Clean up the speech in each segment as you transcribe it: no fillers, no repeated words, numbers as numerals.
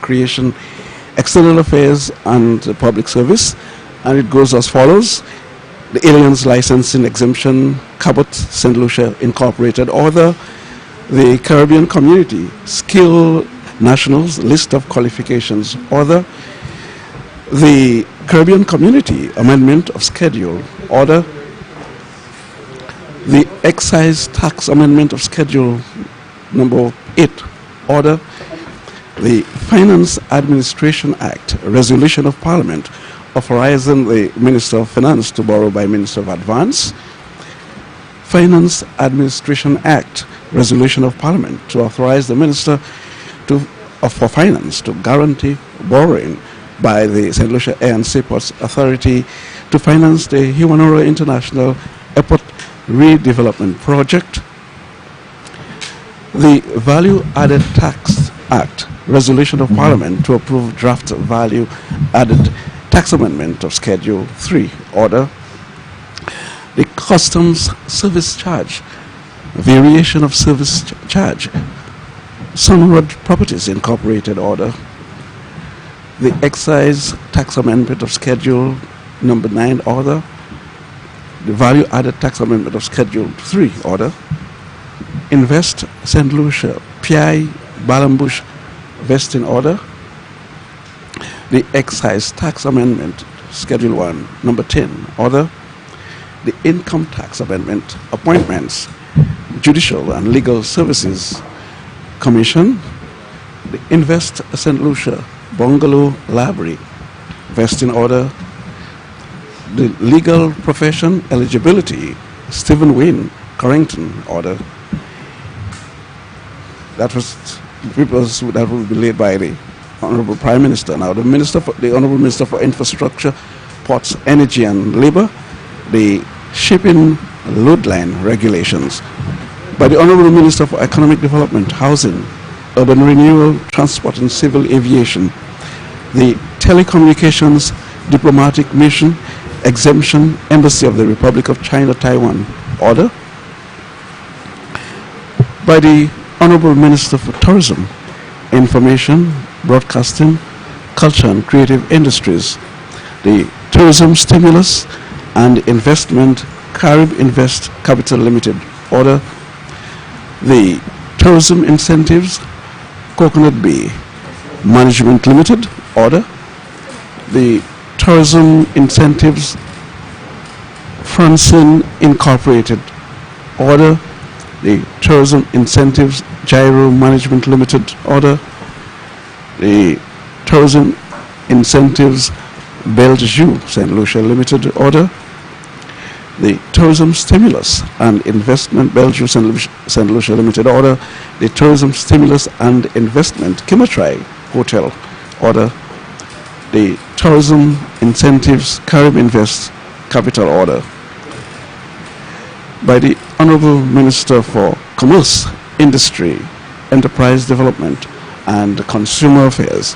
Recreation, External Affairs, and Public Service. And it goes as follows. The Aliens Licensing Exemption, Cabot, St. Lucia Incorporated Order. The Caribbean Community, Skilled Nationals, List of Qualifications Order. The Caribbean Community Amendment of Schedule Order. The Excise Tax Amendment of Schedule number 8 Order. The Finance Administration Act, Resolution of Parliament authorizing the Minister of Finance to borrow by Minister of Advance. Finance Administration Act, Resolution of Parliament to authorize the Minister for Finance to guarantee borrowing by the St. Lucia Air and Seaports Authority to finance the Humanora International Airport Redevelopment Project. The Value Added Tax Act, Resolution of Parliament to approve draft Value Added Tax Amendment of Schedule 3 Order. The Customs Service Charge, Variation of Service Charge, Sunroad Properties Incorporated Order. The Excise Tax Amendment of Schedule number 9 Order. The Value Added Tax Amendment of Schedule 3 Order. Invest St. Lucia PI Balambush Vesting Order. The Excise Tax Amendment Schedule 1 number 10 Order. The Income Tax Amendment Appointments Judicial and Legal Services Commission. The Invest St. Lucia Bungalow Library Vesting Order. The Legal Profession Eligibility Stephen Wynne Corrington Order. That will be laid by the Honorable Prime Minister. Now the Honorable Minister for Infrastructure, Ports, Energy and Labour, the Shipping Load Line Regulations. By the Honorable Minister for Economic Development, Housing, Urban Renewal, Transport and Civil Aviation, the Telecommunications Diplomatic Mission Exemption Embassy of the Republic of China, Taiwan Order. By the Honorable Minister for Tourism, Information, Broadcasting, Culture and Creative Industries, the Tourism Stimulus and Investment Carib Invest Capital Limited Order. The Tourism Incentives Coconut Bay Management Limited Order. The Tourism Incentives Francine Incorporated Order. The Tourism Incentives Gyro Management Limited Order. The Tourism Incentives Bellevue St. Lucia Limited Order. The Tourism Stimulus and Investment Bellevue St. Lucia Limited Order. The Tourism Stimulus and Investment Kimatrai Hotel Order. The Tourism Incentives Carib Invest Capital Order. By the Honorable Minister for Commerce, Industry, Enterprise Development and Consumer Affairs,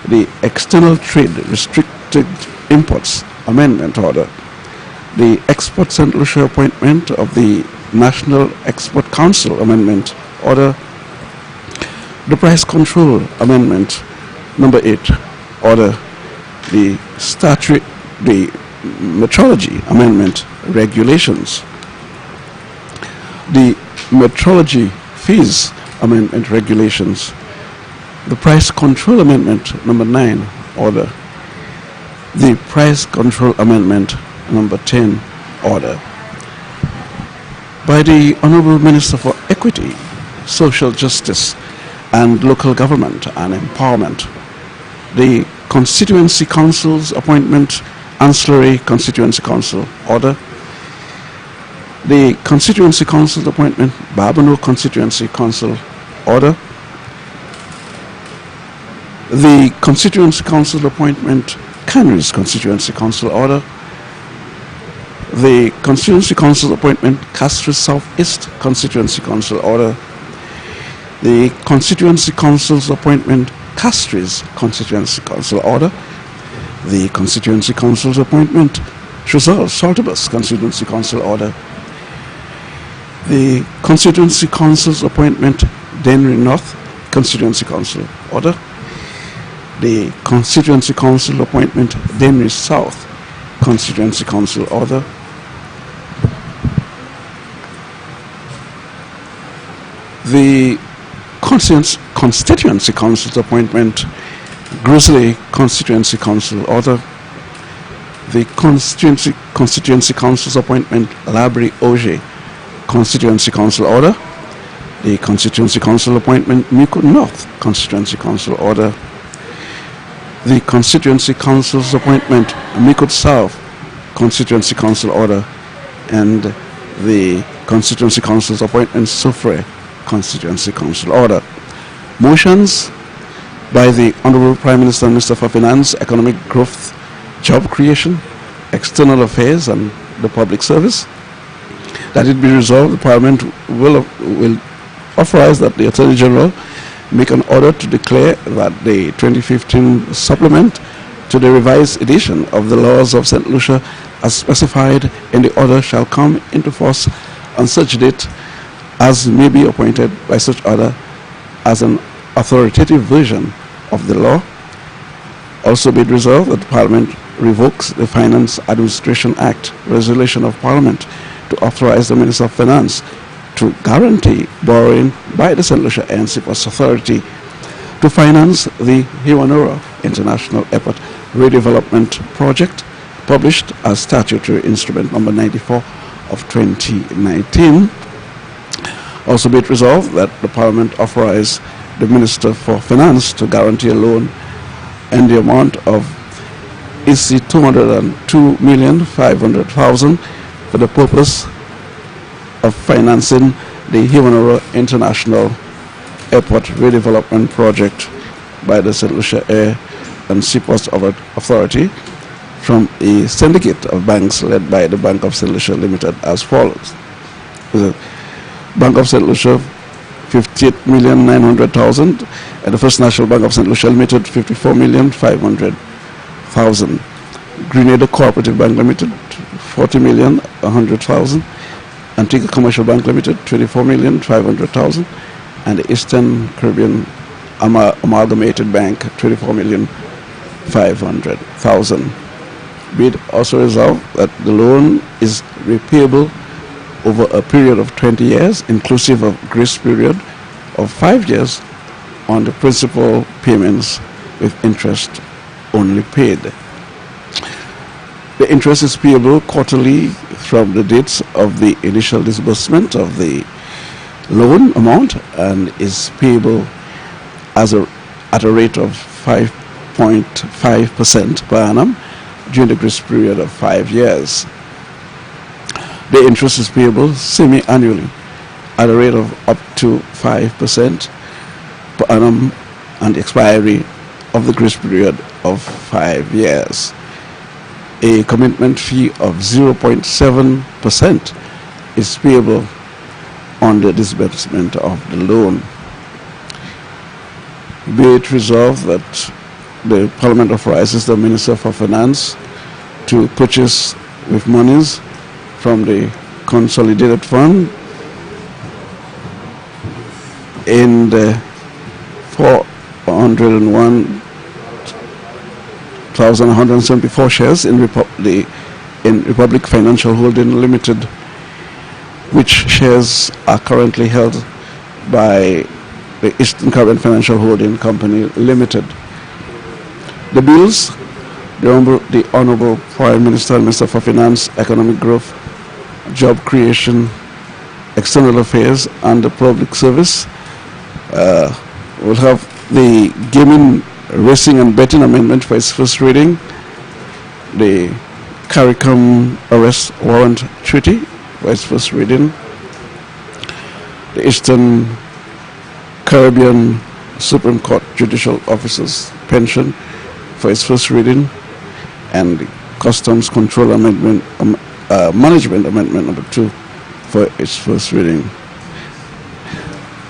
the External Trade Restricted Imports Amendment Order. The Export St. Lucia appointment of the National Export Council Amendment Order. The Price Control Amendment number 8 Order. The Metrology Amendment Regulations. The Metrology Fees Amendment Regulations. The Price Control Amendment number 9 Order. The Price Control Amendment number 10 Order. By the Honorable Minister for Equity, Social Justice and Local Government and Empowerment, the Constituency Council's appointment, Ancillary Constituency Council Order. The Constituency Council's appointment, Barbano Constituency Council Order. The Constituency Council appointment, Canaries Constituency Council Order. The Constituency Council appointment, Castries Southeast Constituency Council Order. The Constituency Council's appointment, Castries Constituency Council Order. The Constituency Council's appointment, Tresor Saltibus Constituency Council Order. The Constituency Council's appointment, Denry North Constituency Council Order. The Constituency Council appointment, Denry South Constituency Council order. The Constituency Council's appointment, Grizzly Constituency Council order. The Constituency Council's appointment, Labrie Oje Constituency Council order. The Constituency Council appointment, Mico North Constituency Council order. The Constituency Council's appointment, Mico South Constituency Council order. And the Constituency Council's appointment, Soufre Constituency Council order. Motions by the Honorable Prime Minister and Minister for Finance, Economic Growth, Job Creation, External Affairs and the Public Service. That it be resolved, the Parliament will authorize that the Attorney General make an order to declare that the 2015 supplement to the revised edition of the laws of St. Lucia as specified in the order shall come into force on such date as may be appointed by such order as an authoritative version of the law. Also be it resolved that Parliament revokes the Finance Administration Act resolution of Parliament to authorize the Minister of Finance to guarantee borrowing by the St. Lucia Air and Seaports Authority to finance the Hiwanura International Airport Redevelopment Project, published as statutory instrument number 94 of 2019. Also be it resolved that the Parliament authorize the Minister for Finance to guarantee a loan in the amount of EC 202,500,000 for the purpose of financing the Hiwanura International Airport Redevelopment Project by the St. Lucia Air and Seaports Authority from a syndicate of banks led by the Bank of St. Lucia Limited as follows. The Bank of St. Lucia, 58,900,000, and the First National Bank of St. Lucia Limited, 54,500,000. Grenada Cooperative Bank Limited, 40,100,000. Antigua Commercial Bank Limited, 24,500,000, and the Eastern Caribbean Amalgamated Bank, 24,500,000. Be it also resolved that the loan is repayable over a period of 20 years, inclusive of grace period of 5 years on the principal payments with interest only paid. The interest is payable quarterly from the dates of the initial disbursement of the loan amount and is payable at a rate of 5.5% per annum during the grace period of 5 years. The interest is payable semi-annually at a rate of up to 5% per annum and the expiry of the grace period of 5 years. A commitment fee of 0.7% is payable on the disbursement of the loan. Be it resolved that the Parliament authorizes the Minister for Finance to purchase with monies from the Consolidated Fund in the 401,174 shares in Republic Financial Holding Limited, which shares are currently held by the Eastern Caribbean Financial Holding Company Limited. The bills, the Honorable Prime Minister and Minister for Finance, Economic Growth, Job Creation, External Affairs and the Public Service will have the Gaming, Racing and Betting Amendment for its first reading, the CARICOM Arrest Warrant Treaty for its first reading, the Eastern Caribbean Supreme Court Judicial Officers Pension for its first reading, and the Customs Control Amendment, Management Amendment number 2 for its first reading.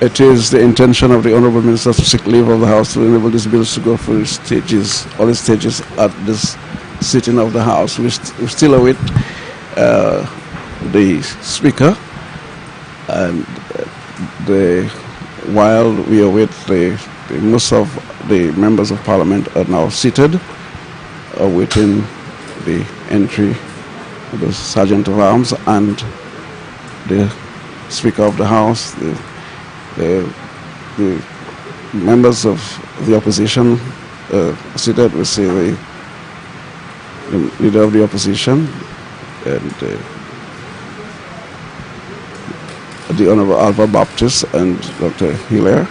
It is the intention of the Honorable Minister to seek leave of the House to enable these bills to go through all the stages at this sitting of the House. We still await the Speaker, and while we await the most of the members of parliament are now seated, awaiting the entry of the Sergeant of Arms and the Speaker of the House. The members of the opposition seated. We see the leader of the opposition and the Honorable Alva Baptist and Dr. Hilaire.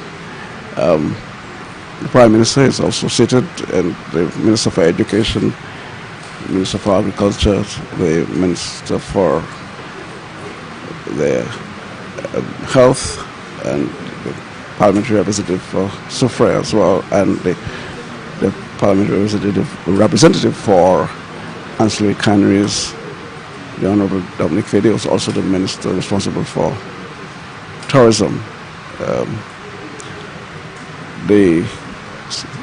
The Prime Minister is also seated, and the Minister for Education, the Minister for Agriculture, the Minister for the Health, and the Parliamentary Representative for Sufre as well, and the Parliamentary Representative for Ancillary Canneries, the Honorable Dominic Fede, was also the Minister responsible for Tourism. The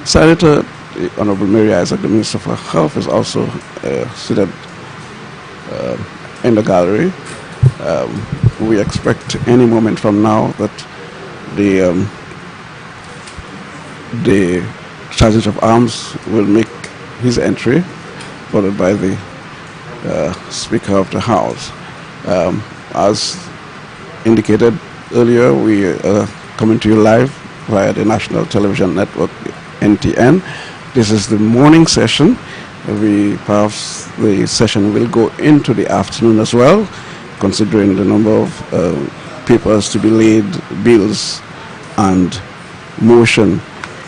Senator, the Honorable Mary Isaac, the Minister for Health, is also seated in the gallery. We expect any moment from now that the Sergeant of Arms will make his entry, followed by the Speaker of the House. As indicated earlier, we are coming to you live via the National Television Network, NTN. This is the morning session. Perhaps the session will go into the afternoon as well, considering the number of papers to be laid, bills, and motion.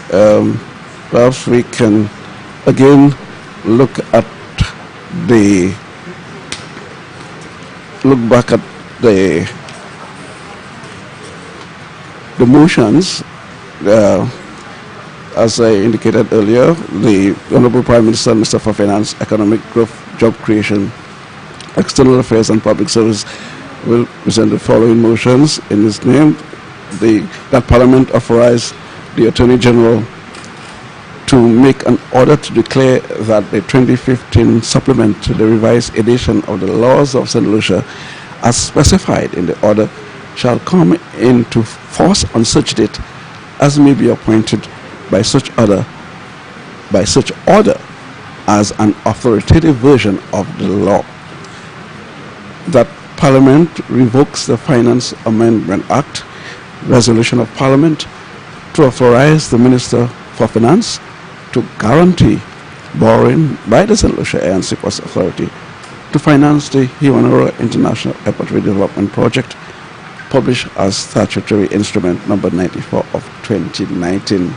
Perhaps we can again look back at the motions. As I indicated earlier, the Honorable Prime Minister, Minister for Finance, Economic Growth, Job Creation, External Affairs and Public Service will present the following motions in his name. That Parliament authorize the Attorney General to make an order to declare that the 2015 supplement to the revised edition of the laws of St. Lucia, as specified in the order, shall come into force on such date as may be appointed by such order as an authoritative version of the law. That Parliament revokes the Finance Amendment Act, resolution of Parliament to authorize the Minister for Finance to guarantee borrowing by the St. Lucia Air and Seaports Authority to finance the Hiwanura International Airport Redevelopment Project, published as statutory instrument number 94 of 2019.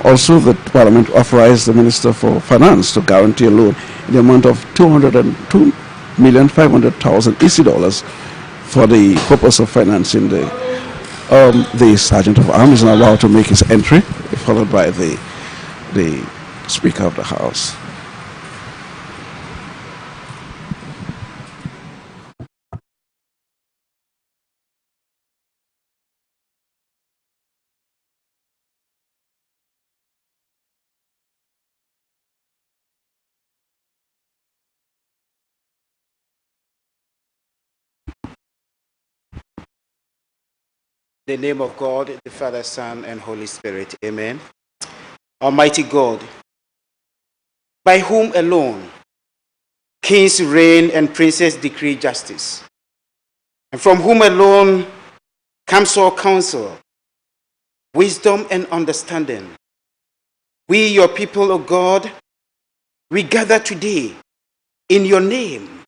Also, the Parliament authorized the Minister for Finance to guarantee a loan in the amount of $202,500,000 EC dollars for the purpose of financing the Sergeant of Arms. Is now allowed to make his entry, followed by the Speaker of the House. In the name of God, the Father, Son, and Holy Spirit. Amen. Almighty God, by whom alone kings reign and princes decree justice, and from whom alone comes all counsel, wisdom, and understanding, we, your people, O God, we gather today in your name.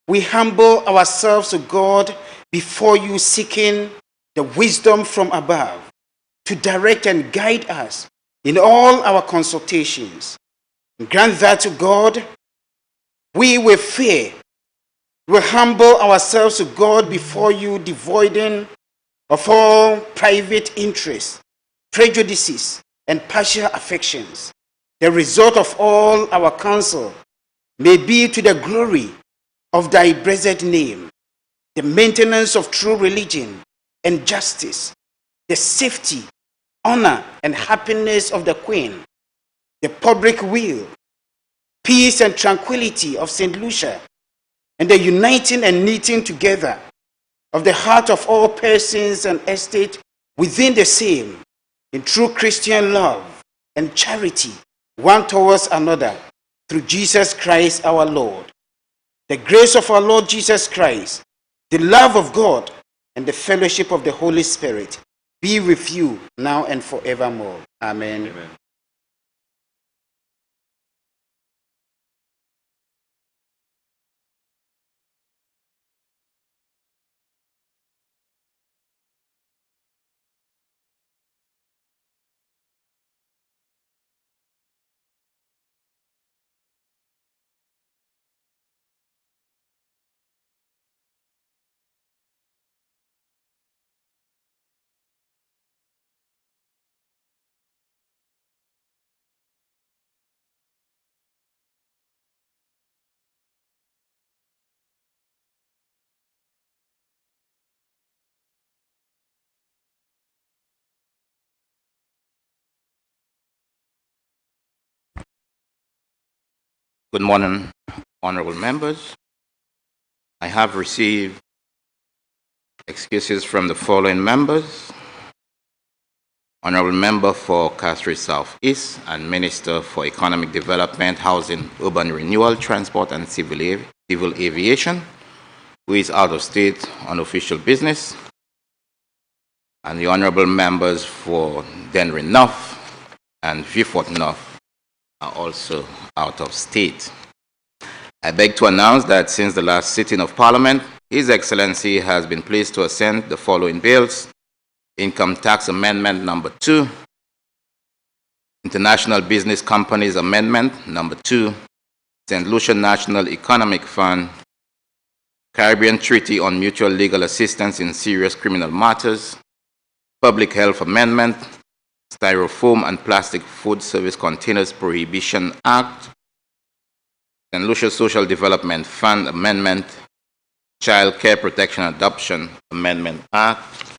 We humble ourselves, O God, before you, seeking the wisdom from above to direct and guide us in all our consultations. Grant that to God, we with fear will humble ourselves to God before you, devoiding of all private interests, prejudices, and partial affections. The result of all our counsel may be to the glory of thy blessed name, the maintenance of true religion and justice, the safety, honor, and happiness of the Queen, the public will, peace and tranquility of St. Lucia, and the uniting and knitting together of the heart of all persons and estate within the same, in true Christian love and charity one towards another through Jesus Christ our Lord. The grace of our Lord Jesus Christ, the love of God, and the fellowship of the Holy Spirit be with you now and forevermore. Amen. Amen. Good morning, honorable members. I have received excuses from the following members: Honorable Member for Castries Southeast and Minister for Economic Development, Housing, Urban Renewal, Transport and Civil Aviation, who is out of state on official business, and the Honorable Members for Denry North and Vieux North are also out of state. I beg to announce that since the last sitting of Parliament, His Excellency has been pleased to assent the following bills: Income Tax Amendment Number 2, International Business Companies Amendment Number 2, St. Lucia National Economic Fund, Caribbean Treaty on Mutual Legal Assistance in Serious Criminal Matters, Public Health Amendment, Styrofoam and Plastic Food Service Containers Prohibition Act, St. Lucia Social Development Fund Amendment, Child Care Protection Adoption Amendment Act.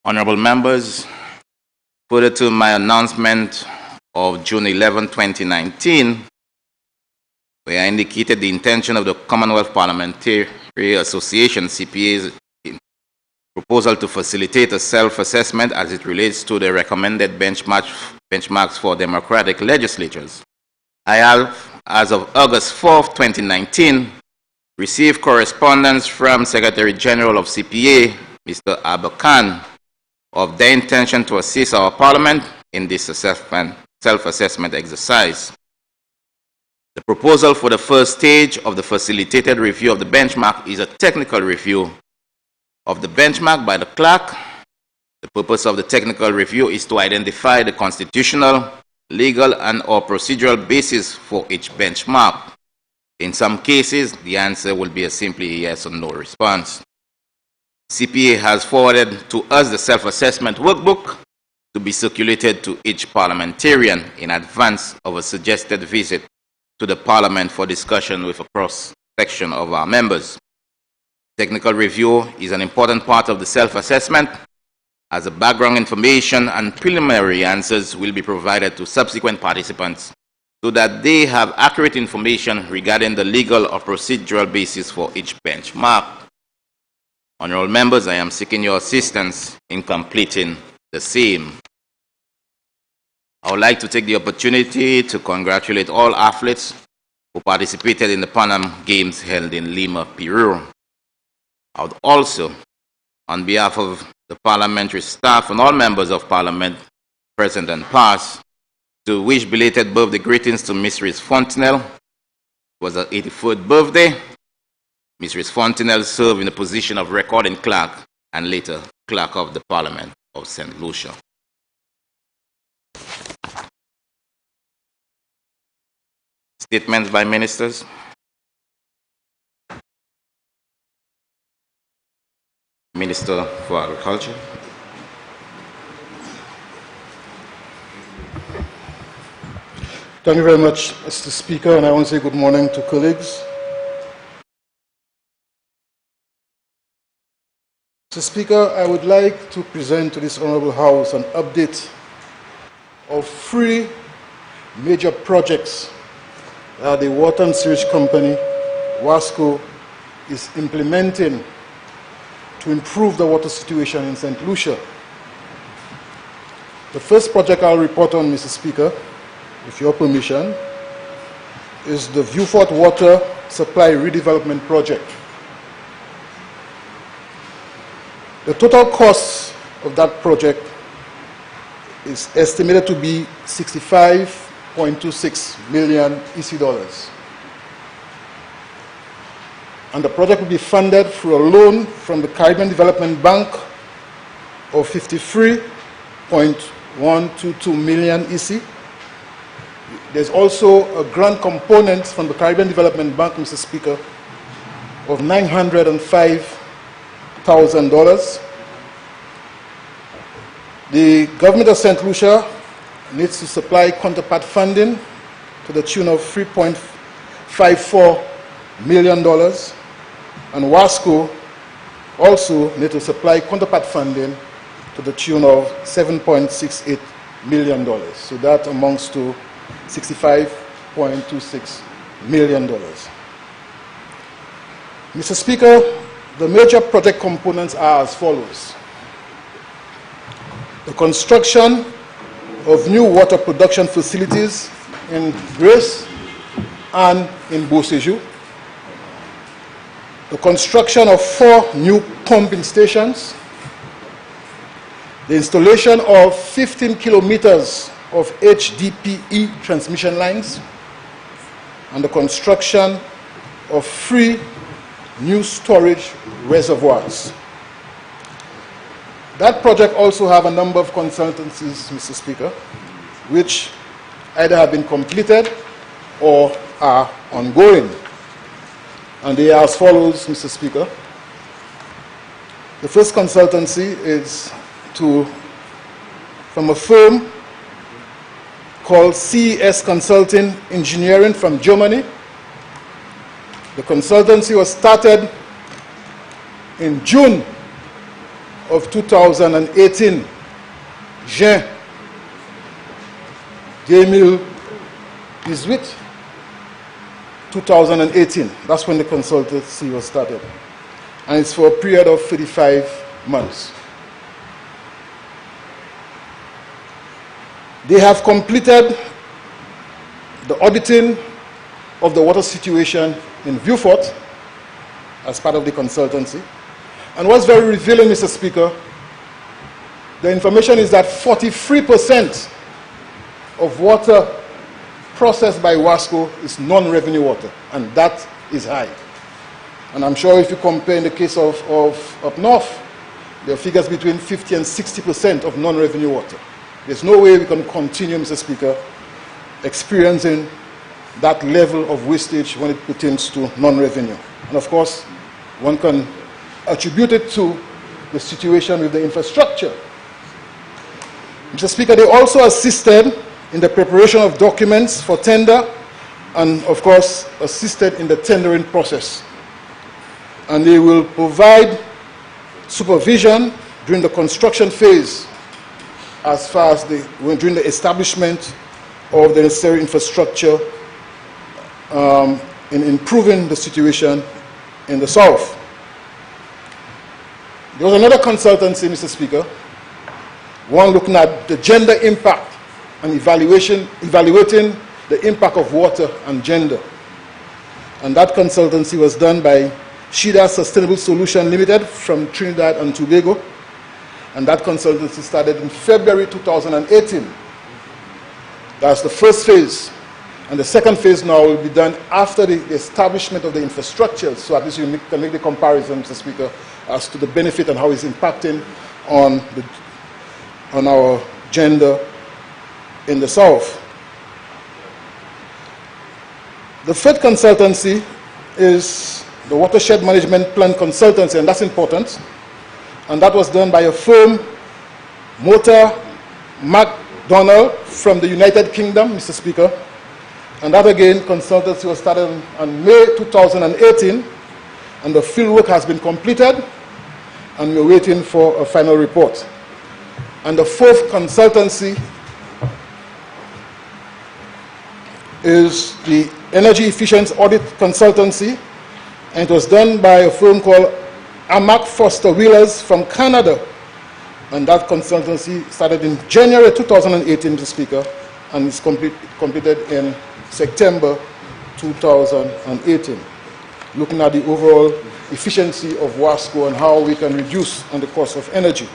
Honorable members, further to my announcement of June 11, 2019, where I indicated the intention of the Commonwealth Parliamentary Association, CPA's proposal to facilitate a self-assessment as it relates to the recommended benchmarks for democratic legislatures. I have, as of August 4, 2019, received correspondence from Secretary General of CPA, Mr. Abakan, of their intention to assist our Parliament in this self-assessment exercise. The proposal for the first stage of the facilitated review of the benchmark is a technical review of the benchmark by the clerk. The purpose of the technical review is to identify the constitutional, legal, and/or procedural basis for each benchmark. In some cases, the answer will be a simply yes or no response. CPA has forwarded to us the self-assessment workbook to be circulated to each parliamentarian in advance of a suggested visit to the Parliament for discussion with a cross-section of our members. Technical review is an important part of the self-assessment, as the background information and preliminary answers will be provided to subsequent participants so that they have accurate information regarding the legal or procedural basis for each benchmark. Honorable members, I am seeking your assistance in completing the same. I would like to take the opportunity to congratulate all athletes who participated in the Pan Am Games held in Lima, Peru. I would also, on behalf of the parliamentary staff and all members of Parliament, present and past, to wish belated birthday greetings to Mrs. Fontenelle. It was her 84th birthday. Mrs. Fontenelle served in the position of recording clerk and later clerk of the Parliament of St. Lucia. Statements by ministers. Minister for Agriculture. Thank you very much, Mr. Speaker, and I want to say good morning to colleagues. Mr. Speaker, I would like to present to this Honourable House an update of 3 major projects that the Water and Sewage Company, WASCO, is implementing to improve the water situation in St. Lucia. The first project I'll report on, Mr. Speaker, with your permission, is the Viewfort Water Supply Redevelopment Project. The total cost of that project is estimated to be 65.26 million EC dollars. And the project will be funded through a loan from the Caribbean Development Bank of 53.122 million EC. There's also a grant component from the Caribbean Development Bank, Mr. Speaker, of $905,000. The government of St. Lucia needs to supply counterpart funding to the tune of $3.54 million, and WASCO also needs to supply counterpart funding to the tune of $7.68 million. So that amounts to $65.26 million. Mr. Speaker, the major project components are as follows: the construction of new water production facilities in Grace and in Beauséjour, the construction of 4 new pumping stations, the installation of 15 kilometers of HDPE transmission lines, and the construction of 3 new storage reservoirs. That project also have a number of consultancies, Mr. Speaker, which either have been completed or are ongoing. And they are as follows, Mr. Speaker. The first consultancy is from a firm called CES Consulting Engineering from Germany. The consultancy was started in June of 2018, Juin 2018. That's when the consultancy was started. And it's for a period of 35 months. They have completed the auditing of the water situation in Viewfort as part of the consultancy. And what's very revealing, Mr. Speaker, the information is that 43% of water processed by WASCO is non-revenue water, and that is high. And I'm sure if you compare in the case of up north, there are figures between 50 and 60% of non-revenue water. There's no way we can continue, Mr. Speaker, experiencing that level of wastage when it pertains to non-revenue. And of course, one can attribute it to the situation with the infrastructure. Mr. Speaker, they also assisted in the preparation of documents for tender and, of course, assisted in the tendering process. And they will provide supervision during the construction phase as far as during the establishment of the necessary infrastructure in improving the situation in the south. There was another consultancy, Mr. Speaker, one looking at the gender impact and evaluating the impact of water and gender. And that consultancy was done by Shida Sustainable Solution Limited from Trinidad and Tobago. And that consultancy started in February 2018. That's the first phase. And the second phase now will be done after the establishment of the infrastructure. So at least you can make the comparison, Mr. Speaker, as to the benefit and how it's impacting on our gender in the south. The third consultancy is the Watershed Management Plan Consultancy, and that's important. And that was done by a firm, Motor McDonald, from the United Kingdom, Mr. Speaker. And that again, consultancy was started on May 2018, and the field work has been completed, and we're waiting for a final report. And the fourth consultancy is the Energy Efficiency Audit Consultancy, and it was done by a firm called Amac Foster Wheelers from Canada. And that consultancy started in January 2018, Mr. Speaker, and is completed in September 2018, looking at the overall efficiency of WASCO and how we can reduce on the cost of energy.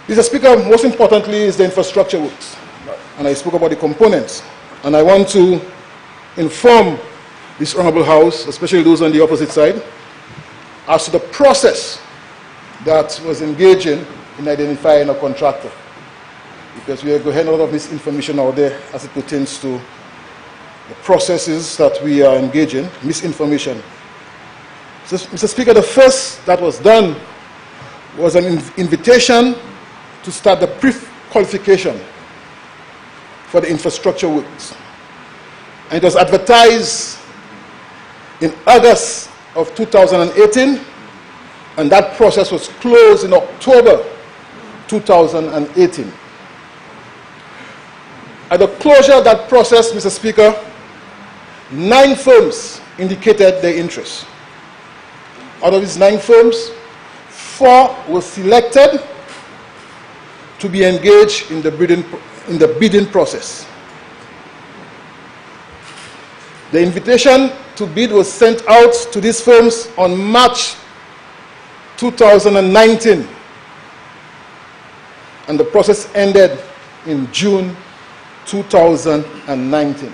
Mr. Speaker, most importantly is the infrastructure works, and I spoke about the components, and I want to inform this Honourable House, especially those on the opposite side, as to the process that was engaging in identifying a contractor, because we are going to have a lot of misinformation out there as it pertains to the processes that we are engaging, misinformation. So, Mr. Speaker, the first that was done was an invitation to start the pre-qualification for the infrastructure works. And it was advertised in August of 2018, and that process was closed in October 2018. At the closure of that process, Mr. Speaker, 9 firms indicated their interest. Out of these 9 firms, 4 were selected to be engaged in the bidding process. The invitation to bid was sent out to these firms on March 2019, and the process ended in June 2019.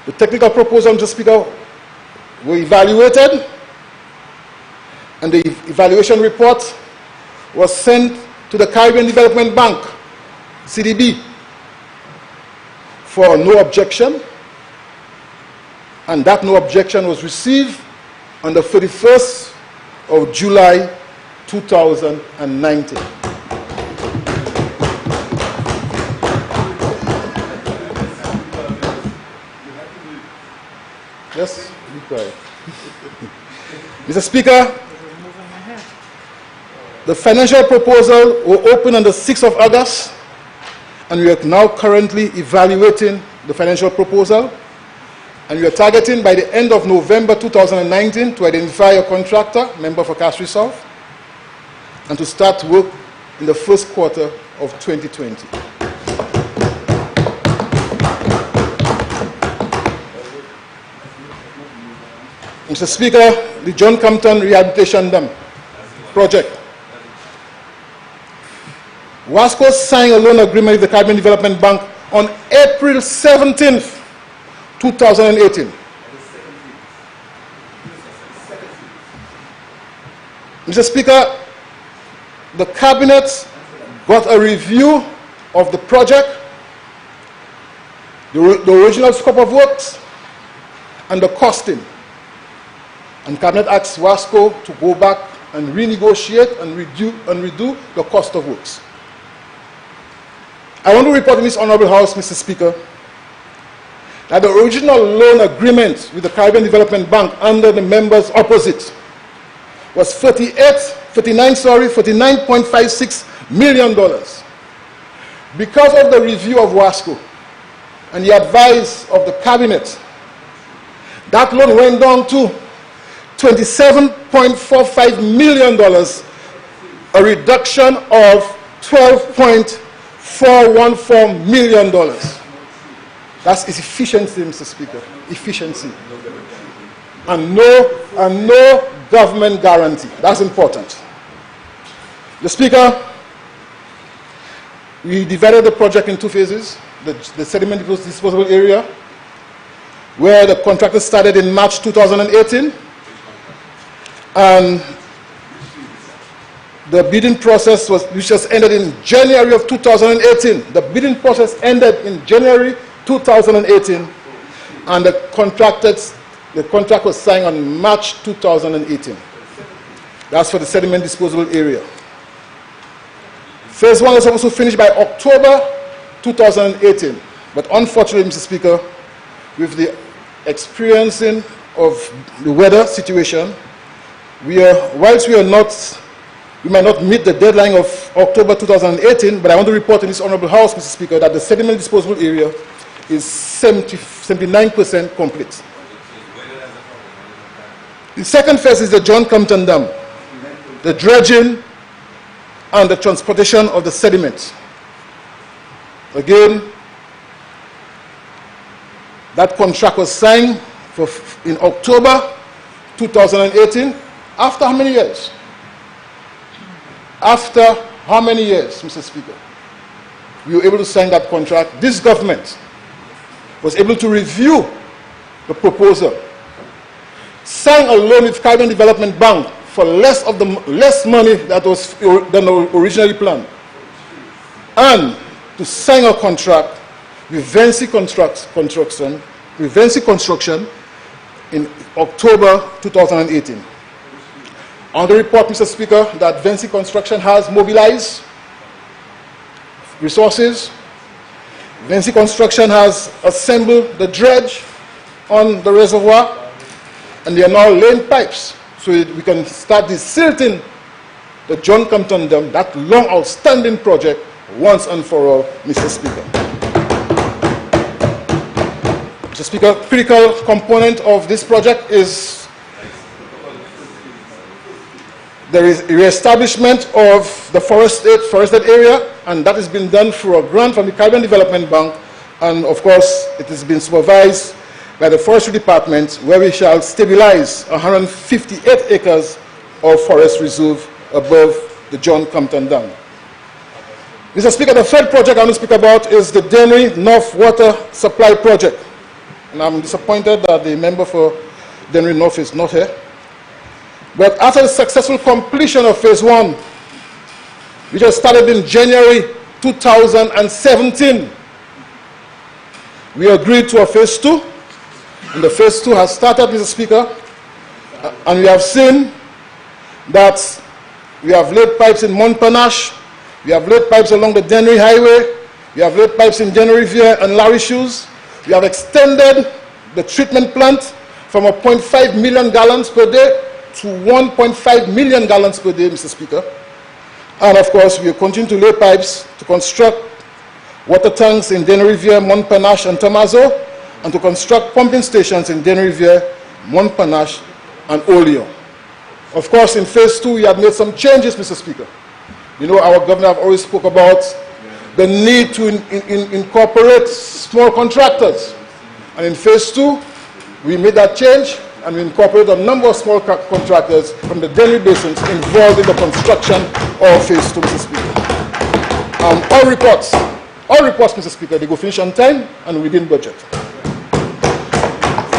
The technical proposal, Mr. Speaker, were evaluated, and the evaluation report was sent to the Caribbean Development Bank, CDB, for no objection, and that no objection was received on the 31st of July 2019. Yes, be quiet. Mr. Speaker, the financial proposal will open on the 6th of August, and we are now currently evaluating the financial proposal, and we are targeting by the end of November 2019 to identify a contractor, member for Castries South, and to start work in the first quarter of 2020. Mr. Speaker, the John Compton Rehabilitation Dam project. WASCO signed a loan agreement with the Caribbean Development Bank on April 17th, 2018. Mr. Speaker, the Cabinet got a review of the project, the original scope of works, and the costing. And Cabinet asked WASCO to go back and renegotiate and redo the cost of works. I want to report in this Honourable House, Mr. Speaker, that the original loan agreement with the Caribbean Development Bank under the members opposite was $49.56 million. Because of the review of WASCO and the advice of the Cabinet, that loan went down to $27.45 million, a reduction of $12.414 million. That's efficiency, Mr. Speaker. Efficiency. And no government guarantee. That's important. The Speaker, we divided the project in 2 phases. The sediment disposal area, where the contractor started in March 2018, and the bidding process which was ended in January of 2018. The bidding process ended in January 2018, and the contract was signed on March 2018. That's for the sediment disposal area. Phase 1 was supposed to finish by October 2018, but unfortunately, Mr. Speaker, with the experiencing of the weather situation, whilst we might not meet the deadline of October 2018, but I want to report in this Honourable House, Mr. Speaker, that the sediment disposal area is 79% complete. The second phase is the John Compton Dam. the dredging, and the transportation of the sediment. Again, that contract was signed in October 2018. After how many years? After how many years, Mr. Speaker? We were able to sign that contract. This government was able to review the proposal, sign a loan with Caribbean Development Bank for less money than originally planned, and to sign a contract with Vinci Construction in October 2018. On the report, Mr. Speaker, that Vinci Construction has mobilized resources. Vinci Construction has assembled the dredge on the reservoir, and they are now laying pipes so that we can start desilting the John Compton Dam, that long outstanding project, once and for all, Mr. Speaker. Mr. Speaker, critical component of this project is the re-establishment of the forested area, and that has been done through a grant from the Caribbean Development Bank, and of course it has been supervised by the Forestry Department, where we shall stabilize 158 acres of forest reserve above the John Compton Dam. Mr. Speaker, the third project I want to speak about is the Dennery North Water Supply Project, and I'm disappointed that the member for Dennery North is not here. But after the successful completion of phase 1, which was started in January 2017, we agreed to a phase 2, and the phase 2 has started, Mr. Speaker, and we have seen that we have laid pipes in Montparnasse, we have laid pipes along the Dennery Highway, we have laid pipes in Dennery Riviere and Larry Shoes, we have extended the treatment plant from 0.5 million gallons per day to 1.5 million gallons per day, Mr. Speaker. And of course, we will continue to lay pipes to construct water tanks in Dennery Riviere, Montparnasse, and Tomazo, and to construct pumping stations in Dennery Riviere, Montparnasse, and Oleon. Of course, in phase 2, we have made some changes, Mr. Speaker. You know, our governor have always spoke about the need to incorporate small contractors. And in phase 2, we made that change, and we incorporated a number of small contractors from the Dennery basins involved in the construction of phase 2, Mr. Speaker. All reports, Mr. Speaker, they go finish on time and within budget.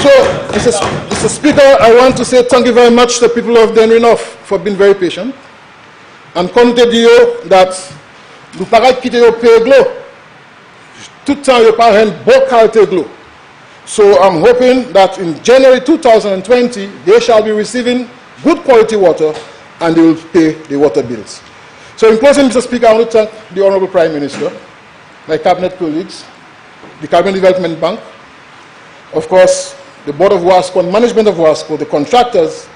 So, Mr. Speaker, I want to say thank you very much to the people of Dennery North for being very patient. And compte Dieu that nous paraît quitter au pays glo. Tout le temps, nous parlons de qualité glo. So I'm hoping that in January 2020, they shall be receiving good quality water and they will pay the water bills. So in closing, Mr. Speaker, I want to thank the Honorable Prime Minister, my cabinet colleagues, the Caribbean Development Bank, of course, the Board of WASCO and management of WASCO, the contractors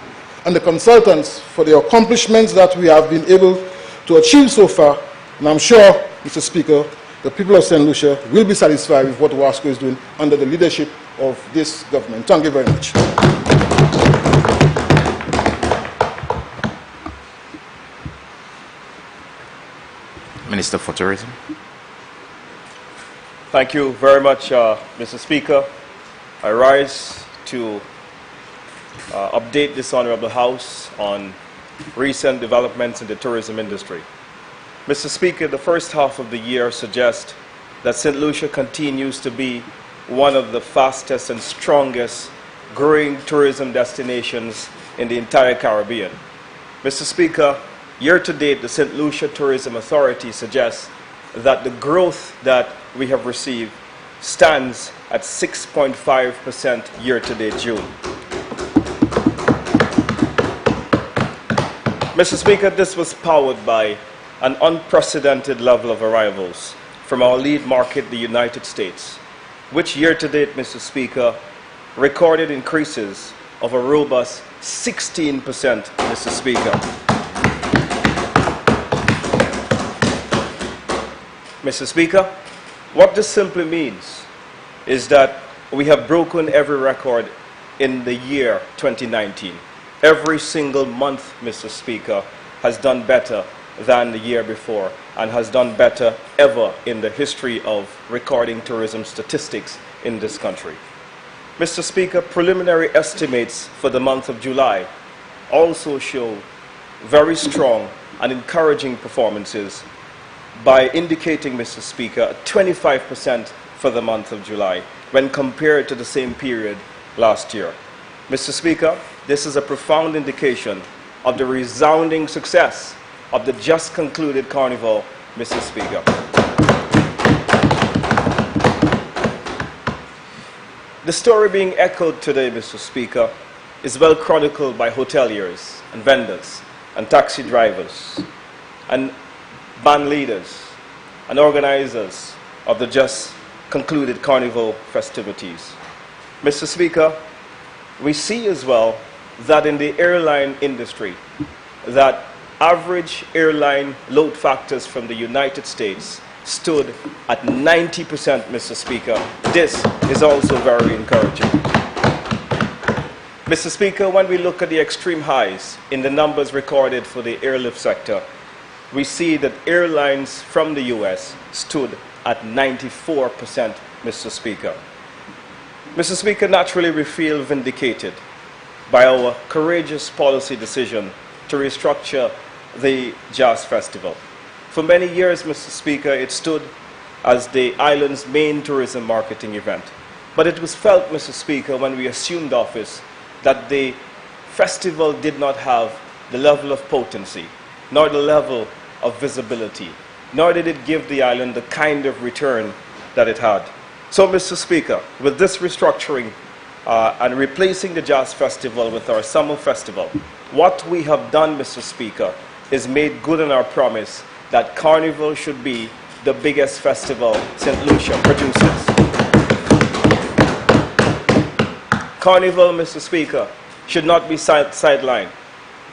and the consultants for the accomplishments that we have been able to achieve so far. And I'm sure, Mr. Speaker, the people of St. Lucia will be satisfied with what WASCO is doing under the leadership of this government. Thank you very much. Minister for Tourism. Thank you very much, Mr. Speaker. I rise to update this Honorable House on recent developments in the tourism industry. Mr. Speaker, the first half of the year suggests that St. Lucia continues to be one of the fastest and strongest growing tourism destinations in the entire Caribbean. Mr. Speaker, year to date, the St. Lucia Tourism Authority suggests that the growth that we have received stands at 6.5% year to date June. Mr. Speaker, this was powered by an unprecedented level of arrivals from our lead market, the United States, which year to date, Mr. Speaker, recorded increases of a robust 16%, Mr. Speaker. Mr. Speaker, what this simply means is that we have broken every record in the year 2019. Every single month, Mr. Speaker, has done better than the year before and has done better ever in the history of recording tourism statistics in this country. Mr. Speaker, preliminary estimates for the month of July also show very strong and encouraging performances by indicating, Mr. Speaker, 25% for the month of July when compared to the same period last year. Mr. Speaker, this is a profound indication of the resounding success of the just concluded Carnival, Mr. Speaker. The story being echoed today, Mr. Speaker, is well chronicled by hoteliers and vendors and taxi drivers and band leaders and organizers of the just concluded Carnival festivities. Mr. Speaker, we see as well that in the airline industry, that average airline load factors from the United States stood at 90%, Mr. Speaker. This is also very encouraging. Mr. Speaker, when we look at the extreme highs in the numbers recorded for the airlift sector, we see that airlines from the US stood at 94%, Mr. Speaker. Mr. Speaker, naturally we feel vindicated by our courageous policy decision to restructure the Jazz Festival. For many years, Mr. Speaker, it stood as the island's main tourism marketing event. But it was felt, Mr. Speaker, when we assumed office that the festival did not have the level of potency, nor the level of visibility, nor did it give the island the kind of return that it had. So, Mr. Speaker, with this restructuring and replacing the Jazz Festival with our Summer Festival, what we have done, Mr. Speaker, is made good on our promise that Carnival should be the biggest festival St. Lucia produces. Carnival, Mr. Speaker, should not be sidelined.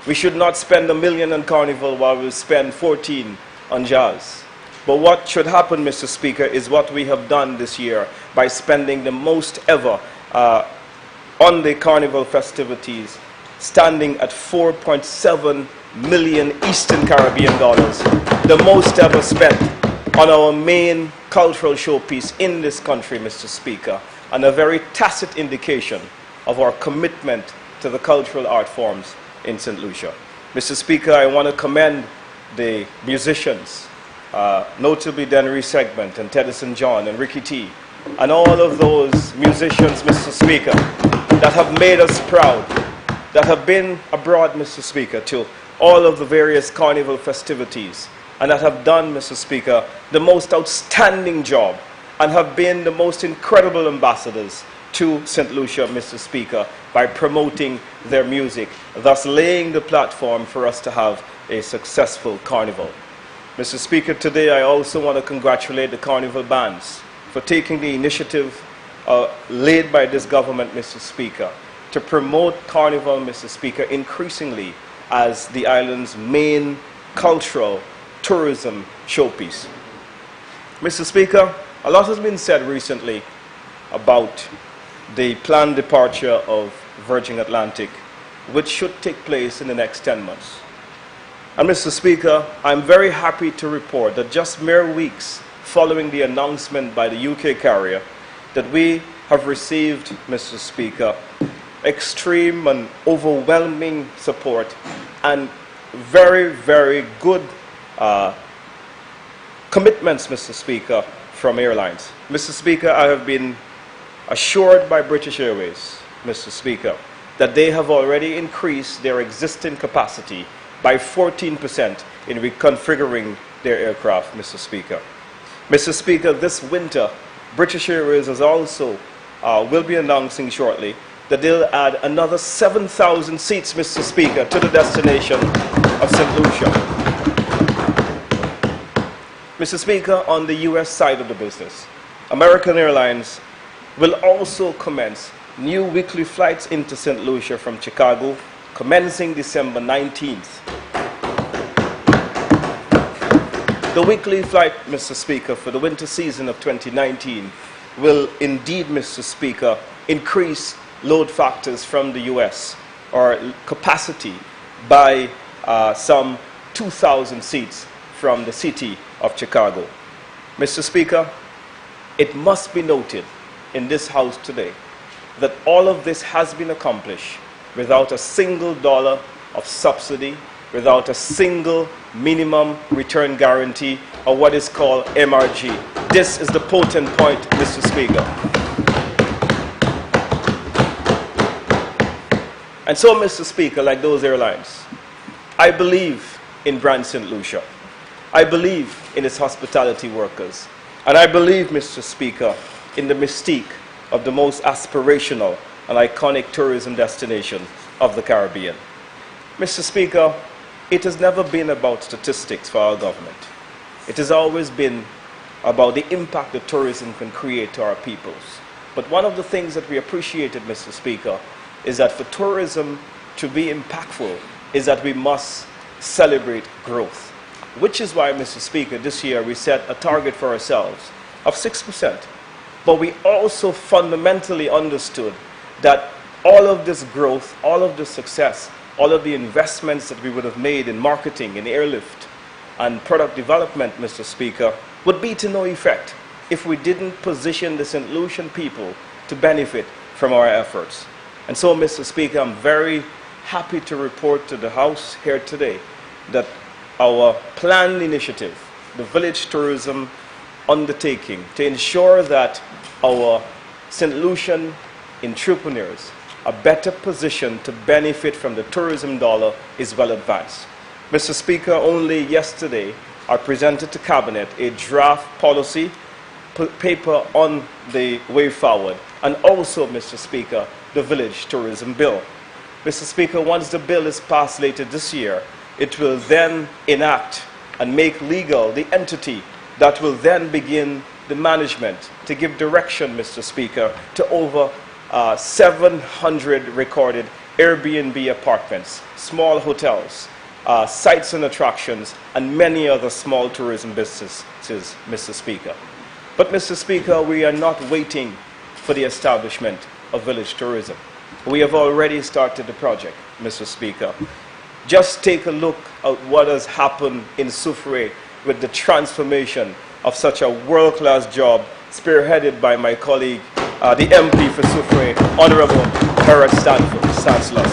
We should not spend $1 million on Carnival while we spend 14 on Jazz. But what should happen, Mr. Speaker, is what we have done this year by spending the most ever on the Carnival festivities, standing at 4.7 million Eastern Caribbean dollars, the most ever spent on our main cultural showpiece in this country, Mr. Speaker, and a very tacit indication of our commitment to the cultural art forms in St. Lucia. Mr. Speaker, I want to commend the musicians, notably Denry Segment and Teddyson John and Ricky T, and all of those musicians, Mr. Speaker, that have made us proud, that have been abroad, Mr. Speaker, to all of the various Carnival festivities, and that have done, Mr. Speaker, the most outstanding job and have been the most incredible ambassadors to St. Lucia, Mr. Speaker, by promoting their music, thus laying the platform for us to have a successful Carnival. Mr. Speaker, today I also want to congratulate the Carnival bands for taking the initiative laid by this government, Mr. Speaker, to promote Carnival, Mr. Speaker, increasingly as the island's main cultural tourism showpiece. Mr. Speaker, a lot has been said recently about the planned departure of Virgin Atlantic, which should take place in the next 10 months. And Mr. Speaker, I'm very happy to report that just mere weeks following the announcement by the UK carrier that we have received, Mr. Speaker, extreme and overwhelming support and very, very good commitments, Mr. Speaker, from airlines. Mr. Speaker, I have been assured by British Airways, Mr. Speaker, that they have already increased their existing capacity by 14% in reconfiguring their aircraft, Mr. Speaker. Mr. Speaker, this winter, British Airways is also will be announcing shortly that they'll add another 7,000 seats, Mr. Speaker, to the destination of St. Lucia. Mr. Speaker, on the US side of the business, American Airlines will also commence new weekly flights into St. Lucia from Chicago, commencing December 19th. The weekly flight, Mr. Speaker, for the winter season of 2019 will indeed, Mr. Speaker, increase load factors from the US, or capacity, by some 2,000 seats from the city of Chicago. Mr. Speaker, it must be noted in this House today that all of this has been accomplished without a single dollar of subsidy, without a single minimum return guarantee, or what is called MRG. This is the potent point, Mr. Speaker. And so, Mr. Speaker, like those airlines, I believe in Brand St. Lucia. I believe in its hospitality workers. And I believe, Mr. Speaker, in the mystique of the most aspirational and iconic tourism destination of the Caribbean. Mr. Speaker, it has never been about statistics for our government. It has always been about the impact that tourism can create to our peoples. But one of the things that we appreciated, Mr. Speaker, is that for tourism to be impactful, is that we must celebrate growth. Which is why, Mr. Speaker, this year we set a target for ourselves of 6%. But we also fundamentally understood that all of this growth, all of this success, all of the investments that we would have made in marketing, in airlift, and product development, Mr. Speaker, would be to no effect if we didn't position the St. Lucian people to benefit from our efforts. And so, Mr. Speaker, I'm very happy to report to the House here today that our planned initiative, the Village Tourism Undertaking, to ensure that our St. Lucian entrepreneurs are better positioned to benefit from the tourism dollar is well advanced. Mr. Speaker, only yesterday I presented to Cabinet a draft policy paper on the way forward, and also, Mr. Speaker, the Village Tourism Bill. Mr. Speaker, once the bill is passed later this year, it will then enact and make legal the entity that will then begin the management to give direction, Mr. Speaker, to over 700 recorded Airbnb apartments, small hotels, sites and attractions, and many other small tourism businesses, Mr. Speaker. But, Mr. Speaker, we are not waiting for the establishment of village tourism. We have already started the project, Mr. Speaker. Just take a look at what has happened in Soufrière with the transformation of such a world-class job spearheaded by my colleague, the MP for Soufrière, Honorable Garrett Stanislaus.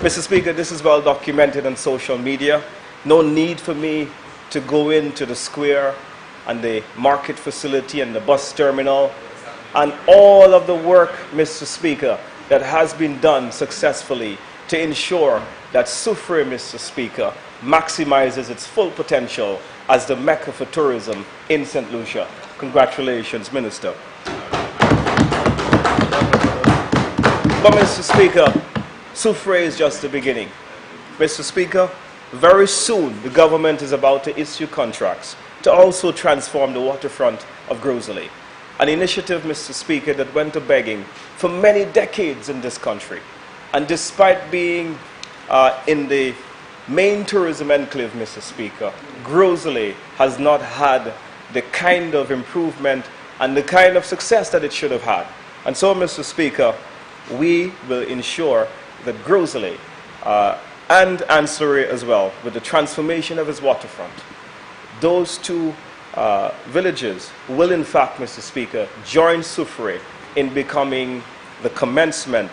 Mr. Speaker, this is well documented on social media. No need for me to go into the square and the market facility and the bus terminal and all of the work, Mr. Speaker, that has been done successfully to ensure that Soufrière, Mr. Speaker, maximizes its full potential as the Mecca for tourism in St. Lucia. Congratulations, Minister. But, Mr. Speaker, Soufrière is just the beginning. Mr. Speaker, very soon the government is about to issue contracts to also transform the waterfront of Grosley, an initiative, Mr. Speaker, that went to begging for many decades in this country. And despite being in the main tourism enclave, Mr. Speaker, Grosley has not had the kind of improvement and the kind of success that it should have had. And so, Mr. Speaker, we will ensure that Grosley and ancillary as well, with the transformation of its waterfront, those two villages will in fact, Mr. Speaker, join Soufrière in becoming the commencement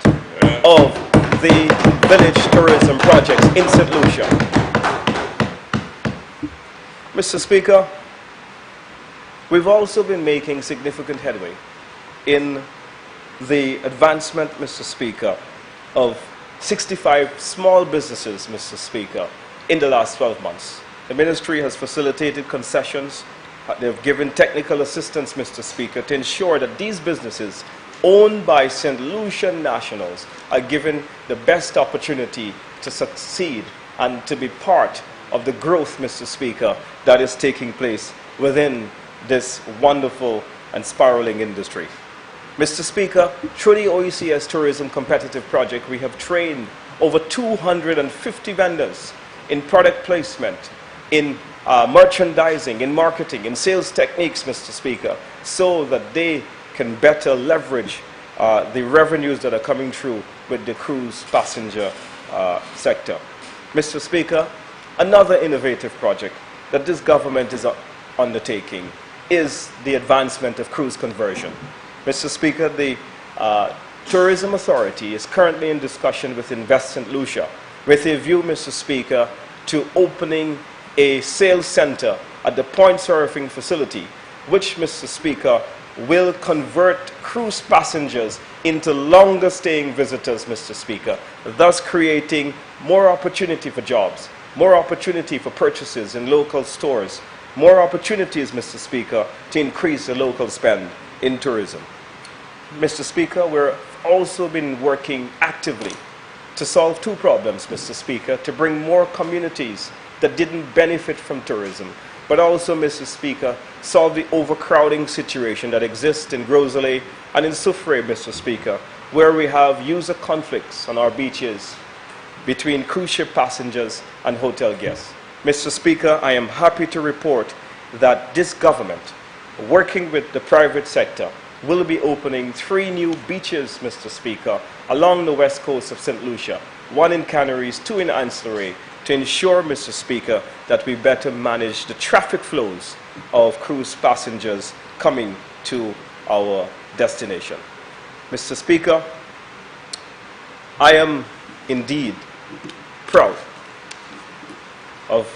of the village tourism projects in St. Lucia. Mr. Speaker, we've also been making significant headway in the advancement, Mr. Speaker, of 65 small businesses, Mr. Speaker, in the last 12 months. The ministry has facilitated concessions. They've given technical assistance, Mr. Speaker, to ensure that these businesses owned by St. Lucian nationals are given the best opportunity to succeed and to be part of the growth, Mr. Speaker, that is taking place within this wonderful and spiraling industry. Mr. Speaker, through the OECS Tourism Competitive Project, we have trained over 250 vendors in product placement, in merchandising, in marketing, in sales techniques, Mr. Speaker, so that they can better leverage the revenues that are coming through with the cruise passenger sector. Mr. Speaker, Another innovative project that this government is undertaking is the advancement of cruise conversion. Mr. Speaker, the Tourism Authority is currently in discussion with Invest St. Lucia with a view, Mr. Speaker, to opening a sales center at the point surfing facility, which, Mr. Speaker, will convert cruise passengers into longer staying visitors, Mr. Speaker, thus creating more opportunity for jobs, more opportunity for purchases in local stores, more opportunities, Mr. Speaker, to increase the local spend in tourism. Mr. Speaker, we're also been working actively to solve two problems, Mr. Speaker, to bring more communities that didn't benefit from tourism, but also, Mr. Speaker, solve the overcrowding situation that exists in Grosley and in Soufrière, Mr. Speaker, where we have user conflicts on our beaches between cruise ship passengers and hotel guests. Mr. Speaker, I am happy to report that this government, working with the private sector, will be opening 3 new beaches, Mr. Speaker, along the west coast of St. Lucia, 1 in Canaries, 2 in Anselray, to ensure, Mr. Speaker, that we better manage the traffic flows of cruise passengers coming to our destination. Mr. Speaker, I am indeed proud of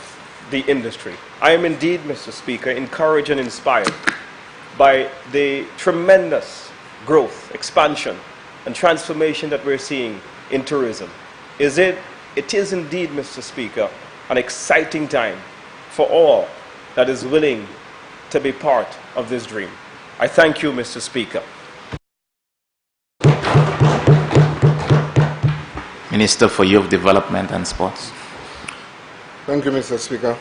the industry. I am indeed, Mr. Speaker, encouraged and inspired by the tremendous growth, expansion, and transformation that we're seeing in tourism. It is indeed, Mr. Speaker, an exciting time for all that is willing to be part of this dream. I thank you, Mr. Speaker. Minister for Youth Development and Sports. Thank you, Mr. Speaker.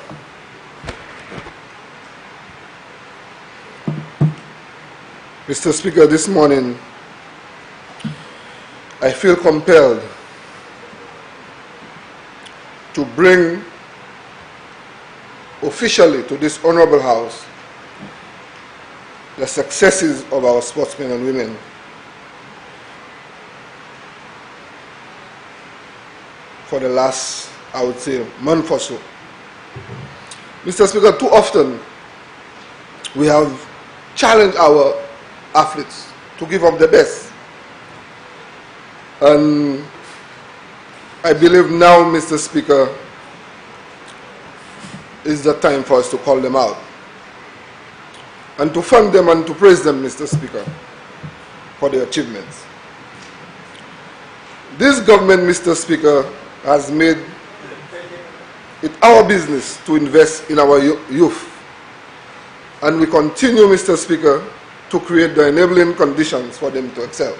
Mr. Speaker, this morning I feel compelled to bring officially to this honorable house the successes of our sportsmen and women for the last, I would say, month or so. Mr. Speaker, too often we have challenged our athletes to give up the best. And I believe now, Mr. Speaker, is the time for us to call them out and to thank them and to praise them, Mr. Speaker, for their achievements. This government, Mr. Speaker, has made it our business to invest in our youth. And we continue, Mr. Speaker, to create the enabling conditions for them to excel.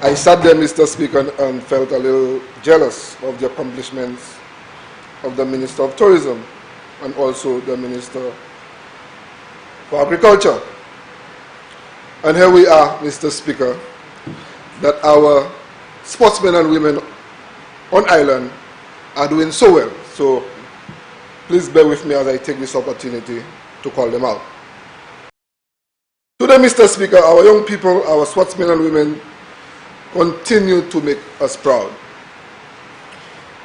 I sat there, Mr. Speaker, and felt a little jealous of the accomplishments of the Minister of Tourism and also the Minister for Agriculture. And here we are, Mr. Speaker, that our sportsmen and women on island are doing so well. So please bear with me as I take this opportunity to call them out. Today, Mr. Speaker, our young people, our sportsmen and women continue to make us proud.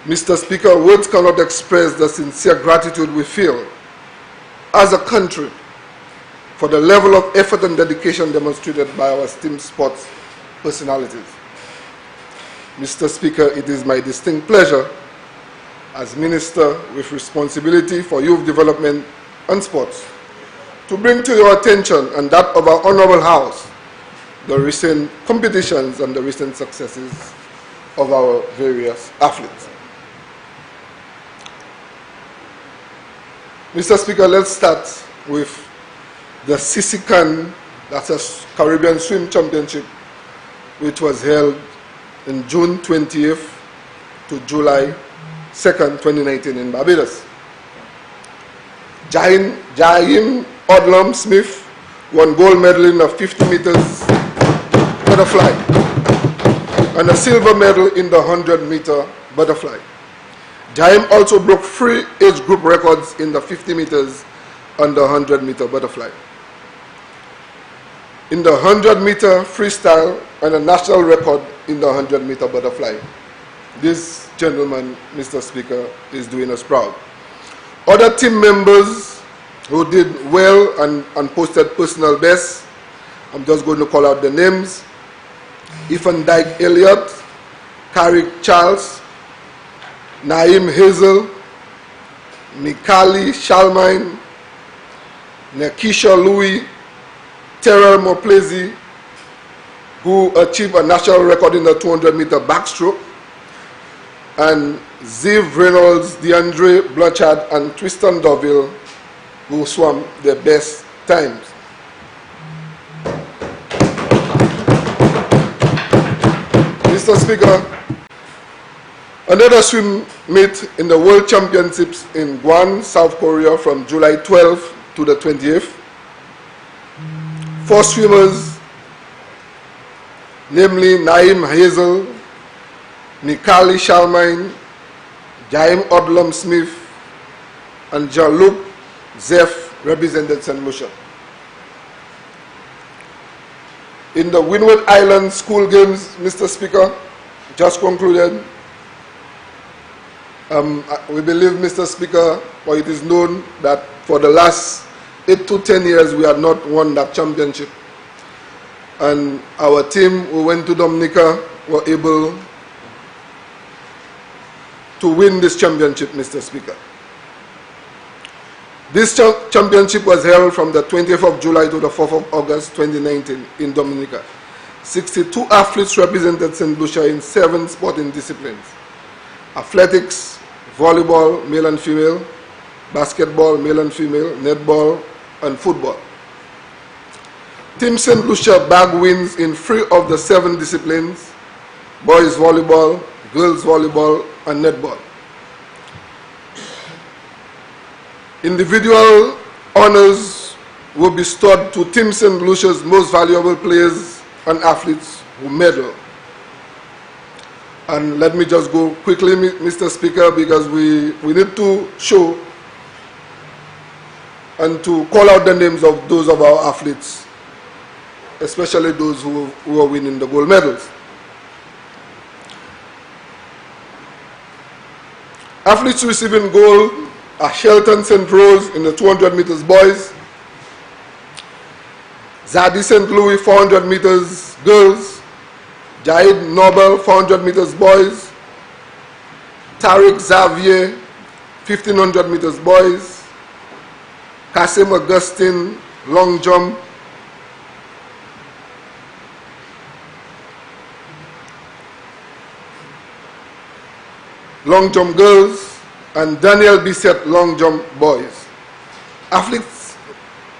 Mr. Speaker, words cannot express the sincere gratitude we feel as a country for the level of effort and dedication demonstrated by our esteemed sports personalities. Mr. Speaker, it is my distinct pleasure as Minister with responsibility for youth development and sports to bring to your attention and that of our Honorable House the recent competitions and the recent successes of our various athletes. Mr. Speaker, let's start with the Sisikan, that's a Caribbean Swim Championship, which was held in June 20th to July 2nd, 2019 in Barbados. Jaim Odlum Smith won gold medal in the 50 meters butterfly and a silver medal in the 100-meter butterfly. Jaim also broke 3 age group records in the 50 meters and the 100-meter butterfly. In the 100-meter freestyle and a national record in the 100-meter butterfly this gentleman, Mr. Speaker, is doing us proud. Other team members who did well and posted personal bests, I'm just going to call out the names: Ethan Dyke Elliott, Carrick Charles, Naim Hazel, Mikali Shalmine, Nekisha Louis, Terrell Moplezi, who achieved a national record in the 200-meter backstroke, and Ziv Reynolds, DeAndre Blanchard, and Tristan Doville, who swam their best times. Mr. Speaker, another swim meet in the World Championships in Guam, South Korea from July 12th to the 28th. 4 swimmers, namely Naim Hazel, Nikali Shalmine, Jaim Odlum Smith, and Jean-Luc Zeph, represented St. Lucia. In the Windward Island School Games, Mr. Speaker, just concluded, we believe, Mr. Speaker, or it is known that for the last 8 to 10 years we have not won that championship. And our team who went to Dominica were able to win this championship, Mr. Speaker. This championship was held from the 20th of July to the 4th of August 2019 in Dominica. 62 athletes represented St. Lucia in 7 sporting disciplines: athletics, volleyball, male and female, basketball, male and female, netball, and football. Team St. Lucia bagged wins in 3 of the 7 disciplines: boys volleyball, girls volleyball, and netball. Individual honors were bestowed to Team St. Lucia's most valuable players and athletes who medal. And let me just go quickly, Mr. Speaker, because we need to show and to call out the names of those of our athletes, especially those who are winning the gold medals. Athletes receiving gold are Shelton St. Rose in the 200 meters boys, Zadie St. Louis 400 meters girls, Jaid Nobel 400 meters boys, Tariq Xavier 1500 meters boys, Kasim Augustine long jump, girls, and Daniel Bissett long jump boys. Athletes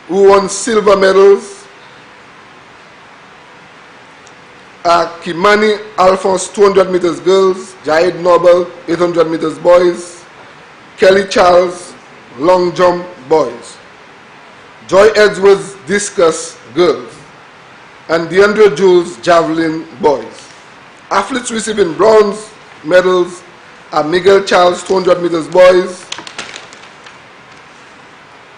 who won silver medals are Kimani Alphonse 200 meters girls, Jaid Noble 800 meters boys, Kelly Charles long jump boys, Joy Edwards discus girls, and DeAndre Jules javelin boys. Athletes receiving bronze medals are Miguel Charles 200 meters boys,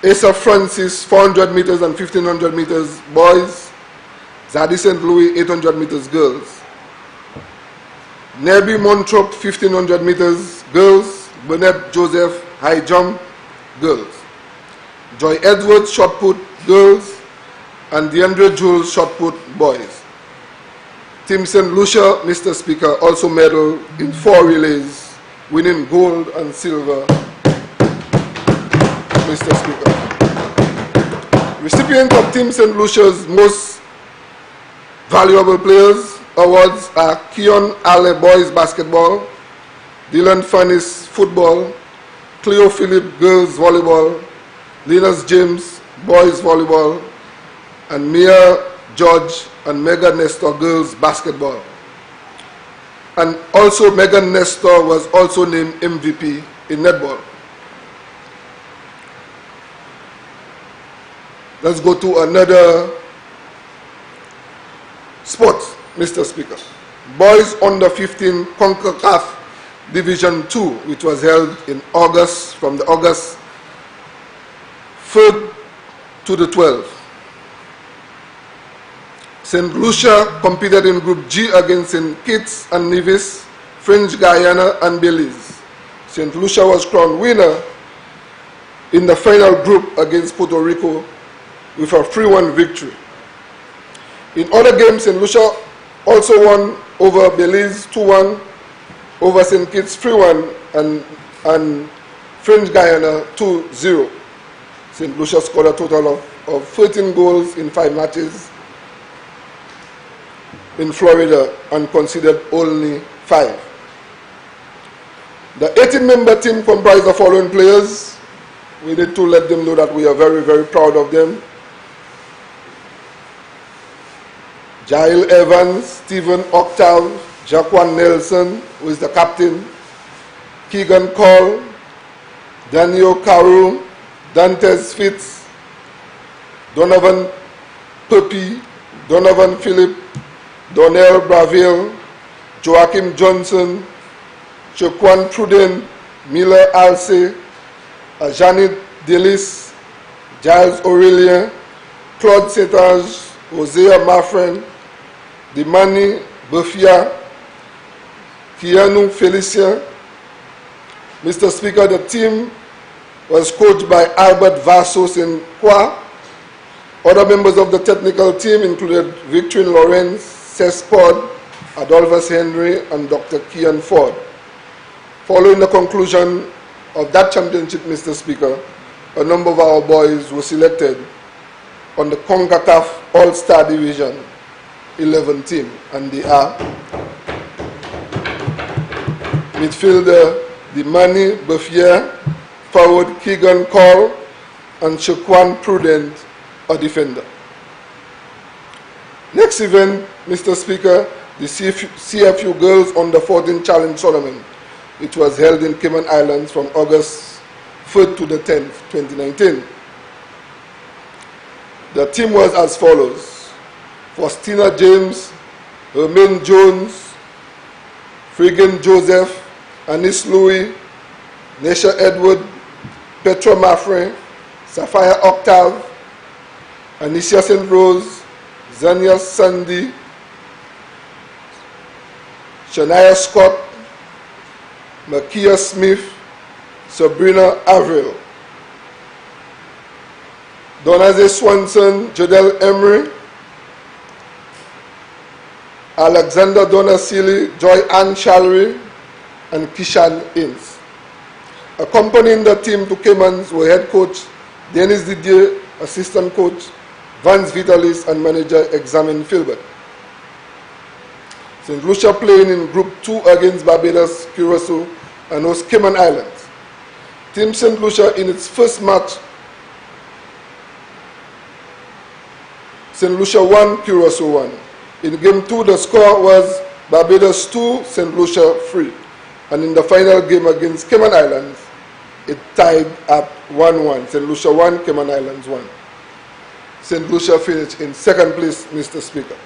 Asa Francis 400 meters and 1500 meters boys, Zadie St. Louis 800 meters girls, Nebi Montrop 1500 meters girls, Bernette Joseph high jump girls, Joy Edwards shot put girls, and DeAndre Jules shot put boys. Team St. Lucia, Mr. Speaker, also medaled in 4 relays, winning gold and silver, Mr. Speaker. Recipient of Team St. Lucia's most valuable players awards are Keon Ale boys basketball, Dylan Fannis football, Cleo Phillip girls volleyball, Linus James boys volleyball, and Mia George and Megan Nestor girls basketball. And also Megan Nestor was also named MVP in netball. Let's go to another sport, Mr. Speaker. Boys under 15 CONCACAF Division 2, which was held in August, from the August 3rd to the 12th. St. Lucia competed in Group G against St. Kitts and Nevis French Guiana, and Belize. St. Lucia was crowned winner in the final group against Puerto Rico with a 3-1 victory. In other games, St. Lucia also won over Belize 2-1, over St. Kitts 3-1, and French Guiana 2-0. St. Lucia scored a total of 13 goals in 5 matches in Florida and conceded only 5. The 18-member team comprised the following players. We need to let them know that we are very, very proud of them. Jael Evans, Stephen Octave, Jaquan Nelson, who is the captain, Keegan Cole, Daniel Carew, Dantes Fitz, Donovan Puppy, Donovan Phillip, Donnell Braville, Joachim Johnson, Shaquan Prudent, Miller Alce, Janet Delis, Giles Aurelien, Claude Setage, Hosea Maffren, Dimani Buffia, Keanu Felicia. Mr. Speaker, the team was coached by Albert Vassos in Kwa. Other members of the technical team included Victorine Lawrence, Seth Pod, Adolphus Henry, and Dr. Kian Ford. Following the conclusion of that championship, Mr. Speaker, a number of our boys were selected on the CONCACAF All-Star Division 11 team, and they are midfielder Dimani Buffier, forward Keegan Cole, and Shaquan Prudent, a defender. Next event, Mr. Speaker, the CFU Girls Under 14 Challenge Tournament, which was held in Cayman Islands from August 3rd to the 10th, 2019. The team was as follows: Faustina James, Hermine Jones, Friggin Joseph, Anis Louis, Nesha Edward, Petra Maffrey, Sapphire Octave, Anicia St. Rose, Zania Sandy, Shania Scott, Makia Smith, Sabrina Avril, Donaze Swanson, Jodel Emery, Alexander Donasili, Joy Ann Shalry, and Kishan Ince. Accompanying the team to Caymans were head coach Dennis Didier, assistant coach Vance Vitalis, and manager Examen Filbert. St. Lucia playing in Group 2 against Barbados, Curacao, and host Cayman Islands. Team St. Lucia in its first match, St. Lucia 1, Curacao 1. In Game 2, the score was Barbados 2, St. Lucia 3. And in the final game against Cayman Islands, it tied at 1-1. St. Lucia 1, Cayman Islands 1. St. Lucia finished in second place, Mr. Speaker.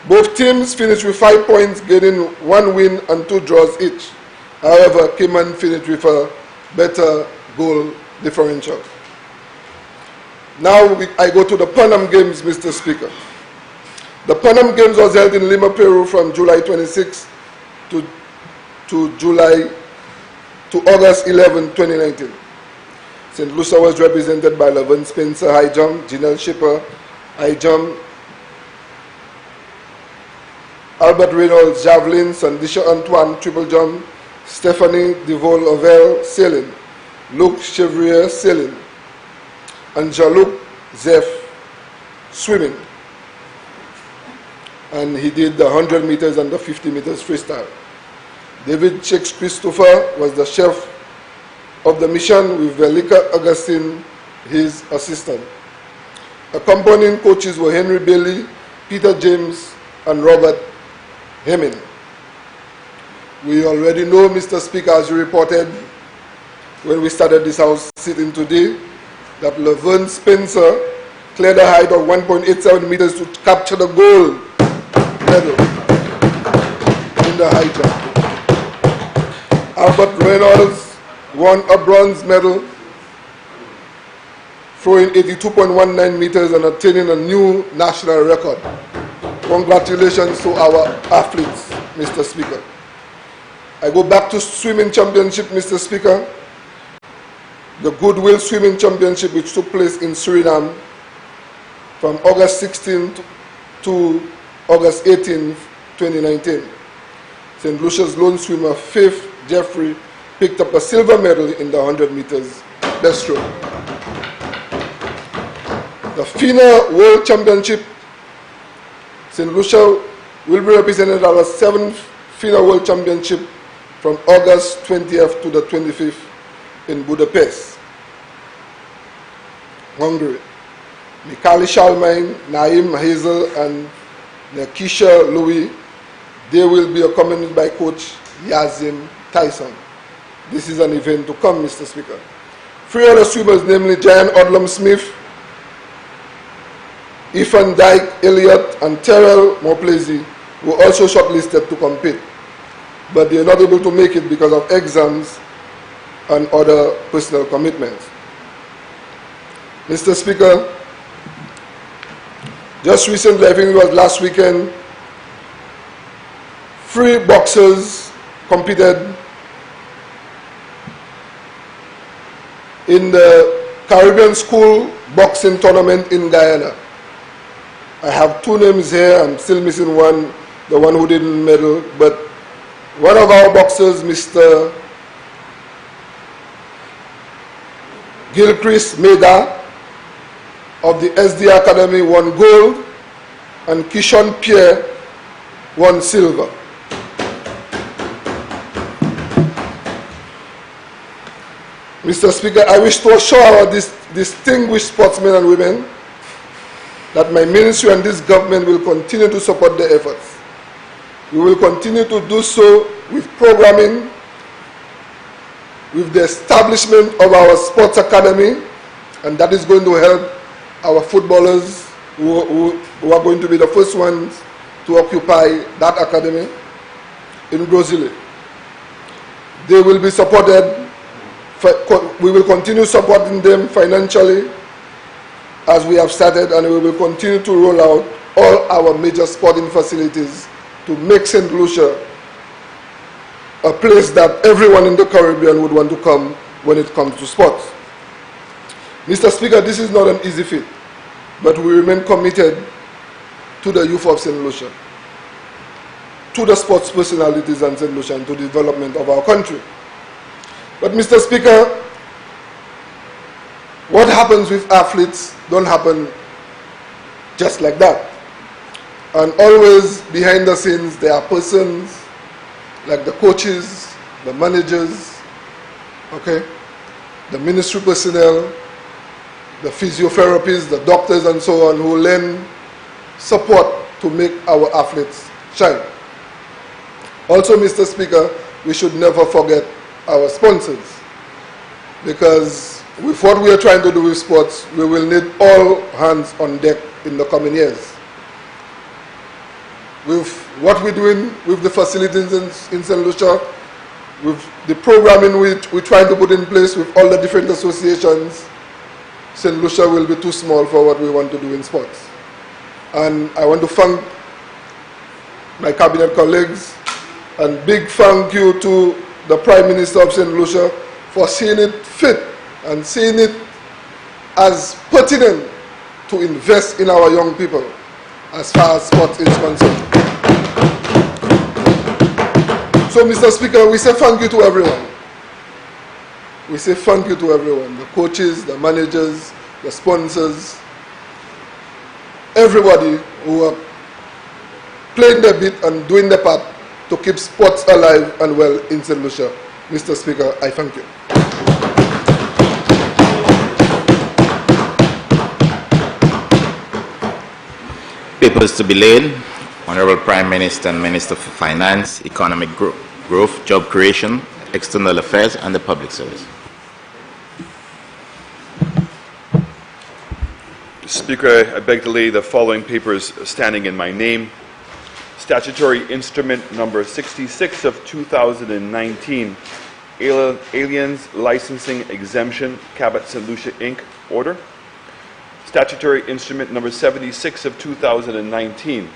Both teams finished with 5 points, getting 1 win and 2 draws each. However, Cayman finished with a better goal differential. Now I go to the Panam Games, Mr. Speaker. The Panam Games was held in Lima, Peru from July 26 to August 11, 2019. St. Lucia was represented by Laverne Spencer, high jump, Janelle Shipper, high jump, Albert Reynolds, javelin, Sandisha Antoine, triple jump, Stephanie Devol-Ovel, sailing, Luc Chevrier, sailing, and Jean-Luc Zeff, swimming. And he did the 100 meters and the 50 meters freestyle. David Chicks Christopher was the chef of the mission, with Velika Augustine, his assistant. Accompanying coaches were Henry Bailey, Peter James, and Robert Hemming. We already know, Mr. Speaker, as you reported when we started this house sitting today, that Laverne Spencer cleared a height of 1.87 meters to capture the gold medal in the high jump. Albert Reynolds won a bronze medal throwing 82.19 meters and attaining a new national record. Congratulations to our athletes, Mr. Speaker. I go back to swimming championship, Mr. Speaker. The Goodwill Swimming Championship, which took place in Suriname from August 16th to August 18th, 2019. St. Lucia's lone swimmer, Faith Jeffrey, picked up a silver medal in the 100 meters breaststroke. The FINA World Championship, St. Lucia will be represented at the 7th FINA World Championship from August 20th to the 25th in Budapest, Hungary. Mikali Shalmain, Naim Hazel, and Nekisha Louis, they will be accompanied by Coach Yazim Tyson. This is an event to come, Mr. Speaker. 3 other swimmers, namely Giant Odlum Smith, Ethan Dyke Elliott, and Terrell Moplezi, were also shortlisted to compete, but they are not able to make it because of exams and other personal commitments. Mr. Speaker, just recently, I think it was last weekend, 3 boxers competed in the Caribbean School Boxing Tournament in Guyana. I have 2 names here. I'm still missing one, the one who didn't medal, but one of our boxers, Mr. Gilchrist Meda of the SD Academy, won gold, and Kishon Pierre won silver. Mr. Speaker, I wish to assure our distinguished sportsmen and women that my ministry and this government will continue to support their efforts. We will continue to do so with programming, with the establishment of our sports academy, and that is going to help our footballers who are going to be the first ones to occupy that academy in Brazil. They will be supported. We will continue supporting them financially as we have started, and we will continue to roll out all our major sporting facilities to make St. Lucia a place that everyone in the Caribbean would want to come when it comes to sports. Mr. Speaker, this is not an easy feat, but we remain committed to the youth of St. Lucia, to the sports personalities in St. Lucia, and to the development of our country. But Mr. Speaker, what happens with athletes don't happen just like that. And always behind the scenes there are persons like the coaches, the managers, okay, the ministry personnel, the physiotherapists, the doctors and so on, who lend support to make our athletes shine. Also, Mr. Speaker, we should never forget our sponsors, because with what we are trying to do with sports, we will need all hands on deck in the coming years. With what we're doing with the facilities in St. Lucia, with the programming which we're trying to put in place with all the different associations, St. Lucia will be too small for what we want to do in sports. And I want to thank my cabinet colleagues, and big thank you to the Prime Minister of St. Lucia for seeing it fit and seeing it as pertinent to invest in our young people as far as sports is concerned. So, Mr. Speaker, we say thank you to everyone. We say thank you to everyone, the coaches, the managers, the sponsors, everybody who are playing their bit and doing their part to keep sports alive and well in St. Lucia. Mr. Speaker, I thank you. Papers to be laid. Honorable Prime Minister and Minister for Finance, Economic Growth, Job Creation, External Affairs, and the Public Service. Speaker, I beg to lay the following papers standing in my name. Statutory Instrument Number 66 of 2019, Aliens Licensing Exemption, Cabot St. Lucia, Inc. Order. Statutory Instrument Number 76 of 2019,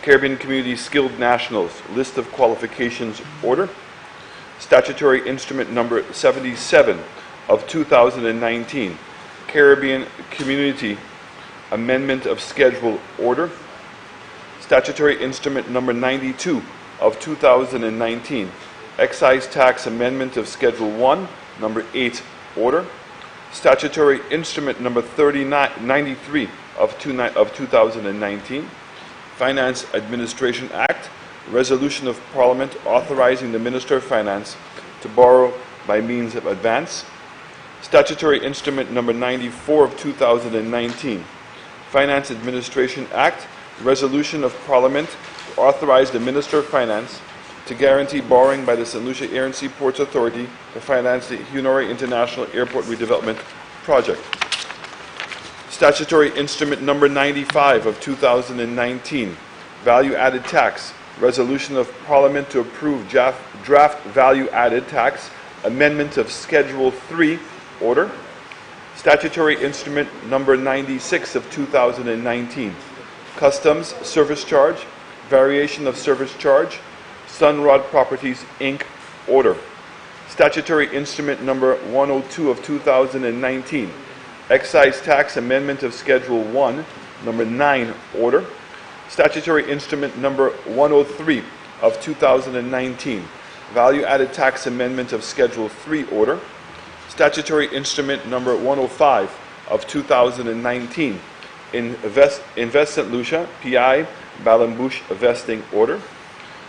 Caribbean Community Skilled Nationals List of Qualifications Order. Statutory Instrument Number 77 of 2019, Caribbean Community Amendment of Schedule Order. Statutory Instrument Number 92 of 2019, Excise Tax Amendment of Schedule 1, Number 8 Order. Statutory Instrument Number 93 of 2019, Finance Administration Act, Resolution of Parliament authorizing the Minister of Finance to borrow by means of advance. Statutory Instrument Number 94 of 2019, Finance Administration Act, Resolution of Parliament to authorize the Minister of Finance to guarantee borrowing by the St. Lucia Air and Seaports Authority to finance the Hunori International Airport Redevelopment Project. Statutory Instrument Number 95 of 2019, Value Added Tax, Resolution of Parliament to approve draft Value Added Tax Amendment of Schedule 3 Order. Statutory Instrument Number 96 of 2019, Customs Service Charge, Variation of Service Charge, Sunrod Properties, Inc. Order. Statutory Instrument Number 102 of 2019, Excise Tax Amendment of Schedule 1, Number 9 Order. Statutory Instrument Number 103 of 2019, Value Added Tax Amendment of Schedule 3 Order. Statutory Instrument Number 105 of 2019, Invest St. Lucia, PI, Balambush Vesting Order.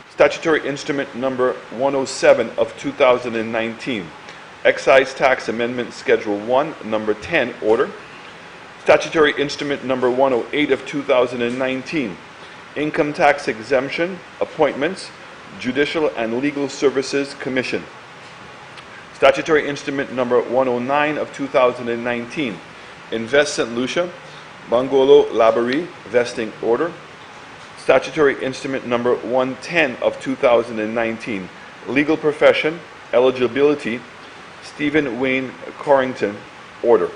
Statutory Instrument Number 107 of 2019, Excise Tax Amendment Schedule 1, Number 10 Order. Statutory Instrument Number 108 of 2019, Income Tax Exemption, Appointments, Judicial and Legal Services Commission. Statutory Instrument Number 109 of 2019, Invest St. Lucia, Bangolo Labari Vesting Order. Statutory Instrument Number 110 of 2019, Legal Profession, Eligibility, Stephen Wayne Corrington Order.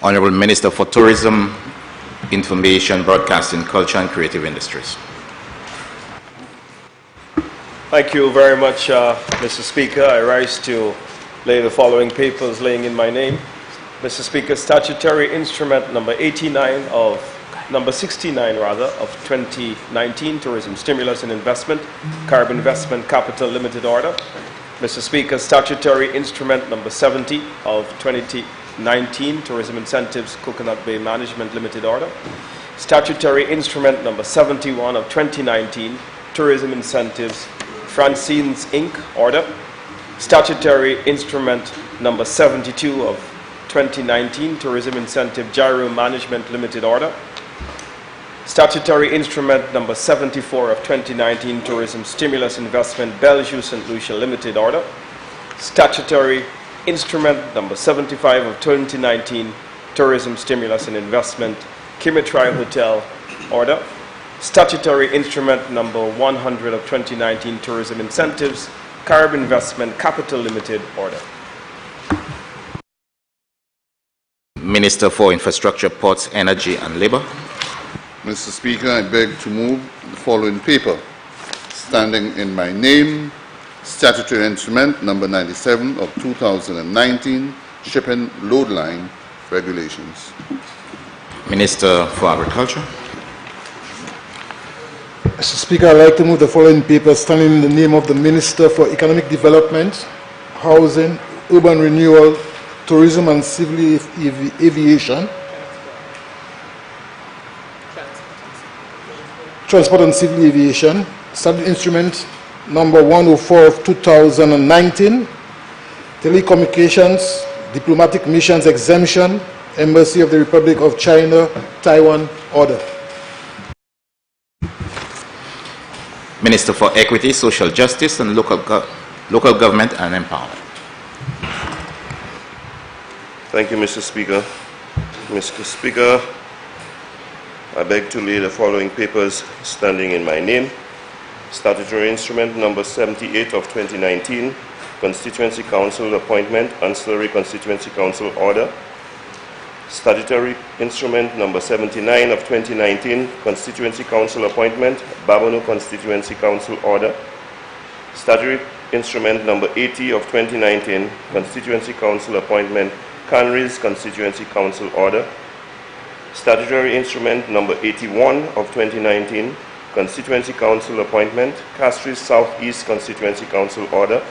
Honorable Minister for Tourism, Information, Broadcasting, Culture and Creative Industries. Thank you very much, Mr. Speaker. I rise to lay the following papers laying in my name. Mr. Speaker, Statutory Instrument Number 69 of 2019, Tourism Stimulus and Investment, Caribbean Investment Capital Limited Order. Mr. Speaker, Statutory Instrument Number 70 of 2019, Tourism Incentives, Coconut Bay Management Limited Order. Statutory Instrument Number 71 of 2019, Tourism Incentives, Francine's Inc. Order. Statutory Instrument Number 72 of 2019, Tourism Incentive Gyro Management Limited Order. Statutory Instrument Number 74 of 2019, Tourism Stimulus Investment Bellevue St. Lucia Limited Order. Statutory Instrument Number 75 of 2019, Tourism Stimulus and Investment Kimitrai Hotel Order. Statutory Instrument Number 100 of 2019, Tourism Incentives, Caribbean Investment Capital Limited Order. Minister for Infrastructure, Ports, Energy and Labour. Mr. Speaker, I beg to move the following paper, standing in my name, Statutory Instrument Number 97 of 2019, Shipping Load Line Regulations. Minister for Agriculture. Mr. Speaker, I'd like to move the following paper, standing in the name of the Minister for Economic Development, Housing, Urban Renewal, Tourism and Civil Aviation, Transport and Civil Aviation, Statute Instrument Number 104 of 2019, Telecommunications, Diplomatic Missions Exemption, Embassy of the Republic of China, Taiwan Order. Minister for Equity, Social Justice and Local Government and Empowerment. Thank you, Mr. Speaker. Mr. Speaker, I beg to lay the following papers standing in my name. Statutory Instrument Number 78 of 2019, Constituency Council appointment, Ancillary Constituency Council order. Statutory Instrument number 79 of 2019, Constituency Council appointment, Babonneau Constituency Council order. Statutory Instrument number 80 of 2019, Constituency Council appointment, Canries Constituency Council order. Statutory Instrument number 81 of 2019, Constituency Council appointment, Castries Southeast Constituency Council order.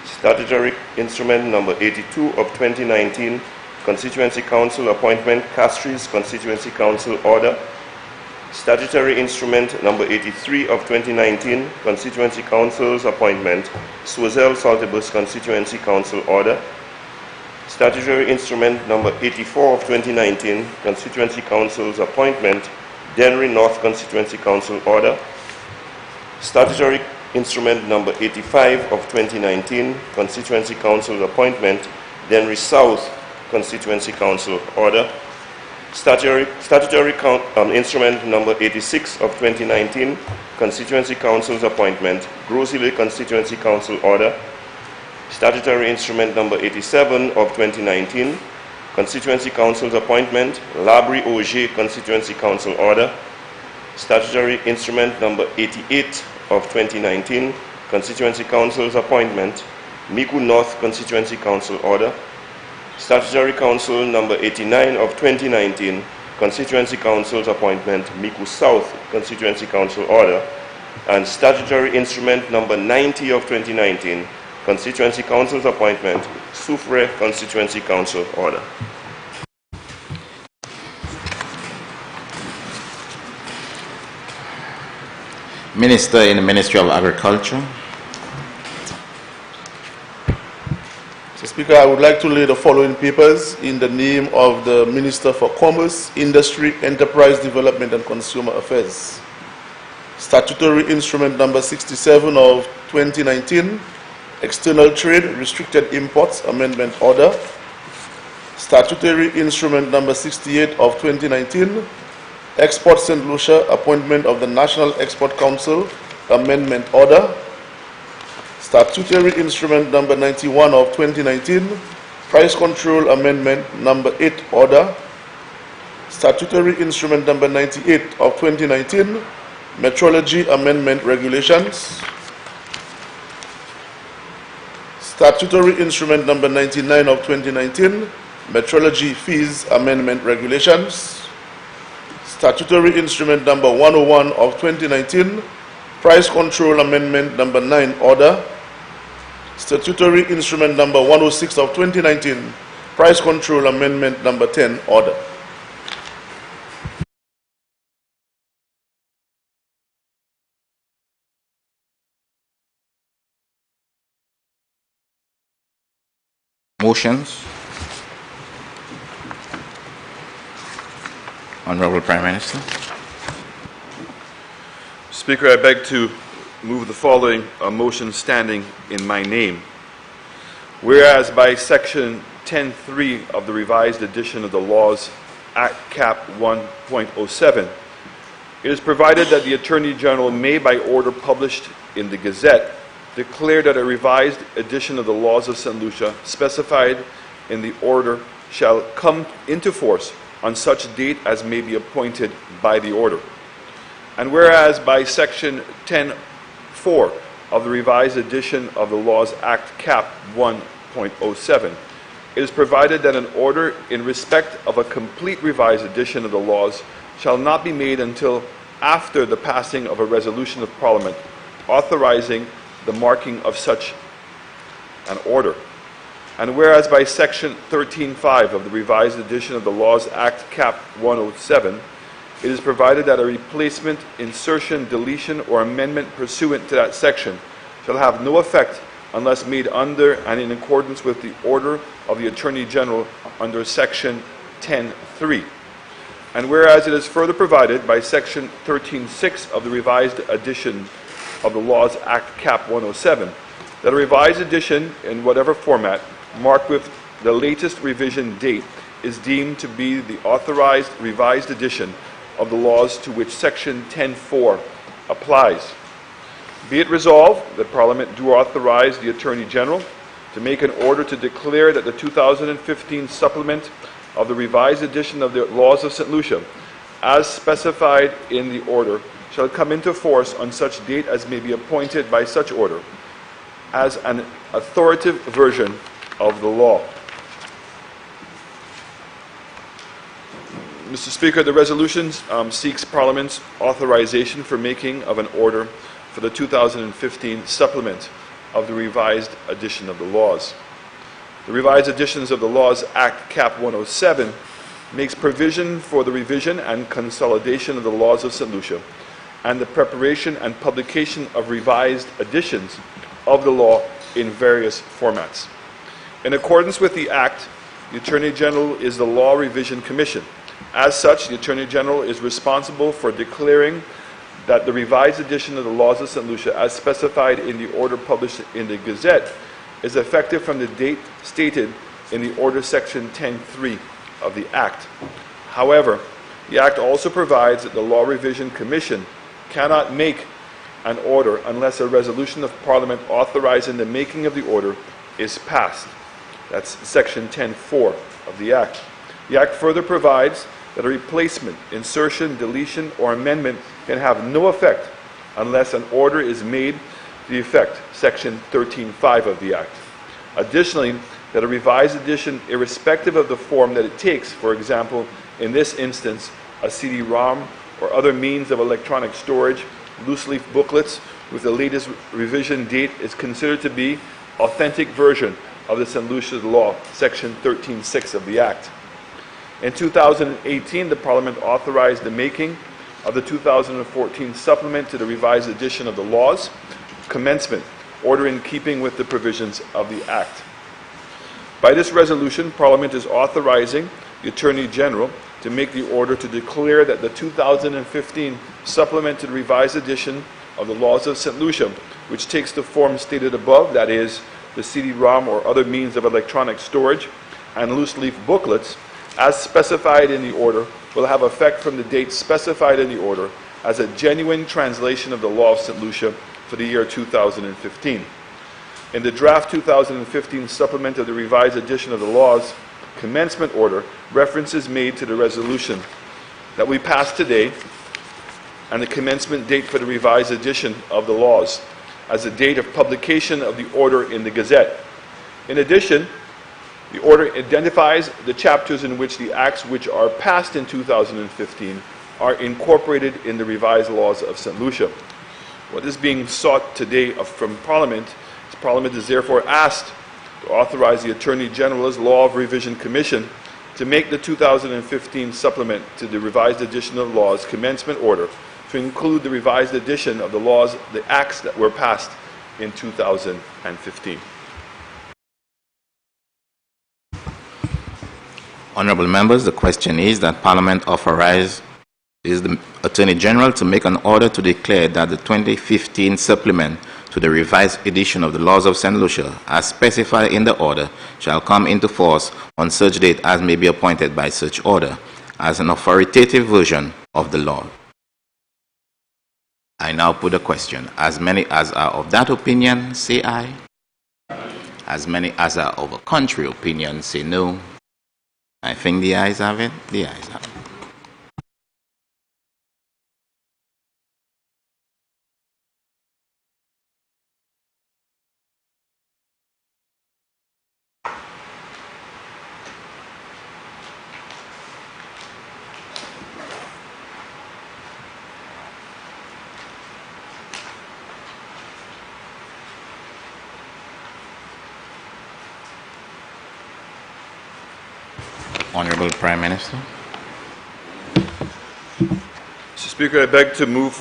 Statutory Instrument number 82 of 2019, Constituency Council appointment, Castries Constituency Council order. Statutory Instrument number 83 of 2019, Constituency Council's appointment, Soisel Saltibus Constituency Council order. Statutory Instrument number 84 of 2019, Constituency Council's appointment, Dennery North Constituency Council order. Statutory Instrument number 85 of 2019, Constituency Council's appointment, Dennery South Constituency Council order. Statutory Instrument number 86 of 2019, Constituency Council's appointment, Groseilliers Constituency Council order. Statutory Instrument number 87 of 2019, Constituency Council's appointment, Labrie Auger Constituency Council order. Statutory Instrument number 88 of 2019, Constituency Council's appointment, Micoud North Constituency Council order. Statutory Council number 89 of 2019, Constituency Council's appointment, Micoud South Constituency Council order. And Statutory Instrument number 90 of 2019, Constituency Council's appointment, Soufrière Constituency Council order. Minister in the Ministry of Agriculture. Mr. Speaker, I would like to lay the following papers in the name of the Minister for Commerce, Industry, Enterprise Development and Consumer Affairs. Statutory Instrument number 67 of 2019, External Trade Restricted Imports Amendment Order. Statutory Instrument number 68 of 2019, Export St. Lucia Appointment of the National Export Council Amendment Order. Statutory Instrument number 91 of 2019, Price Control Amendment number 8 Order. Statutory Instrument number 98 of 2019, Metrology Amendment Regulations. Statutory Instrument number 99 of 2019, Metrology Fees Amendment Regulations. Statutory Instrument number 101 of 2019, Price Control Amendment number 9 Order. Statutory Instrument number 106 of 2019, Price Control Amendment number 10 Order. Motions. Honorable Prime Minister. Speaker, I beg to move the following motion standing in my name. Whereas by Section 10.3 of the revised edition of the Laws Act Cap 1.07, it is provided that the Attorney General may, by order published in the Gazette, declare that a revised edition of the Laws of St. Lucia specified in the order shall come into force on such date as may be appointed by the order. And whereas by Section 10.4 of the revised edition of the Laws Act Cap 1.07, it is provided that an order in respect of a complete revised edition of the laws shall not be made until after the passing of a resolution of Parliament authorizing the marking of such an order. And whereas by Section 13.5 of the revised edition of the Laws Act Cap 107, it is provided that a replacement, insertion, deletion, or amendment pursuant to that section shall have no effect unless made under and in accordance with the order of the Attorney General under Section 10.3. And whereas it is further provided by Section 13.6 of the revised edition of the Laws Act Cap 107, that a revised edition in whatever format marked with the latest revision date is deemed to be the authorized revised edition of the laws to which Section 10.4 applies. Be it resolved that Parliament do authorize the Attorney General to make an order to declare that the 2015 supplement of the revised edition of the Laws of St. Lucia, as specified in the order, shall come into force on such date as may be appointed by such order, as an authoritative version of the law. Mr. Speaker, the resolution seeks Parliament's authorization for making of an order for the 2015 supplement of the revised edition of the laws. The revised editions of the Laws Act Cap 107 makes provision for the revision and consolidation of the laws of St. Lucia and the preparation and publication of revised editions of the law in various formats. In accordance with the Act, the Attorney General is the Law Revision Commission. As such, the Attorney General is responsible for declaring that the revised edition of the Laws of St. Lucia, as specified in the order published in the Gazette, is effective from the date stated in the Order Section 10.3 of the Act. However, the Act also provides that the Law Revision Commission cannot make an order unless a resolution of Parliament authorizing the making of the order is passed. That's Section 10.4 of the Act. The Act further provides that a replacement, insertion, deletion, or amendment can have no effect unless an order is made to the effect, Section 13.5 of the Act. Additionally, that a revised edition, irrespective of the form that it takes, for example, in this instance, a CD-ROM or other means of electronic storage, loose-leaf booklets with the latest revision date, is considered to be authentic version of the St. Lucia law, Section 13.6 of the Act. In 2018, the Parliament authorized the making of the 2014 supplement to the revised edition of the laws, commencement, order in keeping with the provisions of the Act. By this resolution, Parliament is authorizing the Attorney General to make the order to declare that the 2015 supplement to the revised edition of the Laws of St. Lucia, which takes the form stated above, that is, the CD-ROM or other means of electronic storage, and loose-leaf booklets, as specified in the order, will have effect from the date specified in the order as a genuine translation of the Law of St. Lucia for the year 2015. In the draft 2015 supplement of the revised edition of the laws, commencement order, reference is made to the resolution that we passed today and the commencement date for the revised edition of the laws as the date of publication of the order in the Gazette. In addition, the order identifies the chapters in which the acts which are passed in 2015 are incorporated in the revised laws of St. Lucia. What is being sought today from Parliament is therefore asked to authorize the Attorney General's Law of Revision Commission to make the 2015 supplement to the revised edition of laws commencement order to include the revised edition of the laws, the acts that were passed in 2015. Honourable members, the question is that Parliament authorizes the Attorney General to make an order to declare that the 2015 supplement to the revised edition of the Laws of St. Lucia, as specified in the order, shall come into force on such date as may be appointed by such order, as an authoritative version of the law. I now put a question. As many as are of that opinion, say aye. As many as are of a contrary opinion, say no. I think the ayes have it. The ayes have it. Honourable Prime Minister. Mr. Speaker, I beg to move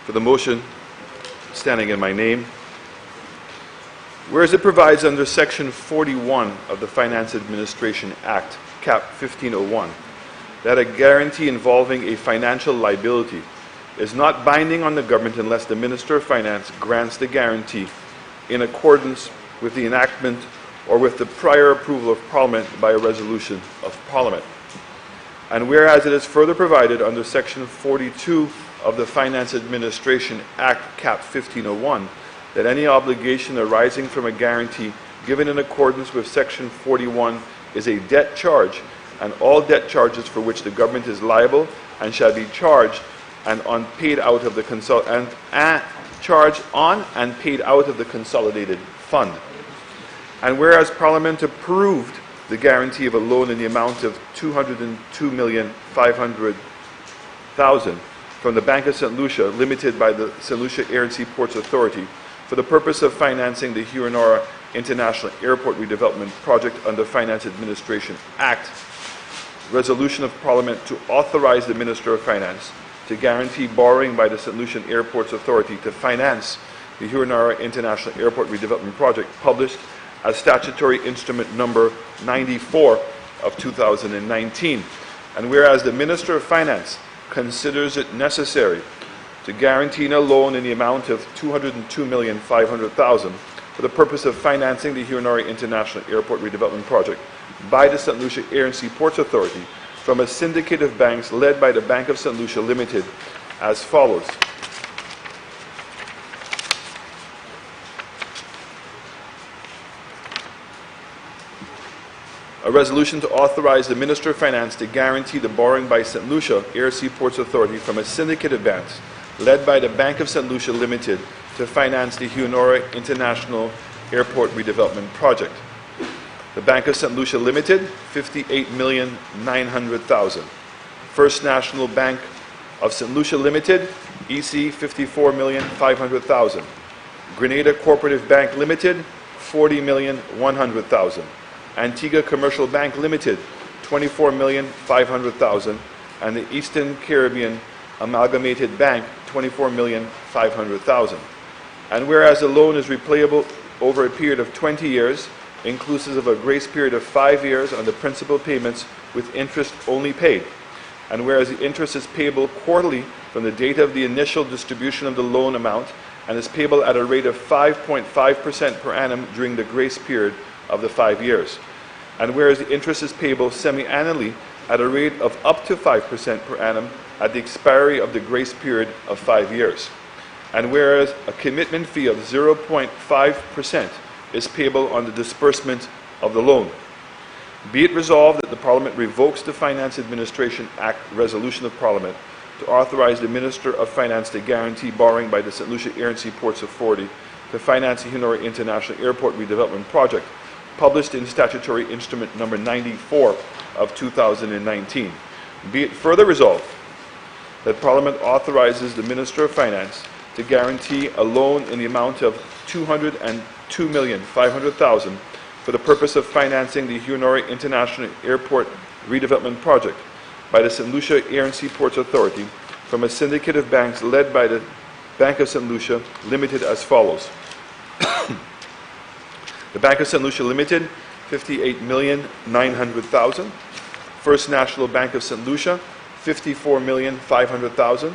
for the motion standing in my name. Whereas it provides under Section 41 of the Finance Administration Act, Cap 1501, that a guarantee involving a financial liability is not binding on the government unless the Minister of Finance grants the guarantee in accordance with the enactment or with the prior approval of Parliament by a resolution of Parliament. And whereas it is further provided under Section 42 of the Finance Administration Act, Cap 1501, that any obligation arising from a guarantee given in accordance with Section 41 is a debt charge, and all debt charges for which the government is liable and shall be charged and paid out of the consolidated fund. And whereas Parliament approved the guarantee of a loan in the amount of $202,500,000 from the Bank of St. Lucia, limited by the St. Lucia Air and Seaports Authority, for the purpose of financing the Huronora International Airport Redevelopment Project under Finance Administration Act, resolution of Parliament to authorize the Minister of Finance to guarantee borrowing by the St. Lucian Airports Authority to finance the Huronora International Airport Redevelopment Project, published as Statutory Instrument Number 94 of 2019. And whereas the Minister of Finance considers it necessary to guarantee a loan in the amount of $202,500,000 for the purpose of financing the Huronora International Airport Redevelopment Project by the St. Lucia Air and Seaports Authority from a syndicate of banks led by the Bank of St. Lucia Limited as follows. A resolution to authorize the Minister of Finance to guarantee the borrowing by St. Lucia Air Seaports Authority from a syndicate of banks led by the Bank of St. Lucia Limited to finance the Huronora International Airport Redevelopment Project. The Bank of St. Lucia Limited, $58,900,000. First National Bank of St. Lucia Limited, EC, $54,500,000. Grenada Cooperative Bank Limited, $40,100,000. Antigua Commercial Bank Limited, $24,500,000, and the Eastern Caribbean Amalgamated Bank, $24,500,000. And whereas the loan is repayable over a period of 20 years, inclusive of a grace period of 5 years on the principal payments with interest only paid, and whereas the interest is payable quarterly from the date of the initial distribution of the loan amount and is payable at a rate of 5.5% per annum during the grace period of the 5 years. And whereas the interest is payable semi-annually at a rate of up to 5% per annum at the expiry of the grace period of 5 years. And whereas a commitment fee of 0.5% is payable on the disbursement of the loan. Be it resolved that the Parliament revokes the Finance Administration Act resolution of Parliament to authorize the Minister of Finance to guarantee borrowing by the St. Lucia Air and Seaports Authority to finance the Huronora International Airport Redevelopment Project, published in Statutory Instrument Number 94 of 2019. Be it further resolved that Parliament authorizes the Minister of Finance to guarantee a loan in the amount of $202,500,000 for the purpose of financing the Huronora International Airport Redevelopment Project by the St. Lucia Air and Seaports Authority from a syndicate of banks led by the Bank of St. Lucia Limited as follows. The Bank of St. Lucia Limited, $58,900,000. First National Bank of St. Lucia, $54,500,000.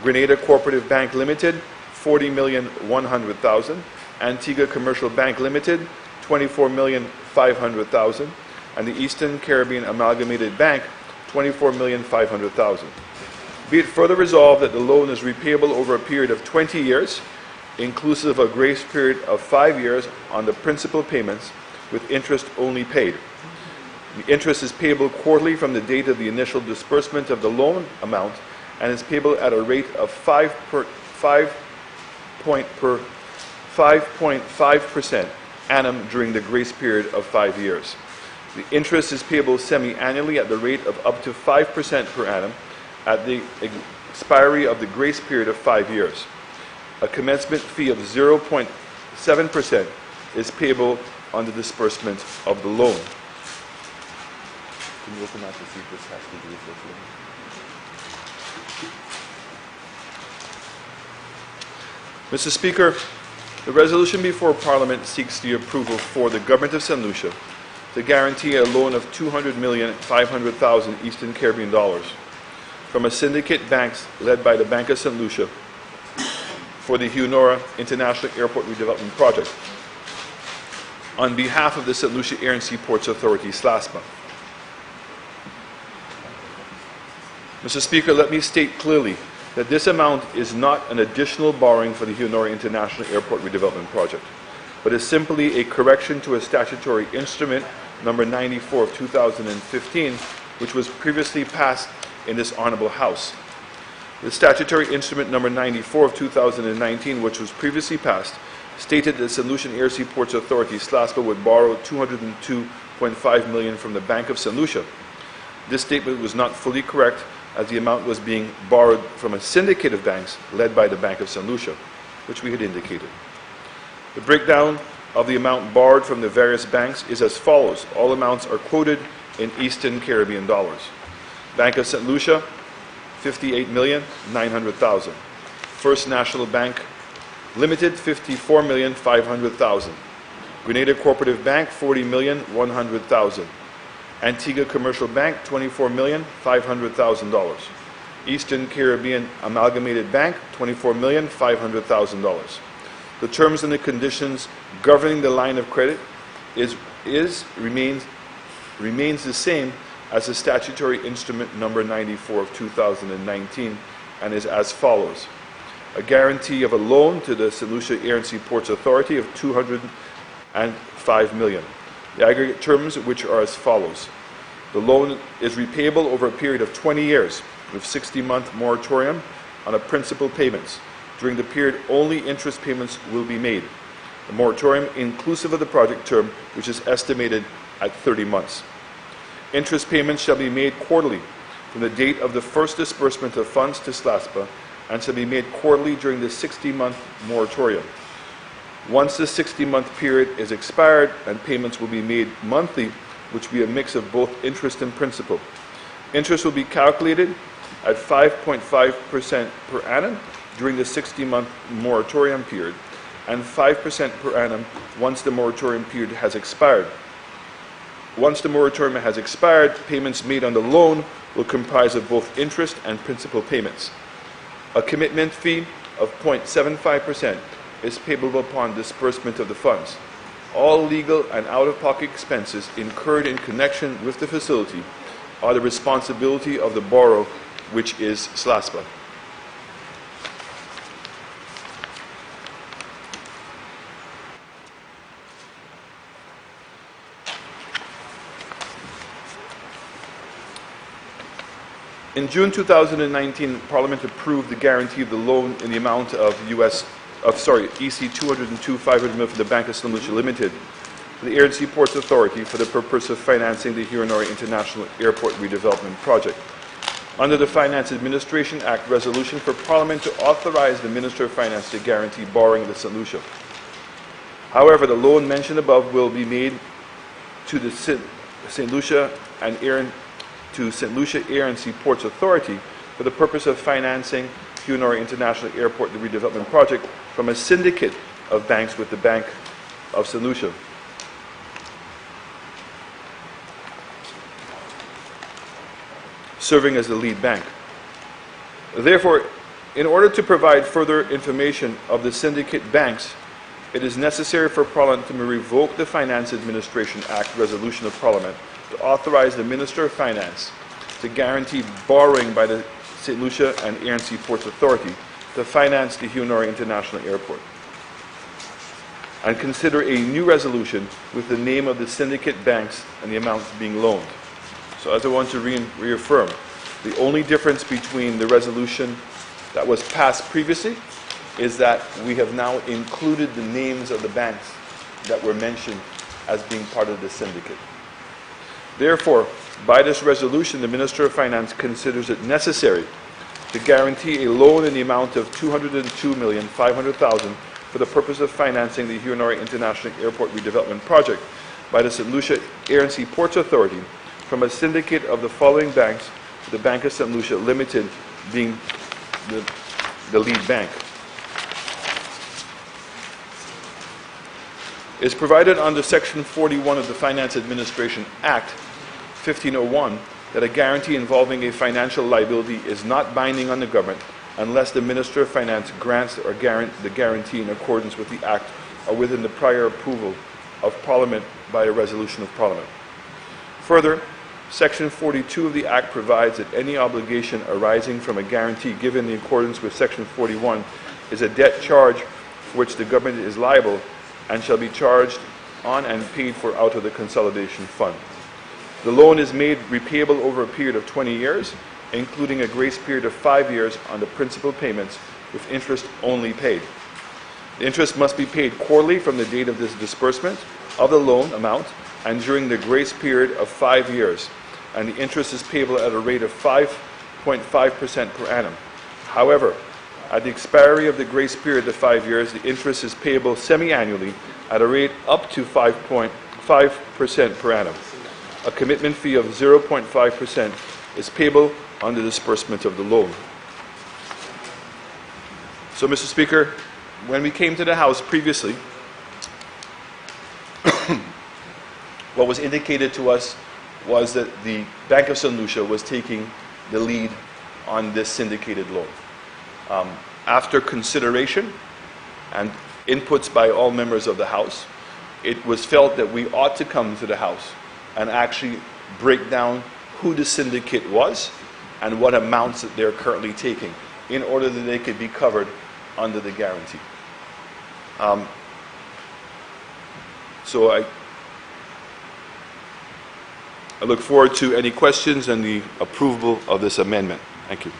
Grenada Cooperative Bank Limited, $40,100,000. Antigua Commercial Bank Limited, $24,500,000. And the Eastern Caribbean Amalgamated Bank, $24,500,000. Be it further resolved that the loan is repayable over a period of 20 years, inclusive of a grace period of 5 years on the principal payments with interest only paid. The interest is payable quarterly from the date of the initial disbursement of the loan amount and is payable at a rate of 5.5% annum during the grace period of 5 years. The interest is payable semi-annually at the rate of up to 5% per annum at the expiry of the grace period of 5 years. A commencement fee of 0.7% is payable on the disbursement of the loan. Can you open that to see if this has to do with this loan? Mr. Speaker, the resolution before Parliament seeks the approval for the Government of St. Lucia to guarantee a loan of $200,500,000 Eastern Caribbean dollars from a syndicate banks led by the Bank of St. Lucia for the Huronora International Airport Redevelopment Project on behalf of the St. Lucia Air and Seaports Authority, SLASPA. Mr. Speaker, let me state clearly that this amount is not an additional borrowing for the Hunori International Airport Redevelopment Project, but is simply a correction to a statutory instrument number 94 of 2015, which was previously passed in this Honorable House. The statutory instrument number 94 of 2019, which was previously passed, stated that the St. Lucia Air Seaports Authority, SLASPA, would borrow $202.5 million from the Bank of St. Lucia. This statement was not fully correct, as the amount was being borrowed from a syndicate of banks led by the Bank of St. Lucia, which we had indicated. The breakdown of the amount borrowed from the various banks is as follows. All amounts are quoted in Eastern Caribbean dollars. Bank of St. Lucia, $58,900,000. First National Bank Limited, $54,500,000. Grenada Cooperative Bank, $40,100,000. Antigua Commercial Bank, $24,500,000. Eastern Caribbean Amalgamated Bank, $24,500,000. The terms and the conditions governing the line of credit remains the same as the statutory instrument number 94 of 2019, and is as follows. A guarantee of a loan to the St. Lucia Air and Seaports Authority of $205 million. The aggregate terms, which are as follows. The loan is repayable over a period of 20 years with 60-month moratorium on the principal payments. During the period, only interest payments will be made. The moratorium inclusive of the project term, which is estimated at 30 months. Interest payments shall be made quarterly from the date of the first disbursement of funds to SLASPA and shall be made quarterly during the 60-month moratorium. Once the 60-month period is expired, and payments will be made monthly, which will be a mix of both interest and principal. Interest will be calculated at 5.5% per annum during the 60-month moratorium period, and 5% per annum once the moratorium period has expired. Once the moratorium has expired, payments made on the loan will comprise of both interest and principal payments. A commitment fee of 0.75% is payable upon disbursement of the funds. All legal and out-of-pocket expenses incurred in connection with the facility are the responsibility of the borrower, which is SLASPA. In June 2019, Parliament approved the guarantee of the loan in the amount of EC $202.5 million for the Bank of St. Lucia Limited, to the Air and Seaports Authority for the purpose of financing the Hunori International Airport Redevelopment Project. Under the Finance Administration Act resolution for Parliament to authorize the Minister of Finance to guarantee borrowing the St. Lucia. However, the loan mentioned above will be made to the St. Lucia Air and Seaports Authority for the purpose of financing Hunori International Airport, the redevelopment project, from a syndicate of banks with the Bank of St. Lucia. Serving as the lead bank. Therefore, in order to provide further information of the syndicate banks, it is necessary for Parliament to revoke the Finance Administration Act resolution of Parliament to authorize the Minister of Finance to guarantee borrowing by the St. Lucia and Air and Seaports Authority to finance the Hunori International Airport, and consider a new resolution with the name of the syndicate banks and the amounts being loaned. So as I want to reaffirm, the only difference between the resolution that was passed previously is that we have now included the names of the banks that were mentioned as being part of the syndicate. Therefore, by this resolution, the Minister of Finance considers it necessary to guarantee a loan in the amount of $202,500,000 for the purpose of financing the Hunori International Airport Redevelopment Project by the St. Lucia Air and Seaports Authority from a syndicate of the following banks, the Bank of St. Lucia Limited being the lead bank. It is provided under Section 41 of the Finance Administration Act 1501 that a guarantee involving a financial liability is not binding on the government unless the Minister of Finance grants or the guarantee in accordance with the Act or within the prior approval of Parliament by a resolution of Parliament. Further, Section 42 of the Act provides that any obligation arising from a guarantee given in accordance with Section 41 is a debt charge for which the government is liable and shall be charged on and paid for out of the consolidation fund. The loan is made repayable over a period of 20 years, including a grace period of 5 years on the principal payments with interest only paid. The interest must be paid quarterly from the date of this disbursement of the loan amount and during the grace period of 5 years, and the interest is payable at a rate of 5.5% per annum. However, at the expiry of the grace period of 5 years, the interest is payable semi-annually at a rate up to 5.5% per annum. A commitment fee of 0.5% is payable on the disbursement of the loan. So, Mr. Speaker, when we came to the House previously, what was indicated to us was that the Bank of St. Lucia was taking the lead on this syndicated loan. After consideration and inputs by all members of the House, it was felt that we ought to come to the House and actually break down who the syndicate was and what amounts that they're currently taking in order that they could be covered under the guarantee. So I look forward to any questions and the approval of this amendment. Thank you.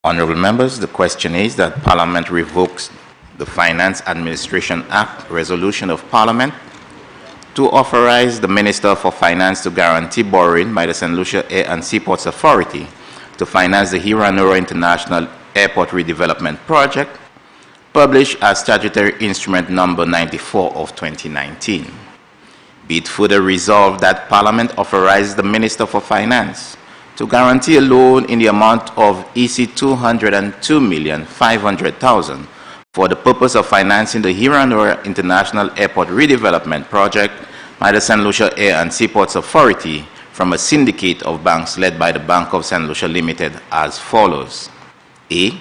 Honorable members, the question is that Parliament revokes the Finance Administration Act resolution of Parliament to authorize the Minister for Finance to guarantee borrowing by the St. Lucia Air and Seaports Authority to finance the Hiranura International Airport Redevelopment Project, published as Statutory Instrument Number 94 of 2019. Be it further resolved that Parliament authorizes the Minister for Finance to guarantee a loan in the amount of EC 202,500,000 for the purpose of financing the Hiranura International Airport Redevelopment Project by the St. Lucia Air and Seaports Authority from a syndicate of banks led by the Bank of St. Lucia Limited as follows. A.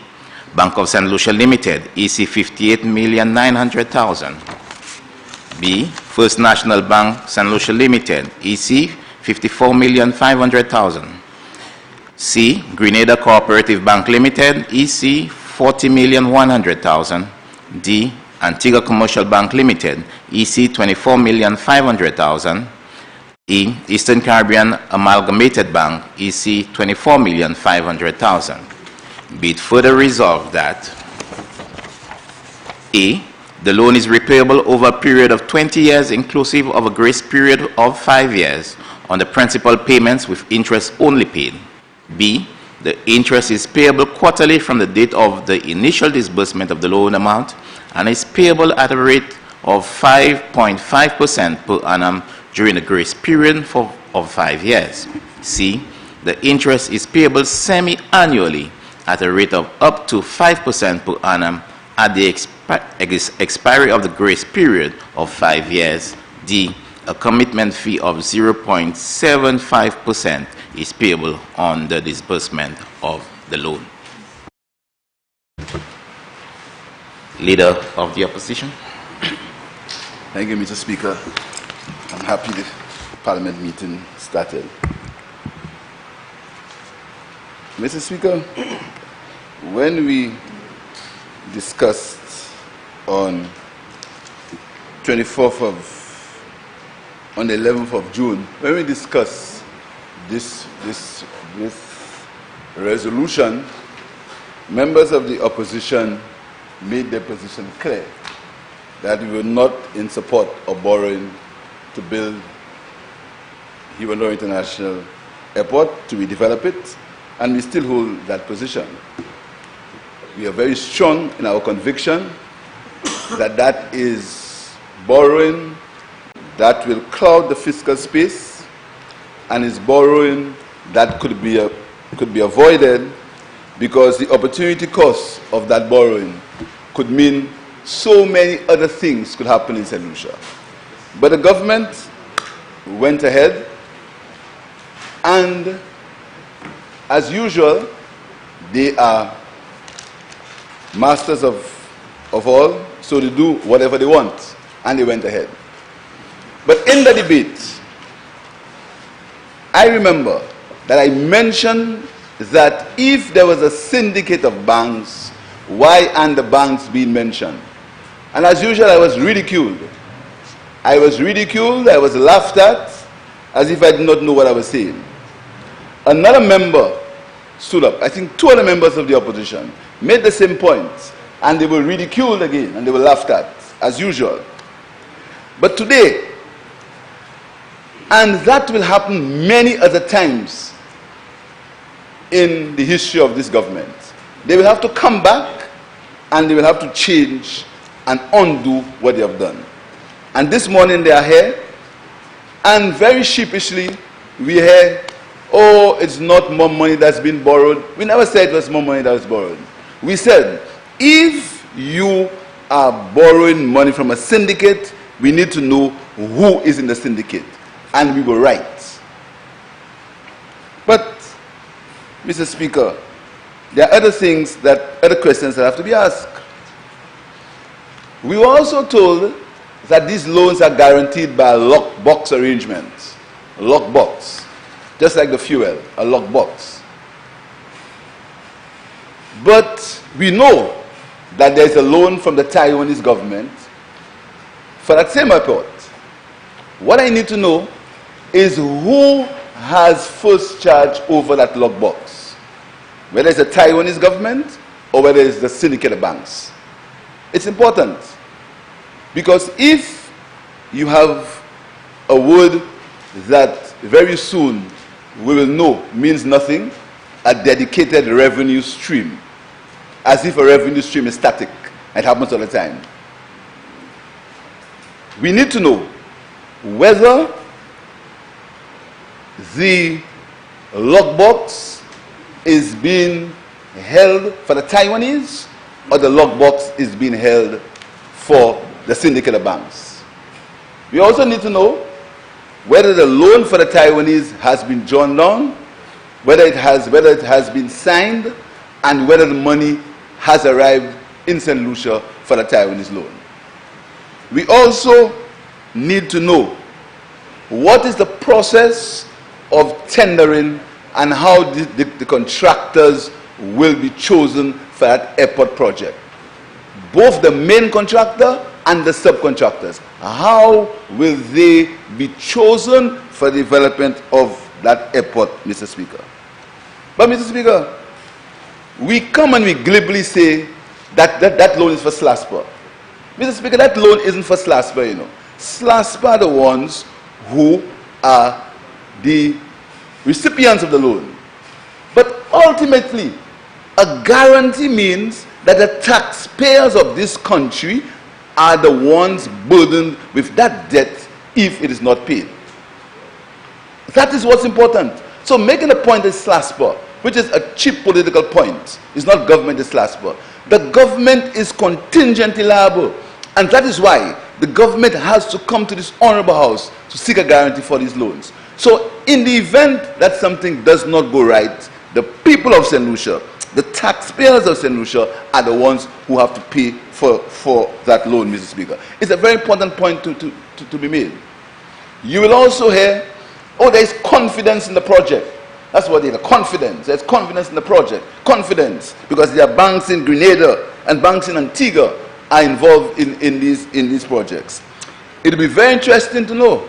Bank of St. Lucia Limited, EC 58,900,000. B. First National Bank, St. Lucia Limited, EC 54,500,000. C. Grenada Cooperative Bank Limited, EC 40,100,000. D. Antigua Commercial Bank Limited, EC 24,500,000. E. Eastern Caribbean Amalgamated Bank, EC 24,500,000. Be it further resolved that A. The loan is repayable over a period of 20 years inclusive of a grace period of 5 years on the principal payments with interest only paid. B. The interest is payable quarterly from the date of the initial disbursement of the loan amount and is payable at a rate of 5.5% per annum during the grace period of 5 years. C. The interest is payable semi-annually at a rate of up to 5% per annum at the expiry of the grace period of 5 years. D. A commitment fee of 0.75% is payable on the disbursement of the loan. Leader of the Opposition. Thank you, Mr. Speaker. I'm happy the Parliament meeting started. Mr. Speaker, when we discussed on the 11th of June, when we discussed this resolution, members of the opposition made their position clear that we were not in support of borrowing to build Hiranura International Airport, to redevelop it, and we still hold that position. We are very strong in our conviction that that is borrowing that will cloud the fiscal space and is borrowing that could be avoided, because the opportunity cost of that borrowing could mean so many other things could happen in St. Lucia. But the government went ahead, and as usual, they are masters of all, so they do whatever they want, and they went ahead. But in the debate, I remember that I mentioned that if there was a syndicate of banks, why aren't the banks being mentioned? And as usual, I was ridiculed. I was laughed at, as if I did not know what I was saying. Another member stood up, I think 2 other members of the opposition, made the same point, and they were ridiculed again, and they were laughed at, as usual. But today, and that will happen many other times in the history of this government, they will have to come back and they will have to change and undo what they have done. And this morning they are here, and very sheepishly we hear, oh, it's not more money that's been borrowed. We never said it was more money that was borrowed. We said, if you are borrowing money from a syndicate, we need to know who is in the syndicate. And we were right. But, Mr. Speaker, there are other things other questions that have to be asked. We were also told that these loans are guaranteed by a lockbox arrangement. A lockbox. Just like the fuel, a lockbox. But we know that there is a loan from the Taiwanese government for that same airport. What I need to know is who has first charge over that lockbox, whether it's the Taiwanese government or whether it's the syndicate of banks. It's important, because if you have a word that very soon we will know means nothing, a dedicated revenue stream, as if a revenue stream is static. It happens all the time. We need to know whether the lockbox is being held for the Taiwanese or the lockbox is being held for the syndicate of banks. We also need to know whether the loan for the Taiwanese has been drawn down, whether it has been signed, and whether the money has arrived in St. Lucia for the Taiwanese loan. We also need to know what is the process of tendering and how the contractors will be chosen for that airport project. Both the main contractor and the subcontractors. How will they be chosen for the development of that airport, Mr. Speaker? But, Mr. Speaker, we come and we glibly say that loan is for SLASPA. Mr. Speaker, that loan isn't for SLASPA, you know. SLASPA are the ones who are the recipients of the loan. But ultimately, a guarantee means that the taxpayers of this country are the ones burdened with that debt if it is not paid. That is what's important. So making a point is SLASPA, which is a cheap political point. It's not government, it's SLASPA. The government is contingently liable. And that is why the government has to come to this honorable house to seek a guarantee for these loans. So in the event that something does not go right, the people of St. Lucia, the taxpayers of St. Lucia, are the ones who have to pay for that loan, Mr. Speaker. It's a very important point to be made. You will also hear, oh, there is confidence in the project. That's what it is, confidence. There's confidence in the project. Confidence, because there are banks in Grenada and banks in Antigua are involved in these projects. It will be very interesting to know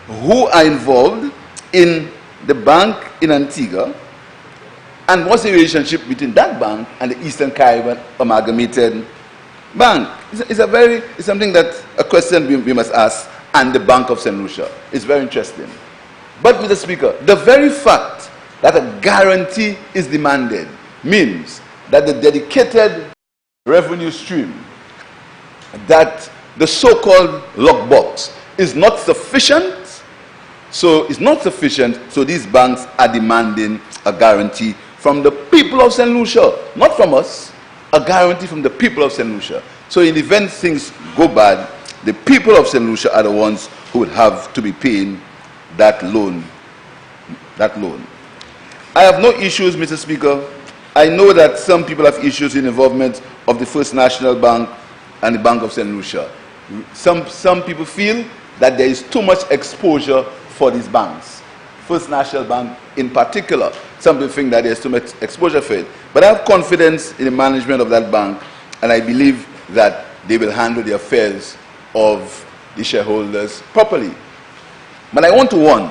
who are involved in the bank in Antigua and what's the relationship between that bank and the Eastern Caribbean Amalgamated Bank. It's something that a question we must ask, and the Bank of St. Lucia. It's very interesting. But, Mr. Speaker, the very fact that a guarantee is demanded means that the dedicated revenue stream, that the so-called lockbox is not sufficient. So it's not sufficient, so these banks are demanding a guarantee from the people of St. Lucia, not from us, a guarantee from the people of St. Lucia. So in the event things go bad, the people of St. Lucia are the ones who would have to be paying that loan. I have no issues, Mr. Speaker. I know that some people have issues in involvement of the First National Bank and the Bank of St. Lucia. Some people feel that there is too much exposure for these banks. First National Bank in particular, some people think that there's too much exposure for it. But I have confidence in the management of that bank, and I believe that they will handle the affairs of the shareholders properly. But I want to warn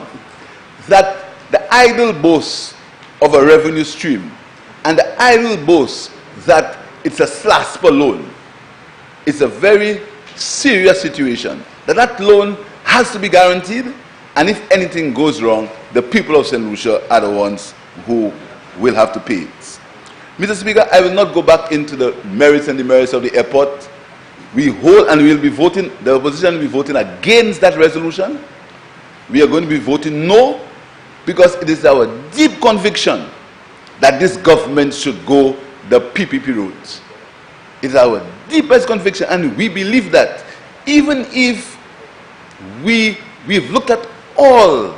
that the idle boast of a revenue stream and the idle boast that it's a SLASPA loan, it's a very serious situation. That loan has to be guaranteed, and if anything goes wrong, the people of St. Lucia are the ones who will have to pay it. Mr. Speaker, I will not go back into the merits and demerits of the airport. We hold and we will be voting, the opposition will be voting against that resolution. We are going to be voting no, because it is our deep conviction that this government should go the PPP route. It is our deepest conviction, and we believe that even if we've looked at all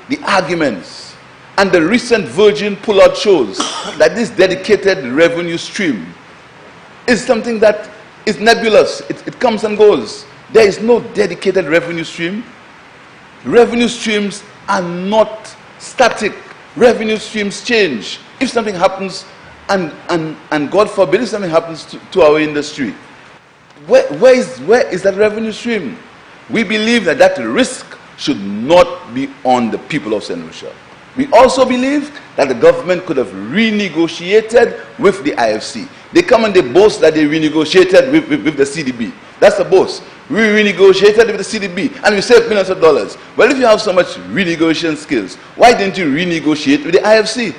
the arguments, and the recent Virgin pullout shows that this dedicated revenue stream is something that is nebulous. It comes and goes. There is no dedicated revenue stream. Revenue streams are not static. Revenue streams change. If something happens, and God forbid if something happens to our industry, where is that revenue stream? We believe that that risk should not be on the people of St. Lucia. We also believe that the government could have renegotiated with the IFC. They come and they boast that they renegotiated with the CDB. That's a boast. We renegotiated with the CDB and we saved millions of dollars. Well, if you have so much renegotiation skills, why didn't you renegotiate with the IFC?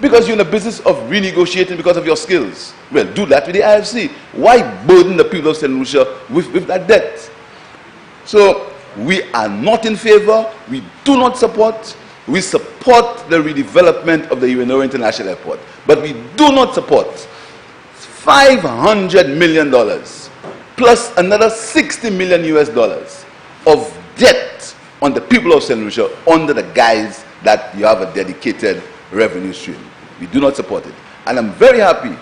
Because you're in the business of renegotiating because of your skills. Well, do that with the IFC. Why burden the people of St. Lucia with that debt? So, we are not in favor. We do not support. We support the redevelopment of the UNO International Airport. But we do not support $500 million plus another $60 million US of debt on the people of St. Lucia under the guise that you have a dedicated revenue stream. We do not support it. And I'm very happy,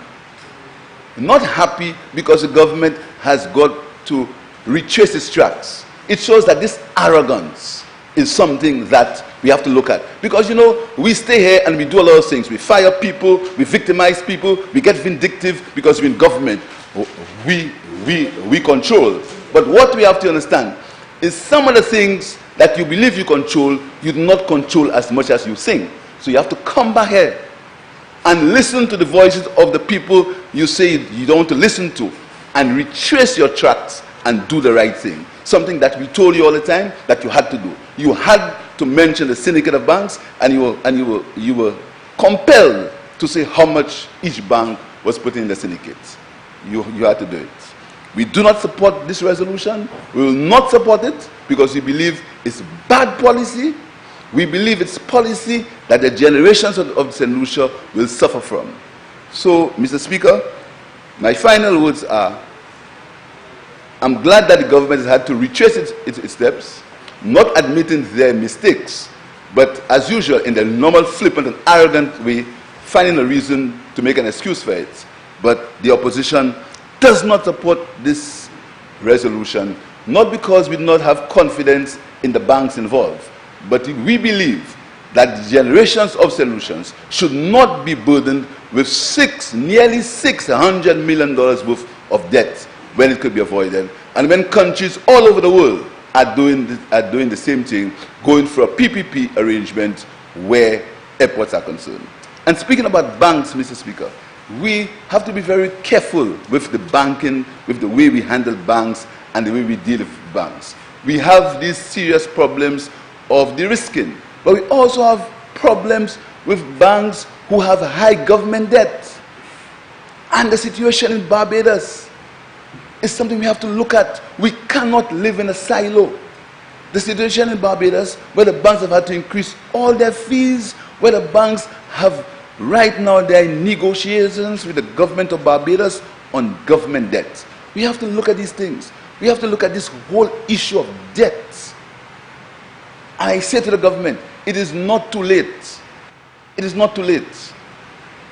not happy because the government has got to retrace its tracks. It shows that this arrogance is something that we have to look at. Because, you know, we stay here and we do a lot of things. We fire people, we victimize people, we get vindictive because we're in government. We control. But what we have to understand is some of the things that you believe you control, you do not control as much as you think. So you have to come back here and listen to the voices of the people you say you don't want to listen to, and retrace your tracks and do the right thing. Something that we told you all the time that you had to do. You had to mention the syndicate of banks, and you were compelled to say how much each bank was putting in the syndicate. You had to do it. We do not support this resolution. We will not support it because we believe it's bad policy. We believe it's policy that the generations of St. Lucia will suffer from. So, Mr. Speaker, my final words are, I'm glad that the government has had to retrace its steps, not admitting their mistakes, but as usual, in the normal flippant and arrogant way, finding a reason to make an excuse for it. But the opposition does not support this resolution, not because we do not have confidence in the banks involved, but we believe that generations of St. Lucians should not be burdened with nearly $600 million worth of debt when it could be avoided, and when countries all over the world are doing the same thing, going for a PPP arrangement where airports are concerned. And speaking about banks, Mr. Speaker, we have to be very careful with the banking, with the way we handle banks and the way we deal with banks. We have these serious problems of de-risking, but we also have problems with banks who have high government debt. And the situation in Barbados is something we have to look at. We cannot live in a silo. The situation in Barbados, where the banks have had to increase all their fees, where the banks have right now they're in negotiations with the government of Barbados on government debt. We have to look at these things. We have to look at this whole issue of debt. I say to the government, it is not too late. It is not too late.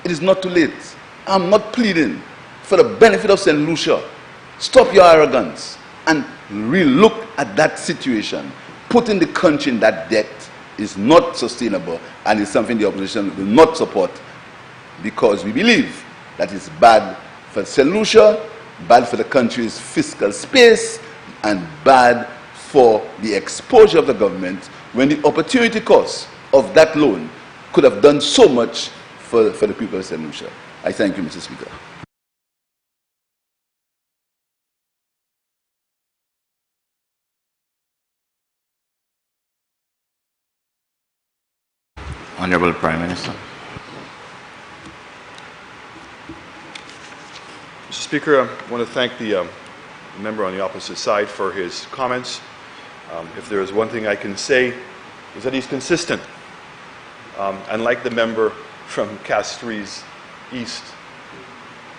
It is not too late. I'm not pleading for the benefit of St. Lucia. Stop your arrogance and re-look at that situation. Putting the country in that debt is not sustainable and is something the opposition will not support, because we believe that it's bad for St. Lucia, bad for the country's fiscal space, and bad for the exposure of the government when the opportunity cost of that loan could have done so much for the people of St. Lucia. I thank you, Mr. Speaker. Honorable Prime Minister. Mr. Speaker, I want to thank the member on the opposite side for his comments. If there is one thing I can say, is that he's consistent. Unlike the member from Castries East,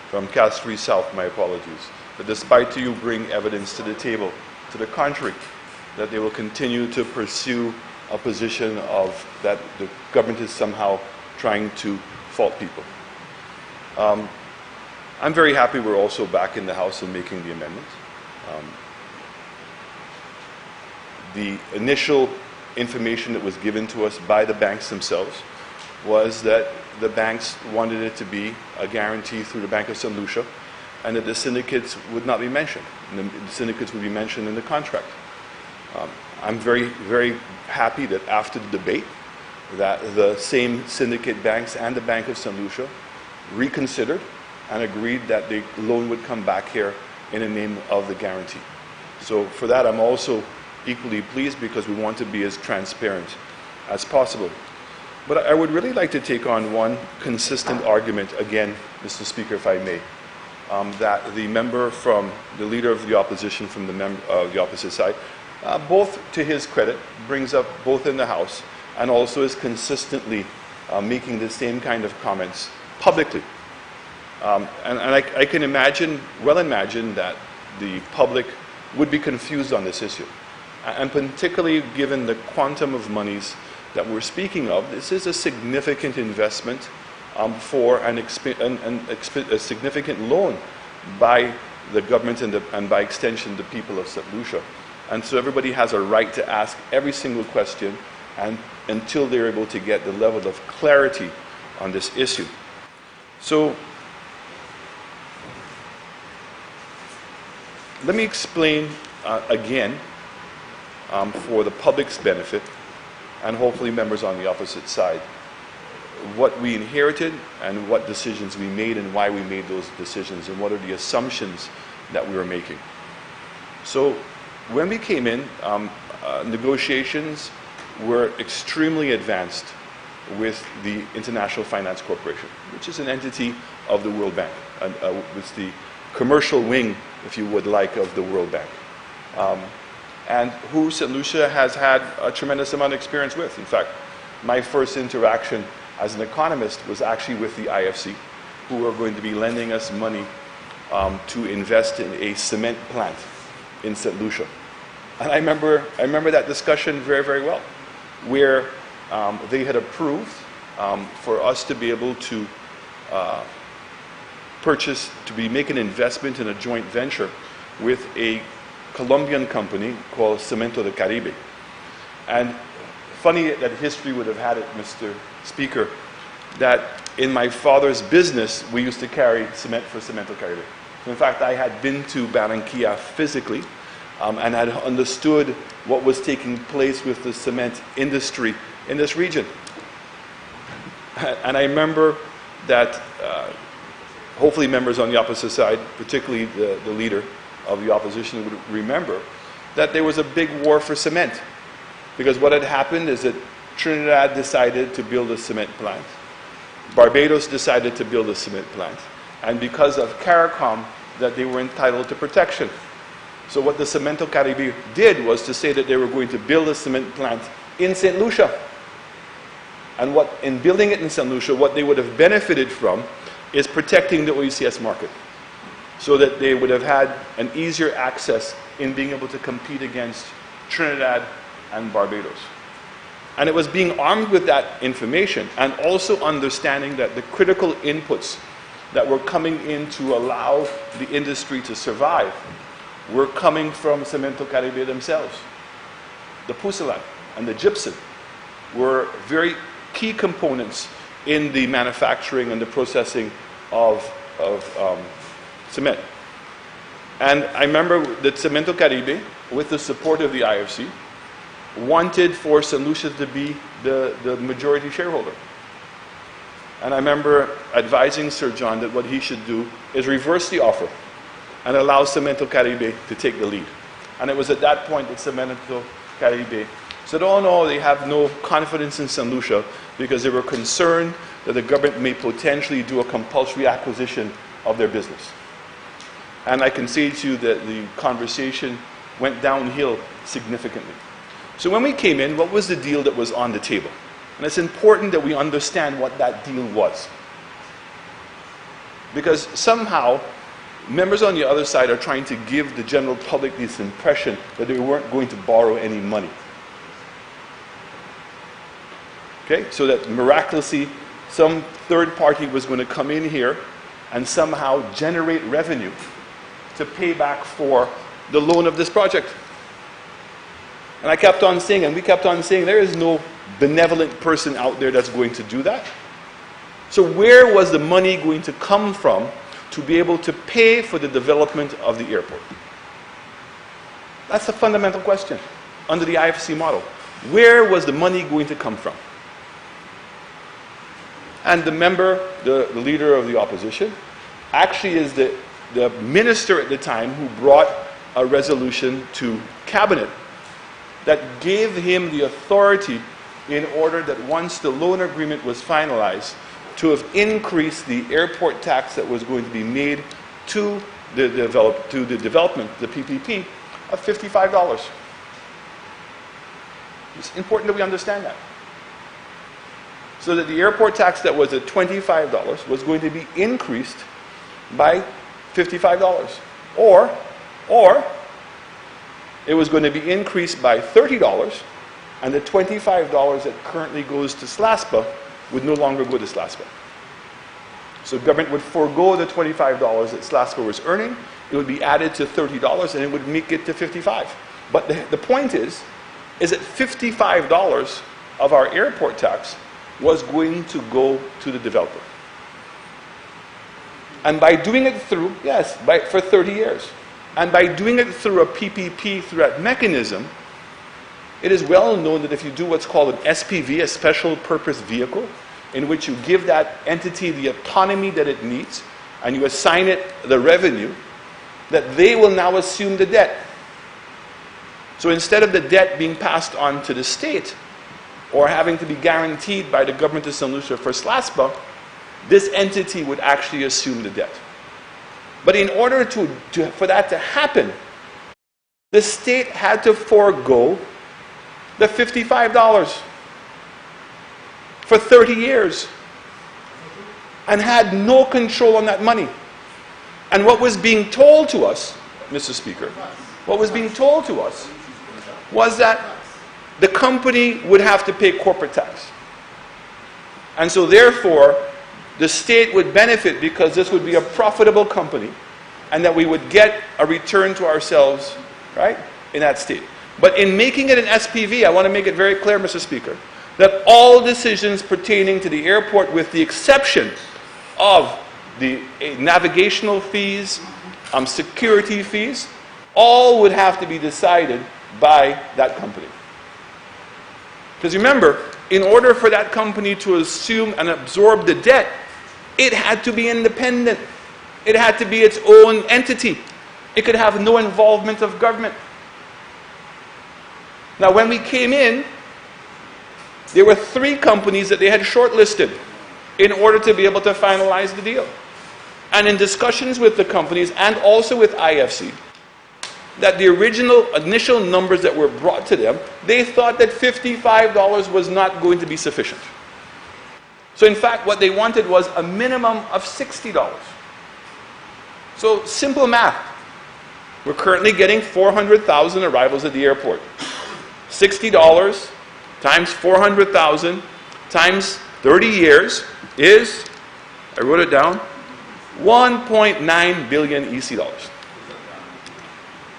from Castries South, my apologies, that despite you bring evidence to the table, to the contrary, that they will continue to pursue a position of that the government is somehow trying to fault people. I'm very happy we're also back in the House and making the amendment. The initial information that was given to us by the banks themselves was that the banks wanted it to be a guarantee through the Bank of St. Lucia, and that the syndicates would not be mentioned. And the syndicates would be mentioned in the contract. I'm very, very happy that after the debate, that the same syndicate banks and the Bank of St. Lucia reconsidered and agreed that the loan would come back here in the name of the guarantee. So for that, I'm also equally pleased, because we want to be as transparent as possible. But I would really like to take on one consistent argument again, Mr. Speaker, if I may, that the member from the leader of the opposition from the opposite side, both to his credit, brings up both in the House and also is consistently making the same kind of comments publicly. And I can imagine that the public would be confused on this issue. And particularly given the quantum of monies that we're speaking of, this is a significant investment for a significant loan by the government and by extension the people of St. Lucia. And so everybody has a right to ask every single question and until they're able to get the level of clarity on this issue. So let me explain again, for the public's benefit, and hopefully members on the opposite side, what we inherited and what decisions we made and why we made those decisions and what are the assumptions that we were making. So when we came in, negotiations were extremely advanced with the International Finance Corporation, which is an entity of the World Bank, and it's the commercial wing, if you would like, of the World Bank. And who St. Lucia has had a tremendous amount of experience with. In fact, my first interaction as an economist was actually with the IFC, who are going to be lending us money to invest in a cement plant in St. Lucia. And I remember that discussion very, very well, where they had approved for us to be able to make an investment in a joint venture with a Colombian company called Cemento del Caribe. And funny that history would have had it, Mr. Speaker, that in my father's business, we used to carry cement for Cemento Caribe. In fact, I had been to Barranquilla physically and had understood what was taking place with the cement industry in this region. And I remember that hopefully members on the opposite side, particularly the leader of the opposition, would remember that there was a big war for cement. Because what had happened is that Trinidad decided to build a cement plant. Barbados decided to build a cement plant. And because of CARICOM, that they were entitled to protection. So what the Cemento Caribe did was to say that they were going to build a cement plant in St. Lucia. And in building it in St. Lucia, what they would have benefited from is protecting the OECS market, so that they would have had an easier access in being able to compete against Trinidad and Barbados. And it was being armed with that information and also understanding that the critical inputs that were coming in to allow the industry to survive were coming from Cemento Caribe themselves. The porcelain and the gypsum were very key components in the manufacturing and the processing of cement. And I remember that Cemento Caribe, with the support of the IFC, wanted for St. Lucia to be the majority shareholder. And I remember advising Sir John that what he should do is reverse the offer and allow Cemento Caribe to take the lead. And it was at that point that Cemento Caribe said, oh no, they have no confidence in St. Lucia because they were concerned that the government may potentially do a compulsory acquisition of their business. And I can say to you that the conversation went downhill significantly. So when we came in, what was the deal that was on the table? And it's important that we understand what that deal was. Because somehow, members on the other side are trying to give the general public this impression that they weren't going to borrow any money. Okay? So that miraculously, some third party was going to come in here and somehow generate revenue to pay back for the loan of this project. And I kept on saying, and we kept on saying, there is no benevolent person out there that's going to do that. So where was the money going to come from to be able to pay for the development of the airport? That's a fundamental question under the IFC model. Where was the money going to come from? And the member, the leader of the opposition, actually is the minister at the time who brought a resolution to cabinet that gave him the authority in order that once the loan agreement was finalized to have increased the airport tax that was going to be made to the development, the PPP, of $55. It's important that we understand that. So that the airport tax that was at $25 was going to be increased by $55. Or it was going to be increased by $30, and the $25 that currently goes to SLASPA would no longer go to SLASPA. So government would forego the $25 that SLASPA was earning, it would be added to $30, and it would make it to $55. But the point is that $55 of our airport tax was going to go to the developer. And by doing it through, for 30 years, and by doing it through a PPP, through that mechanism, it is well known that if you do what's called an SPV, a special purpose vehicle, in which you give that entity the autonomy that it needs, and you assign it the revenue, that they will now assume the debt. So instead of the debt being passed on to the state, or having to be guaranteed by the government of St. Lucia for SLASPA, this entity would actually assume the debt. But in order for that to happen, the state had to forego the $55 for 30 years and had no control on that money. And what was being told to us, Mr. Speaker, what was being told to us was that the company would have to pay corporate tax. And so therefore, the state would benefit because this would be a profitable company and that we would get a return to ourselves, right, in that state. But in making it an SPV, I want to make it very clear, Mr. Speaker, that all decisions pertaining to the airport, with the exception of the navigational fees, security fees, all would have to be decided by that company. Because remember, in order for that company to assume and absorb the debt, it had to be independent. It had to be its own entity. It could have no involvement of government. Now, when we came in, there were 3 companies that they had shortlisted in order to be able to finalize the deal. And in discussions with the companies and also with IFC, that the initial numbers that were brought to them, they thought that $55 was not going to be sufficient. So in fact, what they wanted was a minimum of $60. So simple math. We're currently getting 400,000 arrivals at the airport. $60 times 400,000 times 30 years is, I wrote it down, 1.9 billion EC dollars.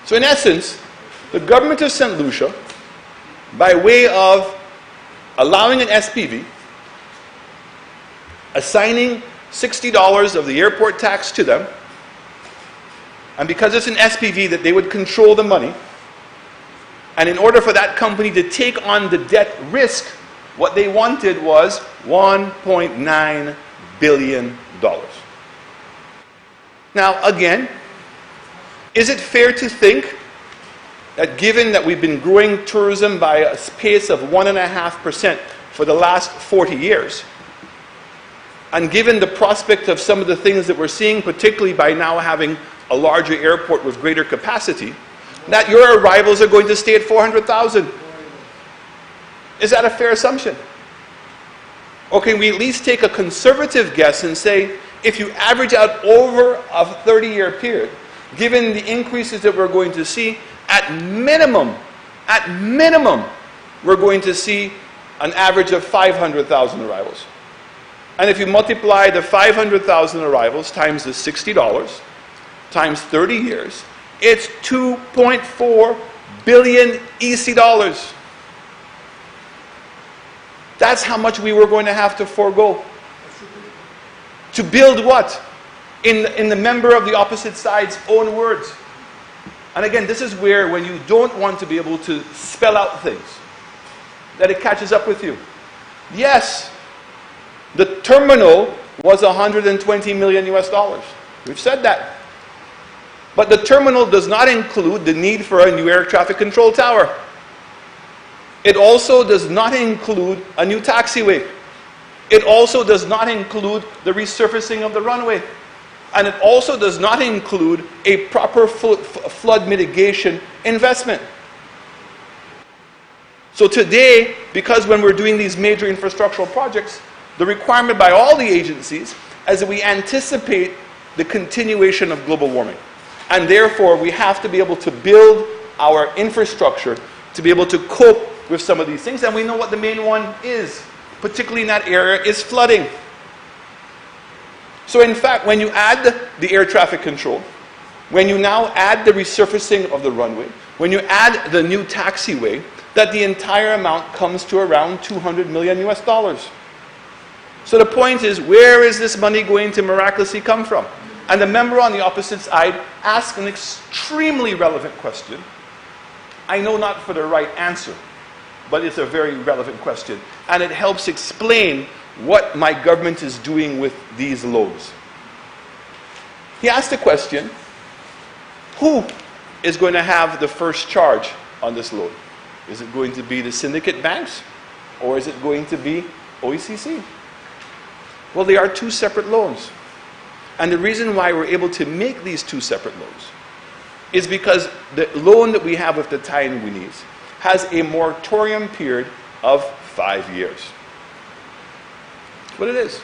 So in essence, the government of St. Lucia, by way of allowing an SPV, assigning $60 of the airport tax to them, and because it's an SPV that they would control the money, and in order for that company to take on the debt risk, what they wanted was $1.9 billion. Now again, is it fair to think that given that we've been growing tourism by a pace of 1.5% for the last 40 years, and given the prospect of some of the things that we're seeing, particularly by now having a larger airport with greater capacity, that your arrivals are going to stay at 400,000? Is that a fair assumption? Or can we at least take a conservative guess and say, if you average out over a 30-year period, given the increases that we're going to see, at minimum, we're going to see an average of 500,000 arrivals. And if you multiply the 500,000 arrivals times the $60, times 30 years, it's 2.4 billion EC dollars. That's how much we were going to have to forego. To build what? In the member of the opposite side's own words. And again, this is where, when you don't want to be able to spell out things, that it catches up with you. Yes, the terminal was 120 million US dollars. We've said that. But the terminal does not include the need for a new air traffic control tower. It also does not include a new taxiway. It also does not include the resurfacing of the runway. And it also does not include a proper flood mitigation investment. So today, because when we're doing these major infrastructural projects, the requirement by all the agencies is that we anticipate the continuation of global warming. And therefore, we have to be able to build our infrastructure to be able to cope with some of these things. And we know what the main one is, particularly in that area, is flooding. So in fact, when you add the air traffic control, when you now add the resurfacing of the runway, when you add the new taxiway, that the entire amount comes to around 200 million US dollars. So the point is, where is this money going to miraculously come from? And the member on the opposite side asked an extremely relevant question. I know not for the right answer, but it's a very relevant question. And it helps explain what my government is doing with these loans. He asked the question, who is going to have the first charge on this loan? Is it going to be the syndicate banks, or is it going to be OECC? Well, they are two separate loans. And the reason why we're able to make these two separate loans is because the loan that we have with the Taiwanese has a moratorium period of 5 years. That's what it is.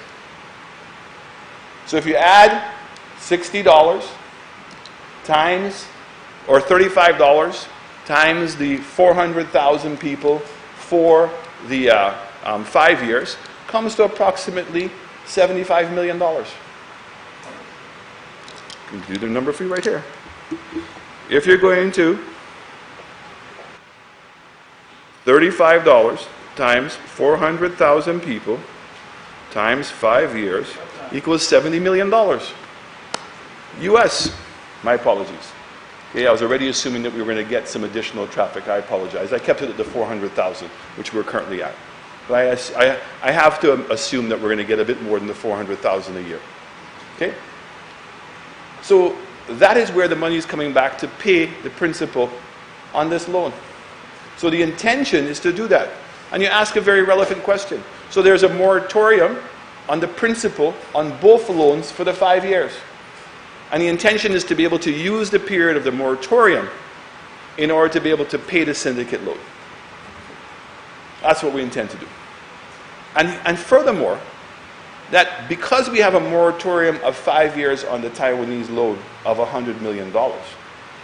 So if you add $60 times, or $35 times the 400,000 people for the 5 years, comes to approximately $75 million. I can do the number for you right here. If you're going to $35 times 400,000 people times 5 years equals $70 million. US. My apologies. Okay, I was already assuming that we were going to get some additional traffic. I apologize. I kept it at the 400,000, which we're currently at. But I have to assume that we're going to get a bit more than the 400,000 a year. Okay? So that is where the money is coming back to pay the principal on this loan. So the intention is to do that. And you ask a very relevant question. So there's a moratorium on the principal on both loans for the 5 years. And the intention is to be able to use the period of the moratorium in order to be able to pay the syndicate loan. That's what we intend to do. And furthermore, that because we have a moratorium of 5 years on the Taiwanese loan of $100 million,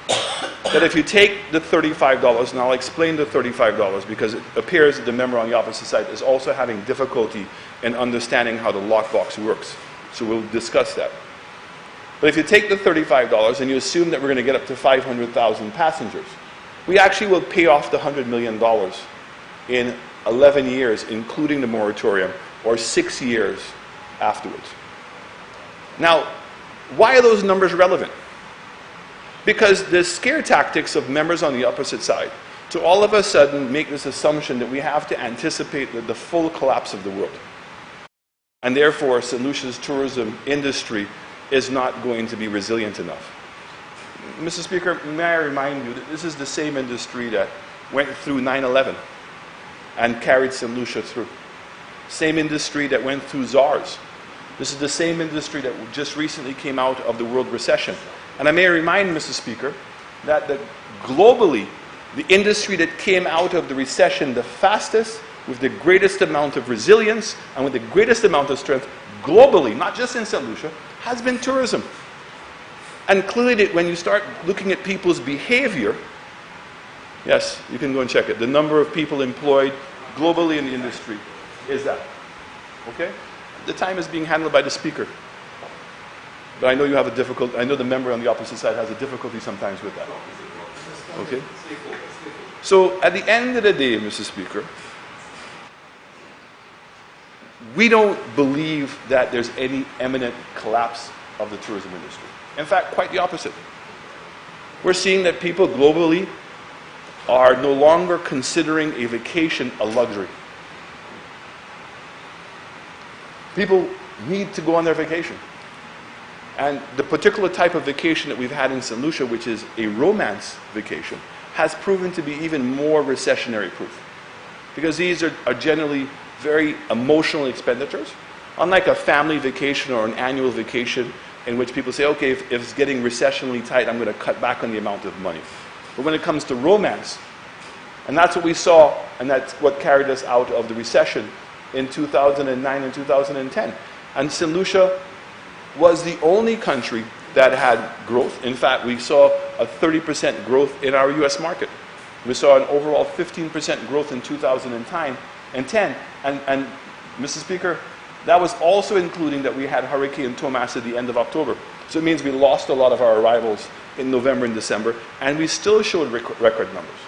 that if you take the $35, and I'll explain the $35 because it appears that the member on the opposite side is also having difficulty in understanding how the lockbox works. So we'll discuss that. But if you take the $35 and you assume that we're going to get up to 500,000 passengers, we actually will pay off the $100 million in 11 years, including the moratorium, or 6 years afterwards. Now, why are those numbers relevant? Because the scare tactics of members on the opposite side to all of a sudden make this assumption that we have to anticipate the full collapse of the world. And therefore, St. Lucia's tourism industry is not going to be resilient enough. Mr. Speaker, may I remind you that this is the same industry that went through 9/11 and carried St. Lucia through. Same industry that went through SARS. This is the same industry that just recently came out of the world recession. And I may remind Mr. Speaker that globally, the industry that came out of the recession the fastest, with the greatest amount of resilience, and with the greatest amount of strength globally, not just in St. Lucia, has been tourism. And clearly, when you start looking at people's behavior, yes, you can go and check it. The number of people employed globally in the industry is that. Okay? The time is being handled by the speaker. But I know you have I know the member on the opposite side has a difficulty sometimes with that. Okay? So at the end of the day, Mr. Speaker, we don't believe that there's any imminent collapse of the tourism industry. In fact, quite the opposite. We're seeing that people globally are no longer considering a vacation a luxury. People need to go on their vacation. And the particular type of vacation that we've had in St. Lucia, which is a romance vacation, has proven to be even more recessionary proof. Because these are generally very emotional expenditures. Unlike a family vacation or an annual vacation in which people say, okay, if it's getting recessionally tight, I'm going to cut back on the amount of money. But when it comes to romance, and that's what we saw, and that's what carried us out of the recession in 2009 and 2010. And St. Lucia was the only country that had growth. In fact, we saw a 30% growth in our U.S. market. We saw an overall 15% growth in 2010. And Mr. Speaker, that was also including that we had Hurricane Thomas at the end of October. So it means we lost a lot of our arrivals in November and December, and we still showed record numbers.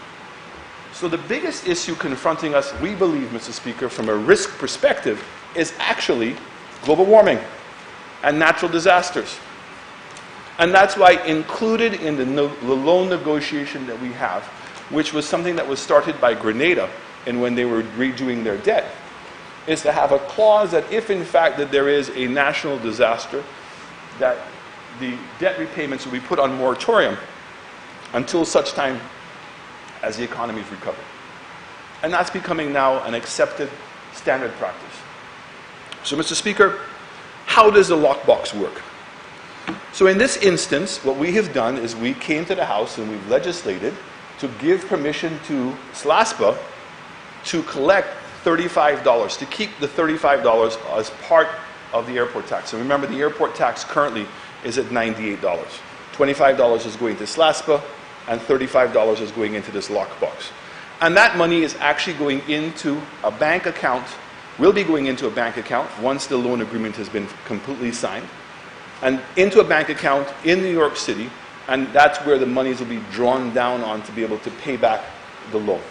So the biggest issue confronting us, we believe, Mr. Speaker, from a risk perspective, is actually global warming and natural disasters. And that's why included in the loan negotiation that we have, which was something that was started by Grenada and when they were redoing their debt, is to have a clause that if in fact that there is a national disaster, that the debt repayments will be put on moratorium until such time as the economy is recovered. And that's becoming now an accepted standard practice. So, Mr. Speaker, how does the lockbox work? So in this instance, what we have done is we came to the House and we've legislated to give permission to SLASPA to collect $35, to keep the $35 as part of the airport tax. And remember, the airport tax currently is at $98. $25 is going to SLASPA, and $35 is going into this lockbox. And that money is actually going into a bank account, will be going into a bank account once the loan agreement has been completely signed, and into a bank account in New York City, and that's where the monies will be drawn down on to be able to pay back the loan.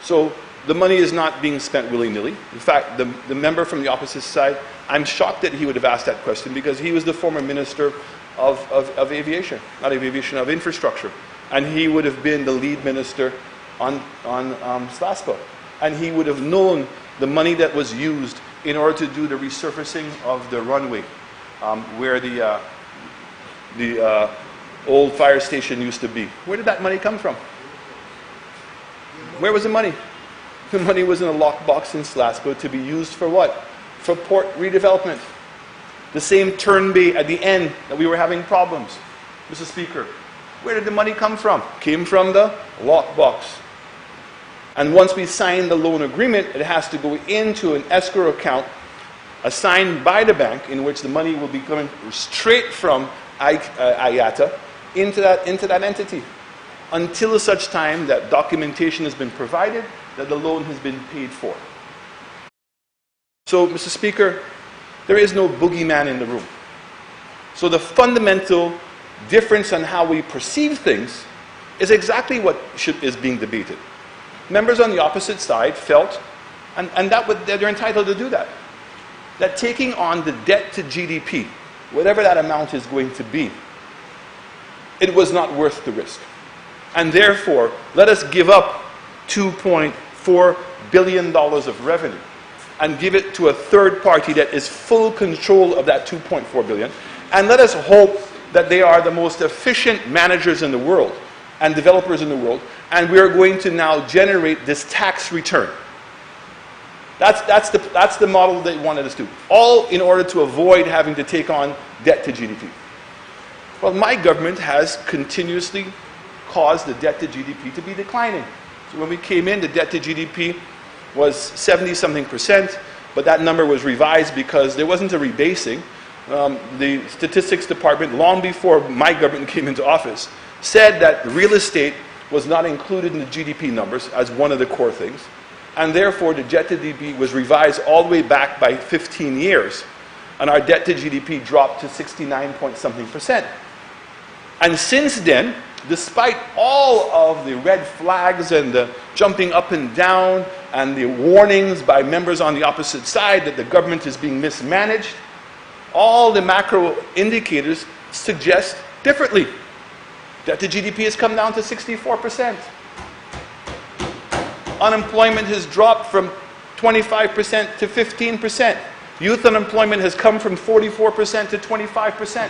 So the money is not being spent willy-nilly. In fact, the member from the opposite side, I'm shocked that he would have asked that question because he was the former minister of aviation, not aviation, of infrastructure. And he would have been the lead minister on SLASPA. And he would have known the money that was used in order to do the resurfacing of the runway where the old fire station used to be. Where did that money come from? Where was the money? The money was in a lockbox in SLASPA to be used for what? For port redevelopment. The same turn bay at the end that we were having problems. Mr. Speaker, where did the money come from? Came from the lockbox. And once we sign the loan agreement, it has to go into an escrow account assigned by the bank in which the money will be coming straight from IATA into that entity until such time that documentation has been provided that the loan has been paid for. So, Mr. Speaker, there is no boogeyman in the room. So the fundamental difference on how we perceive things is exactly what is being debated. Members on the opposite side felt, and they're entitled to do that taking on the debt to GDP, whatever that amount is going to be, it was not worth the risk. And therefore, let us give up $2.4 billion of revenue and give it to a third party that is full control of that $2.4 billion. And let us hope that they are the most efficient managers in the world and developers in the world, and we are going to now generate this tax return. That's the model they wanted us to do, all in order to avoid having to take on debt to GDP. Well, my government has continuously caused the debt to GDP to be declining. So when we came in, the debt to GDP was 70-something%, but that number was revised because there wasn't a rebasing. The statistics department, long before my government came into office, said that real estate was not included in the GDP numbers as one of the core things, and therefore the debt to GDP was revised all the way back by 15 years, and our debt to GDP dropped to 69-point-something%. And since then, despite all of the red flags and the jumping up and down and the warnings by members on the opposite side that the government is being mismanaged, all the macro indicators suggest differently. Debt to GDP has come down to 64%. Unemployment has dropped from 25% to 15%. Youth unemployment has come from 44% to 25%.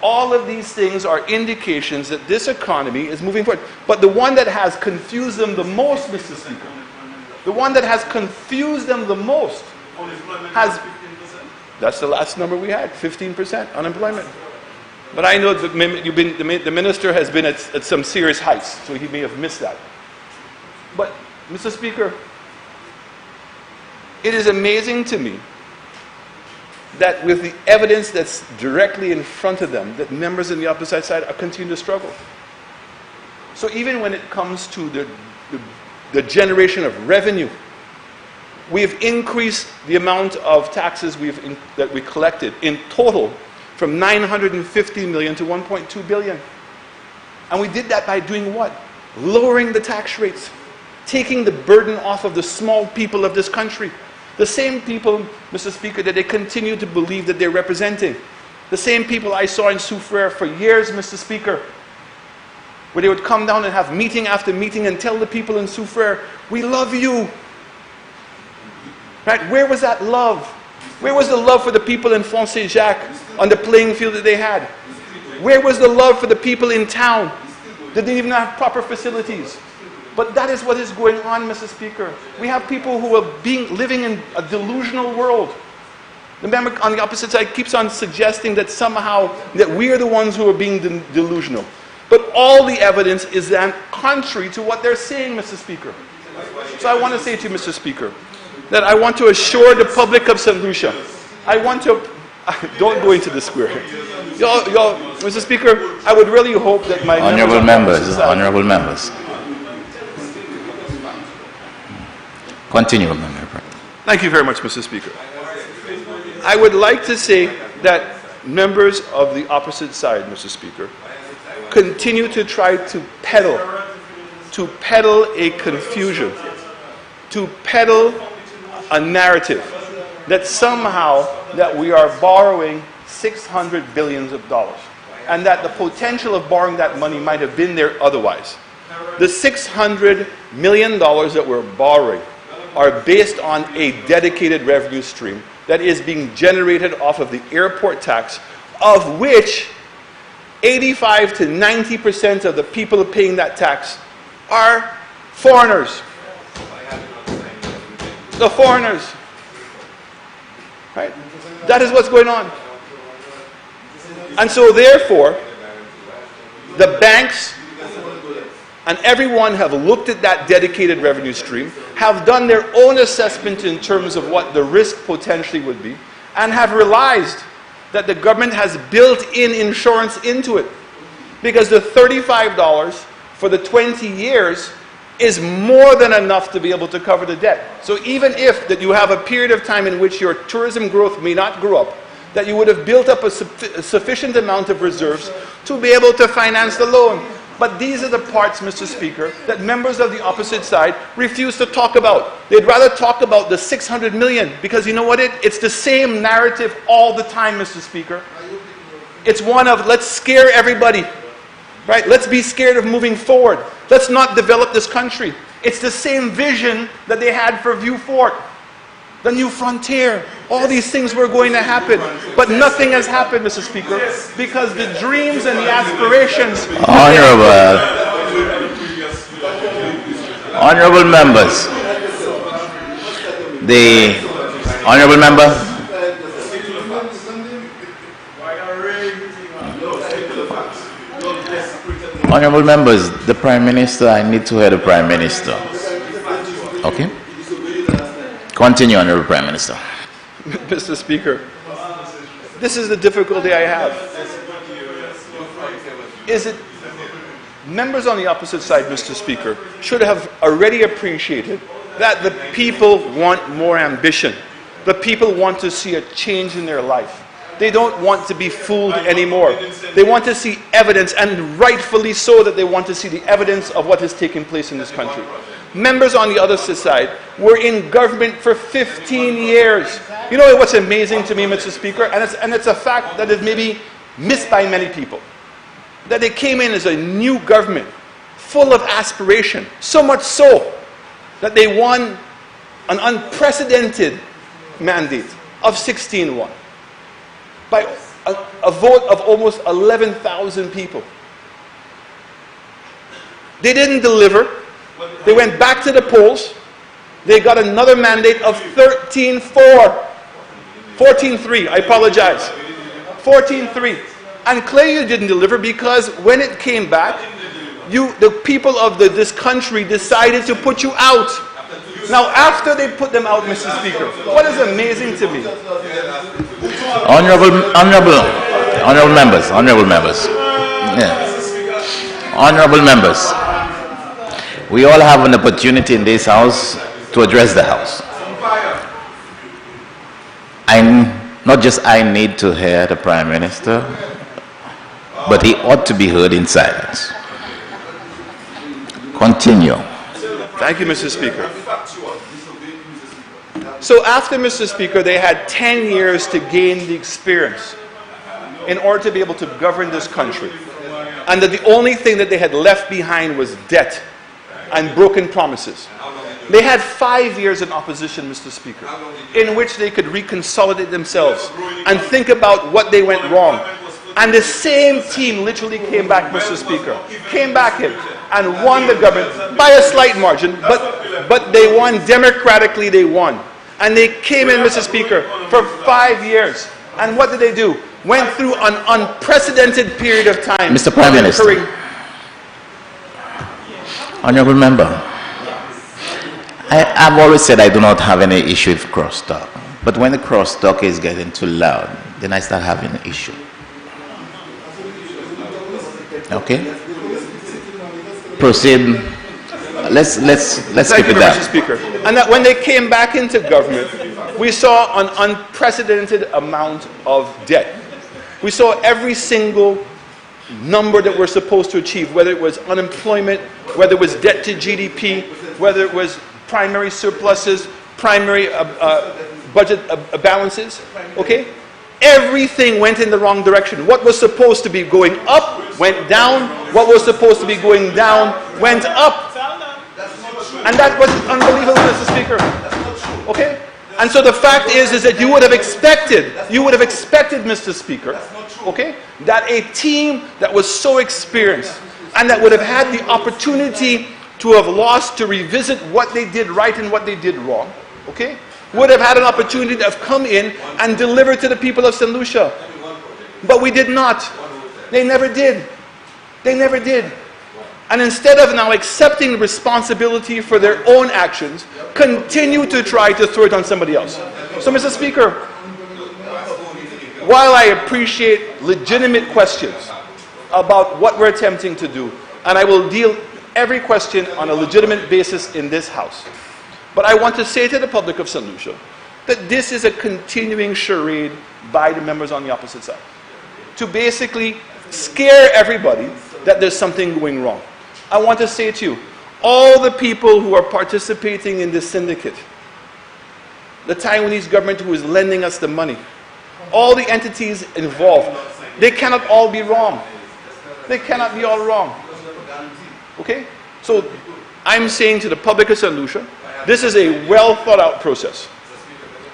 All of these things are indications that this economy is moving forward. But the one that has confused them the most, Mr. Speaker, the one that has confused them the most has... That's the last number we had, 15% unemployment. But I know that the minister has been at some serious heights, so he may have missed that. But, Mr. Speaker, it is amazing to me that with the evidence that's directly in front of them, that members on the opposite side are continuing to struggle. So even when it comes to the generation of revenue, we have increased the amount of taxes that we collected in total from 950 million to 1.2 billion. And we did that by doing what? Lowering the tax rates, taking the burden off of the small people of this country. The same people, Mr. Speaker, that they continue to believe that they're representing. The same people I saw in Soufriere for years, Mr. Speaker, where they would come down and have meeting after meeting and tell the people in Soufriere, we love you. Right? Where was that love? Where was the love for the people in Font-Saint-Jacques on the playing field that they had? Where was the love for the people in town that didn't even have proper facilities? But that is what is going on, Mr. Speaker. We have people who are living in a delusional world. The member on the opposite side keeps on suggesting that somehow that we are the ones who are being delusional. But all the evidence is then contrary to what they're saying, Mr. Speaker. So I want to say to you, Mr. Speaker, that I want to assure the public of St. Lucia, I want to... Don't go into the square. Y'all, Mr. Speaker, I would really hope that my... Honorable members. Continue, Member. Thank you very much, Mr. Speaker. I would like to say that members of the opposite side, Mr. Speaker, continue to try to peddle a confusion, to peddle a narrative that somehow that we are borrowing $600 billion, and that the potential of borrowing that money might have been there otherwise. The $600 million that we're borrowing are based on a dedicated revenue stream that is being generated off of the airport tax, of which 85 to 90% of the people paying that tax are foreigners. The foreigners. Right? That is what's going on. And so therefore, the banks and everyone have looked at that dedicated revenue stream, have done their own assessment in terms of what the risk potentially would be, and have realized that the government has built-in insurance into it. Because the $35 for the 20 years is more than enough to be able to cover the debt. So even if that you have a period of time in which your tourism growth may not grow up, that you would have built up a sufficient amount of reserves to be able to finance the loan. But these are the parts, Mr. Speaker, that members of the opposite side refuse to talk about. They'd rather talk about the 600 million, because you know what? It's the same narrative all the time, Mr. Speaker. It's one of, let's scare everybody, right? Let's be scared of moving forward. Let's not develop this country. It's the same vision that they had for View Fort, the new frontier. All these things were going to happen, but nothing has happened, Mr. Speaker, because the dreams and the aspirations... Honorable members, the honorable member. Honorable members, the Prime Minister, I need to hear the Prime Minister. Okay? Continue, Honorable Prime Minister. Mr. Speaker, this is the difficulty I have. Is it members on the opposite side, Mr. Speaker, should have already appreciated that the people want more ambition. The people want to see a change in their life. They don't want to be fooled anymore. They want to see evidence, and rightfully so that they want to see the evidence of what is taking place in this country. Members on the other side were in government for 15 years. You know what's amazing to me, Mr. Speaker, and it's a fact that is maybe missed by many people, that they came in as a new government full of aspiration, so much so that they won an unprecedented mandate of 16-1 by a vote of almost 11,000 people. They didn't deliver. They went back to the polls. They got another mandate of 14-3, I apologize. 14-3. And clearly you didn't deliver, because when it came back, the people of this country decided to put you out. Now, after they put them out, Mr. Speaker, what is amazing to me? Honorable members. Yeah. Honorable members. We all have an opportunity in this House to address the House. Not just I need to hear the Prime Minister, but he ought to be heard in silence. Continue. Thank you, Mr. Speaker. So after, Mr. Speaker, they had 10 years to gain the experience in order to be able to govern this country, and that the only thing that they had left behind was debt and broken promises. They had 5 years in opposition, Mr. Speaker, in which they could reconsolidate themselves and think about what they went wrong. And the same team literally came back, Mr. Speaker, came back in and won the government by a slight margin, but they won democratically. They won. And they came in, Mr. Speaker, for 5 years. And what did they do? Went through an unprecedented period of time. Mr. Prime Minister. Honorable member, I've always said I do not have any issue with crosstalk. But when the crosstalk is getting too loud, then I start having an issue. Okay? Proceed. Let's keep it down. Mr. Speaker. And that when they came back into government, we saw an unprecedented amount of debt. We saw every single number that we're supposed to achieve, whether it was unemployment, whether it was debt to GDP, whether it was primary surpluses, primary budget balances, okay? Everything went in the wrong direction. What was supposed to be going up went down. What was supposed to be going down went up. And that was unbelievable, Mr. Speaker. Okay? And so the fact is that you would have expected, Mr. Speaker, okay, that a team that was so experienced and that would have had the opportunity to have lost, to revisit what they did right and what they did wrong, okay, would have had an opportunity to have come in and delivered to the people of St. Lucia. But we did not. They never did. They never did. And instead of now accepting responsibility for their own actions, continue to try to throw it on somebody else. So, Mr. Speaker, while I appreciate legitimate questions about what we're attempting to do, and I will deal every question on a legitimate basis in this House, but I want to say to the public of St. Lucia that this is a continuing charade by the members on the opposite side to basically scare everybody that there's something going wrong. I want to say to you, all the people who are participating in this syndicate, the Taiwanese government who is lending us the money, all the entities involved, they cannot all be wrong. They cannot be all wrong. Okay? So I'm saying to the public of St. Lucia, this is a well thought out process.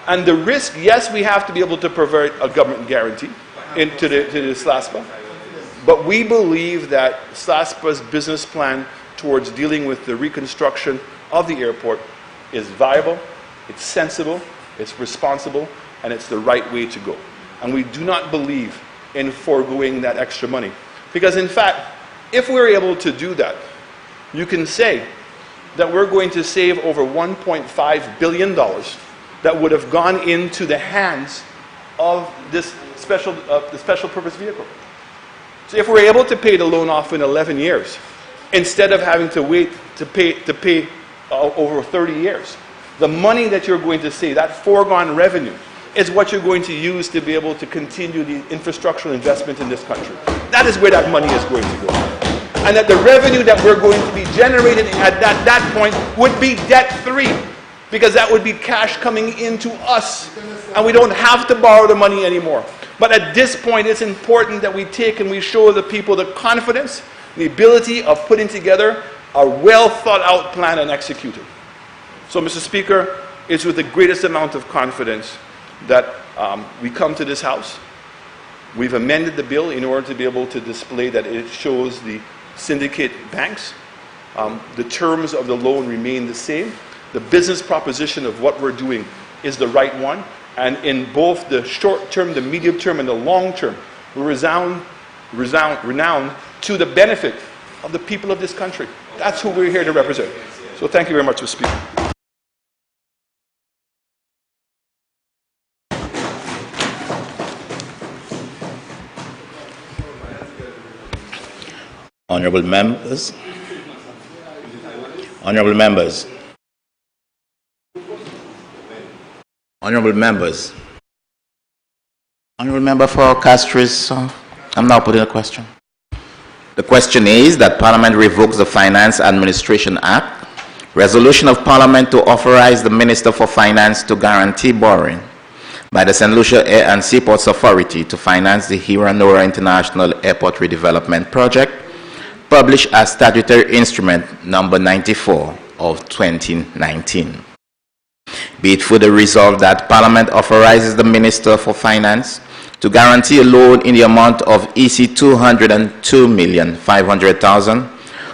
And the risk, yes, we have to be able to provide a government guarantee to the SLASPA. But we believe that SLASPA's business plan towards dealing with the reconstruction of the airport is viable, it's sensible, it's responsible, and it's the right way to go. And we do not believe in foregoing that extra money. Because in fact, if we're able to do that, you can say that we're going to save over $1.5 billion that would have gone into the hands of this special purpose vehicle. So if we're able to pay the loan off in 11 years, instead of having to wait to pay over 30 years, the money that you're going to save, that foregone revenue, is what you're going to use to be able to continue the infrastructural investment in this country. That is where that money is going to go. And that the revenue that we're going to be generating at that point would be debt-free, because that would be cash coming into us, and we don't have to borrow the money anymore. But at this point, it's important that we take and we show the people the confidence, the ability of putting together a well-thought-out plan and execute it. So, Mr. Speaker, it's with the greatest amount of confidence that we come to this House. We've amended the bill in order to be able to display that it shows the syndicate banks. The terms of the loan remain the same. The business proposition of what we're doing is the right one. And in both the short term, the medium term, and the long term, we're renowned to the benefit of the people of this country. That's who we're here to represent. So thank you very much for speaking. Honorable members, honorable members, honorable members, honorable member for Castries, I'm now putting a question. The question is that Parliament revokes the Finance Administration Act, resolution of Parliament to authorize the Minister for Finance to guarantee borrowing by the St. Lucia Air and Seaports Authority to finance the Hiranora International Airport Redevelopment Project, published as Statutory Instrument number 94 of 2019. Be it further resolved that Parliament authorizes the Minister for Finance to guarantee a loan in the amount of EC 202,500,000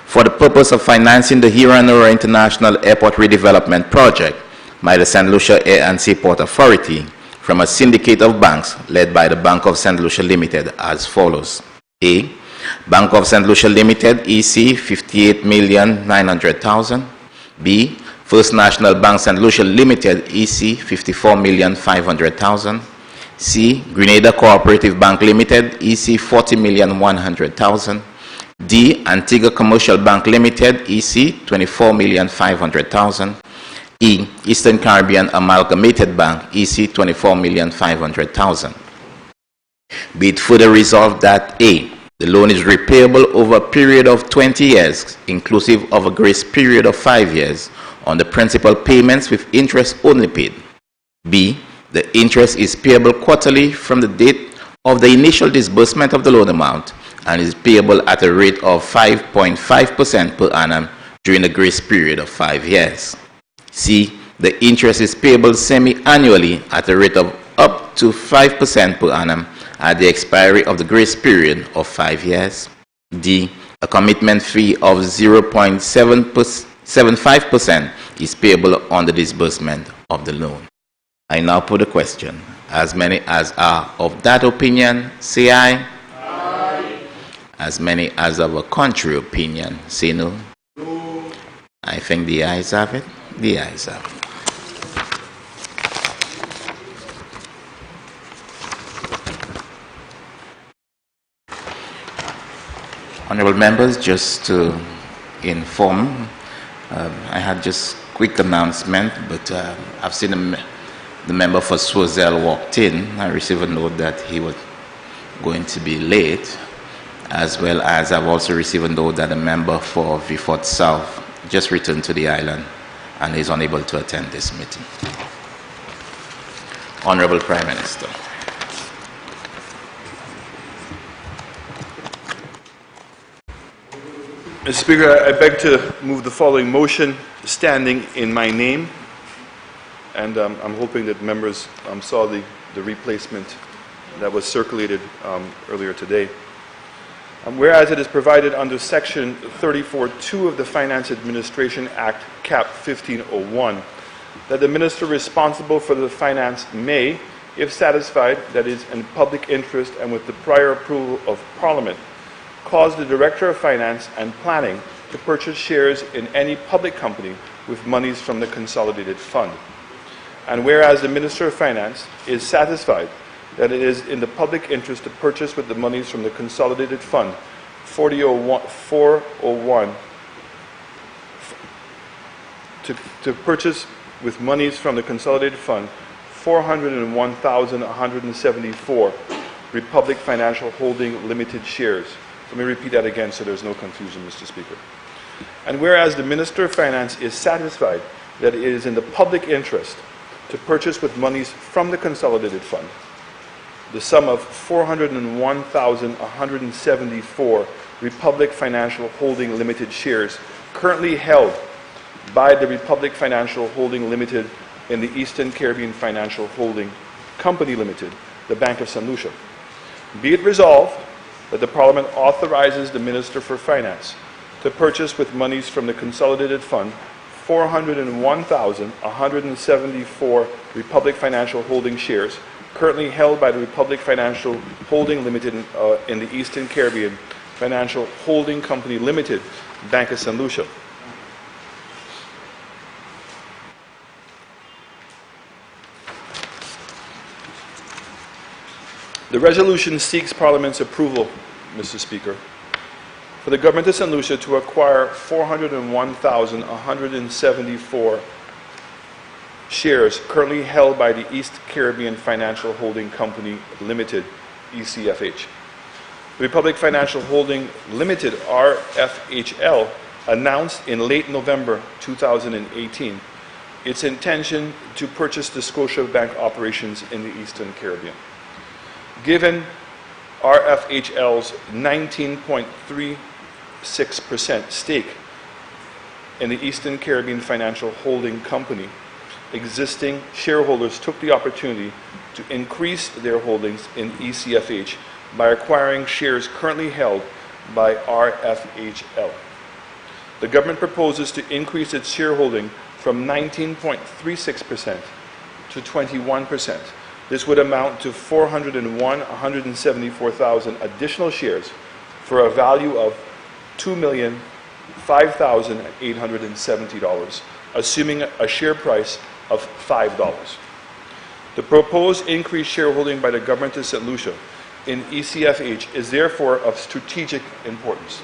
for the purpose of financing the Hiranora International Airport Redevelopment Project by the St. Lucia Air and Seaport Authority from a syndicate of banks led by the Bank of St. Lucia Limited as follows. A. Bank of St. Lucia Limited, EC 58,900,000. B. First National Bank St. Lucia Limited, EC 54,500,000. C. Grenada Cooperative Bank Limited, EC 40,100,000. D. Antigua Commercial Bank Limited, EC 24,500,000. E. Eastern Caribbean Amalgamated Bank, EC 24,500,000. Be it further resolved that A. The loan is repayable over a period of 20 years, inclusive of a grace period of 5 years, on the principal payments with interest only paid. B. The interest is payable quarterly from the date of the initial disbursement of the loan amount and is payable at a rate of 5.5% per annum during the grace period of 5 years. C. The interest is payable semi-annually at a rate of up to 5% per annum at the expiry of the grace period of 5 years. D. A commitment fee of 0.75% is payable on the disbursement of the loan. I now put a question. As many as are of that opinion, say aye. Aye. As many as of a contrary opinion, say no. No. I think the ayes have it. The ayes have it. Honorable members, just to inform, I had just quick announcement, but I've seen the member for Swazelle walked in. I received a note that he was going to be late, as well as I've also received a note that the member for Vifort South just returned to the island and is unable to attend this meeting. Honorable Prime Minister. Mr. Speaker, I beg to move the following motion, standing in my name, and I'm hoping that members saw the replacement that was circulated earlier today. Whereas it is provided under Section 34(2) of the Finance Administration Act, Cap 1501, that the minister responsible for the finance may, if satisfied that it is in public interest and with the prior approval of Parliament, cause the Director of Finance and Planning to purchase shares in any public company with monies from the Consolidated Fund. And whereas the Minister of Finance is satisfied that it is in the public interest to purchase with the monies from the Consolidated Fund 401 to purchase with monies from the Consolidated Fund 401,174 Republic Financial Holding Limited shares. Let me repeat that again so there's no confusion, Mr. Speaker. And whereas the Minister of Finance is satisfied that it is in the public interest to purchase with monies from the Consolidated Fund the sum of 401,174 Republic Financial Holding Limited shares currently held by the Republic Financial Holding Limited in the Eastern Caribbean Financial Holding Company Limited, the Bank of St. Lucia. Be it resolved that the Parliament authorizes the Minister for Finance to purchase with monies from the Consolidated Fund 401,174 Republic Financial Holding shares currently held by the Republic Financial Holding Limited in the Eastern Caribbean Financial Holding Company Limited, Bank of St. Lucia. The resolution seeks Parliament's approval, Mr. Speaker, for the Government of St. Lucia to acquire 401,174 shares currently held by the East Caribbean Financial Holding Company Limited, ECFH. The Republic Financial Holding Limited, RFHL, announced in late November 2018 its intention to purchase the Scotiabank operations in the Eastern Caribbean. Given RFHL's 19.36% stake in the Eastern Caribbean Financial Holding Company, existing shareholders took the opportunity to increase their holdings in ECFH by acquiring shares currently held by RFHL. The government proposes to increase its shareholding from 19.36% to 21%. This would amount to 401,174,000 additional shares for a value of $2,005,870, assuming a share price of $5. The proposed increased shareholding by the Government of St. Lucia in ECFH is therefore of strategic importance.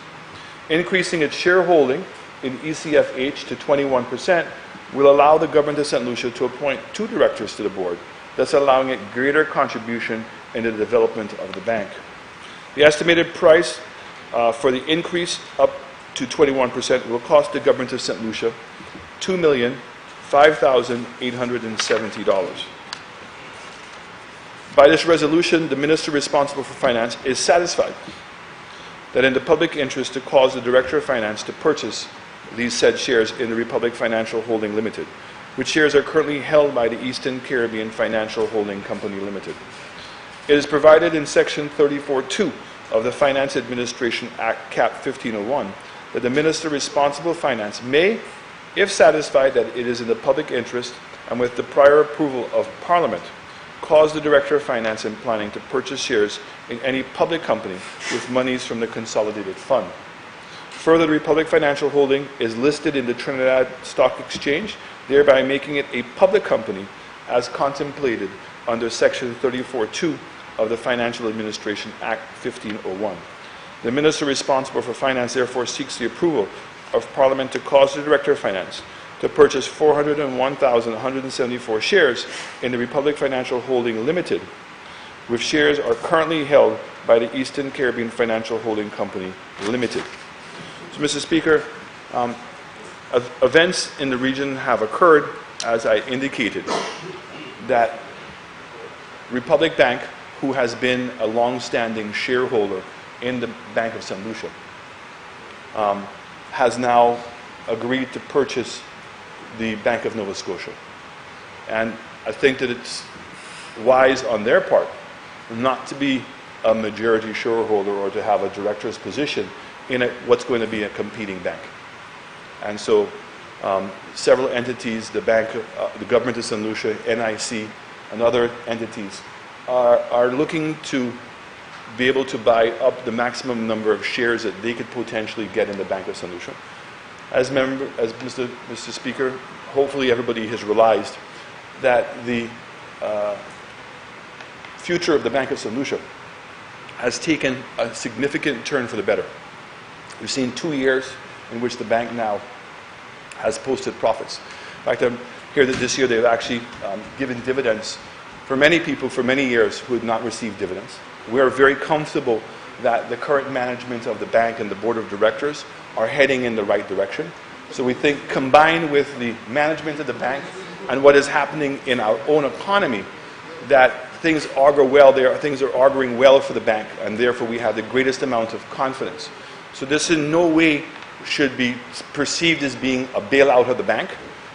Increasing its shareholding in ECFH to 21% will allow the Government of St. Lucia to appoint 2 directors to the board, thus allowing it greater contribution in the development of the bank. The estimated price for the increase up to 21% will cost the Government of St. Lucia $2,005,870. By this resolution, the Minister responsible for Finance is satisfied that in the public interest to cause the Director of Finance to purchase these said shares in the Republic Financial Holding Limited, which shares are currently held by the Eastern Caribbean Financial Holding Company Limited. It is provided in Section 34(2) of the Finance Administration Act, Cap 1501, that the Minister responsible for Finance may, if satisfied that it is in the public interest and with the prior approval of Parliament, cause the Director of Finance and Planning to purchase shares in any public company with monies from the Consolidated Fund. Further, the Republic Financial Holding is listed in the Trinidad Stock Exchange, thereby making it a public company as contemplated under Section 34(2) of the Financial Administration Act 1501. The Minister responsible for Finance therefore seeks the approval of Parliament to cause the Director of Finance to purchase 401,174 shares in the Republic Financial Holding Limited, which shares are currently held by the Eastern Caribbean Financial Holding Company Limited. So, Mr. Speaker, events in the region have occurred, as I indicated, that Republic Bank, who has been a long-standing shareholder in the Bank of St. Lucia, has now agreed to purchase the Bank of Nova Scotia. And I think that it's wise on their part not to be a majority shareholder or to have a director's position in what's going to be a competing bank. And so several entities, the bank, the government of St. Lucia, NIC, and other entities are looking to be able to buy up the maximum number of shares that they could potentially get in the Bank of St. Lucia. As Mr. Speaker, hopefully everybody has realized that the future of the Bank of St. Lucia has taken a significant turn for the better. We've seen 2 years in which the bank now has posted profits. In fact, I'm here that this year they've actually given dividends for many people for many years who had not received dividends. We are very comfortable that the current management of the bank and the board of directors are heading in the right direction. So we think, combined with the management of the bank and what is happening in our own economy, that things augur well. Things are auguring well for the bank, and therefore we have the greatest amount of confidence. So this in no way should be perceived as being a bailout of the bank.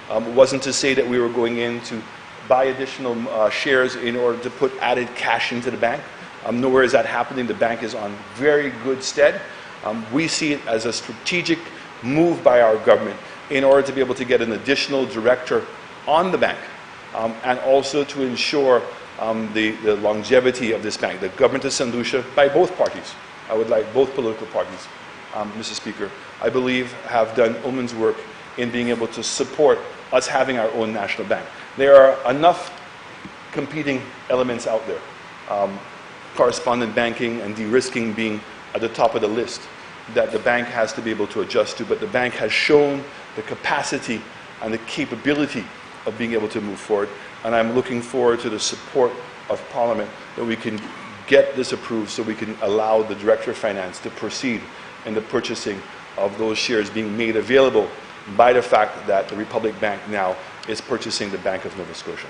It wasn't to say that we were going in to buy additional shares in order to put added cash into the bank. Nowhere is that happening. The bank is on very good stead. We see it as a strategic move by our government in order to be able to get an additional director on the bank, and also to ensure the longevity of this bank. The government of St. Lucia, by both parties, I would like both political parties, Mr. Speaker, I believe have done yeoman's work in being able to support us having our own national bank. There are enough competing elements out there, correspondent banking and de-risking being at the top of the list, that the bank has to be able to adjust to, but the bank has shown the capacity and the capability of being able to move forward, and I'm looking forward to the support of Parliament that we can get this approved so we can allow the Director of Finance to proceed in the purchasing of those shares being made available by the fact that the Republic Bank now is purchasing the Bank of Nova Scotia.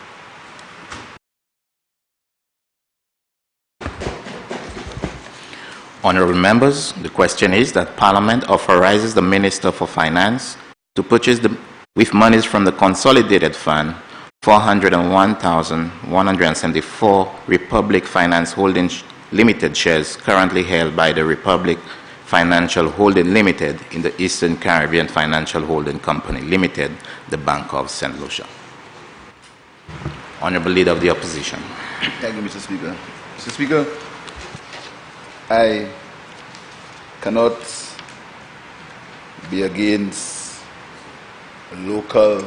Honourable members, the question is that Parliament authorizes the Minister for Finance to purchase with monies from the Consolidated Fund 401,174 Republic Finance Holding Limited shares currently held by the Republic Financial Holding Limited in the Eastern Caribbean Financial Holding Company Limited, the Bank of St. Lucia. Honourable Leader of the Opposition. Thank you, Mr. Speaker. Mr. Speaker, I cannot be against a local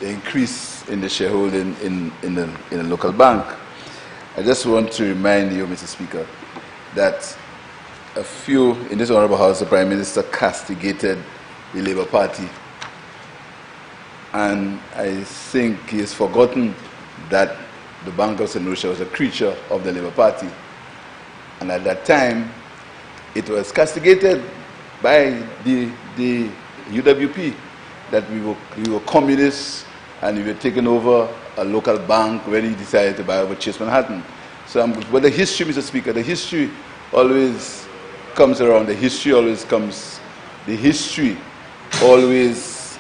increase in the shareholding in a local bank. I just want to remind you, Mr. Speaker, that a few in this Honourable House, the Prime Minister castigated the Labour Party, and I think he has forgotten that the Bank of St. Lucia was a creature of the Labour Party. And at that time, it was castigated by the UWP that we were communists and we were taking over a local bank when he decided to buy over Chase Manhattan. So, but the history, Mr. Speaker, the history always comes around. The history always comes. The history always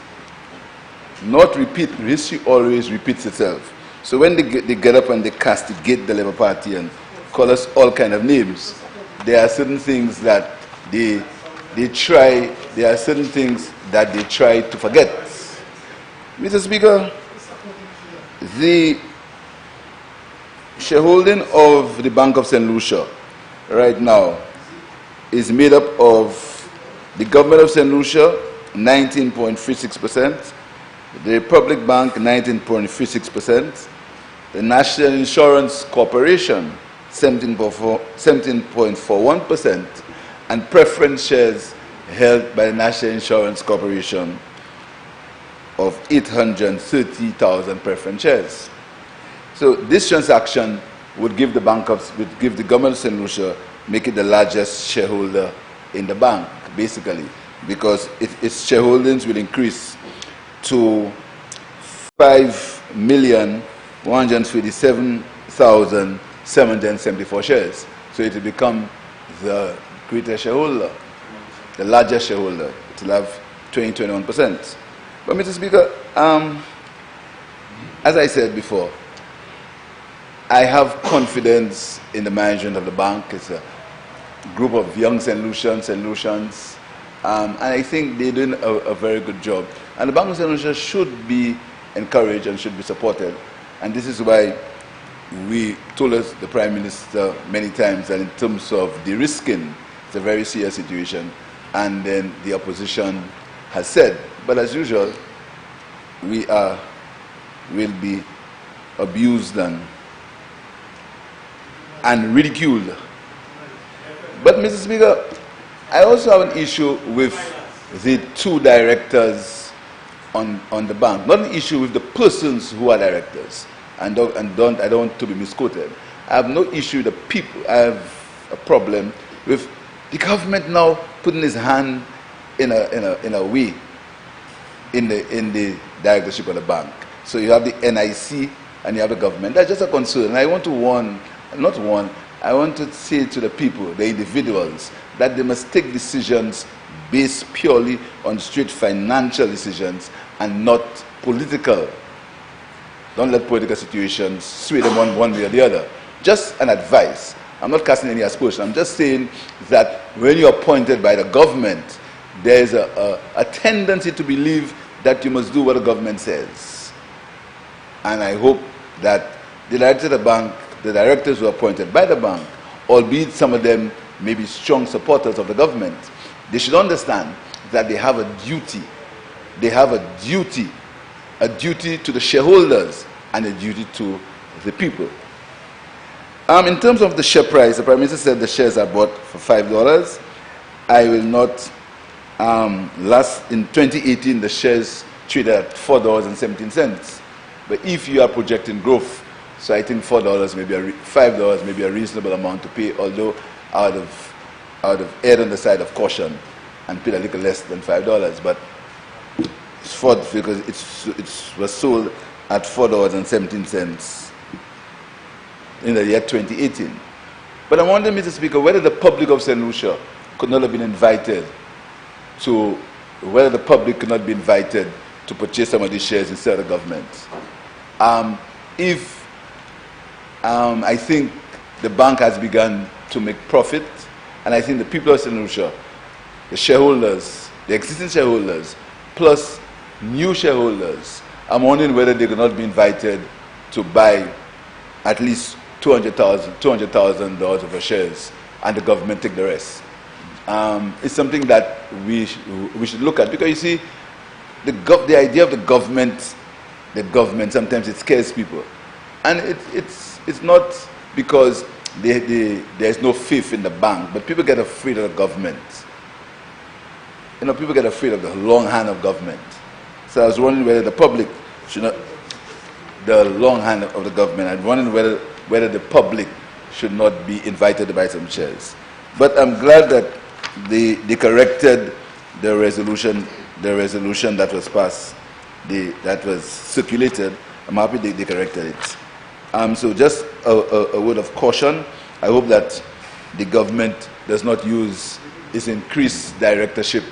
not repeat. History always repeats itself. So when they get up and they castigate the Labour Party and call us all kind of names, there are certain things that they try. There are certain things that they try to forget. Mr. Speaker, the shareholding of the Bank of St. Lucia right now is made up of the Government of St. Lucia, 19.36%, the Republic Bank, 19.36%, the National Insurance Corporation, 17.41%, and preference shares held by the National Insurance Corporation of 830,000 preference shares. So this transaction would give the government of St. Lucia, make it the largest shareholder in the bank, basically, because its shareholdings will increase to 5,157,774 shares. So it will become the greatest shareholder, the largest shareholder. It will have 21%. But Mr. Speaker, as I said before, I have confidence in the management of the bank. It's a group of young St. Lucians, and I think they're doing a very good job. And the Bank of St. Lucia should be encouraged and should be supported. And this is why we told us, the Prime Minister, many times that in terms of de-risking, it's a very serious situation. And then the opposition has said, but as usual, we will be abused and ridiculed. But Mr. Speaker, I also have an issue with the two directors on the bank. Not an issue with the persons who are directors. I don't want to be misquoted. I have no issue with the people. I have a problem with the government now putting his hand in a way in the directorship of the bank. So you have the NIC and you have the government. That's just a concern. And I want to I want to say to the people, the individuals, that they must take decisions based purely on straight financial decisions and not political. Don't let political situations sway them one way or the other. Just an advice. I'm not casting any aspersion. I'm just saying that when you're appointed by the government, there's a tendency to believe that you must do what the government says. And I hope that the director of the bank, the directors who are appointed by the bank, albeit some of them may be strong supporters of the government, they should understand that they have a duty. They have a duty to the shareholders and a duty to the people. In terms of the share price, the Prime Minister said the shares are bought for $5. I will not. In 2018, the shares traded at $4.17. But if you are projecting growth, so I think $5 may be a reasonable amount to pay, although I would have erred on the side of caution and paid a little less than $5. But it's because it was sold at $4.17 in the year 2018. But I wonder, Mr. Speaker, whether the public of St. Lucia could not have been invited to purchase some of these shares instead of the government. I think the bank has begun to make profit, and I think the people of St. Lucia, the shareholders, the existing shareholders, plus new shareholders, I'm wondering whether they could not be invited to buy at least $200,000 of the shares, and the government take the rest. It's something that we should look at, because you see, the idea of the government sometimes it scares people, and it's not because there's no faith in the bank, but people get afraid of the government. People get afraid of the long hand of government. So I was wondering whether the public should not, the long hand of the government, I'm wondering whether the public should not be invited to buy some shares. But I'm glad that they corrected the resolution that was passed, that was circulated. I'm happy they corrected it. So just a word of caution. I hope that the government does not use its increased directorship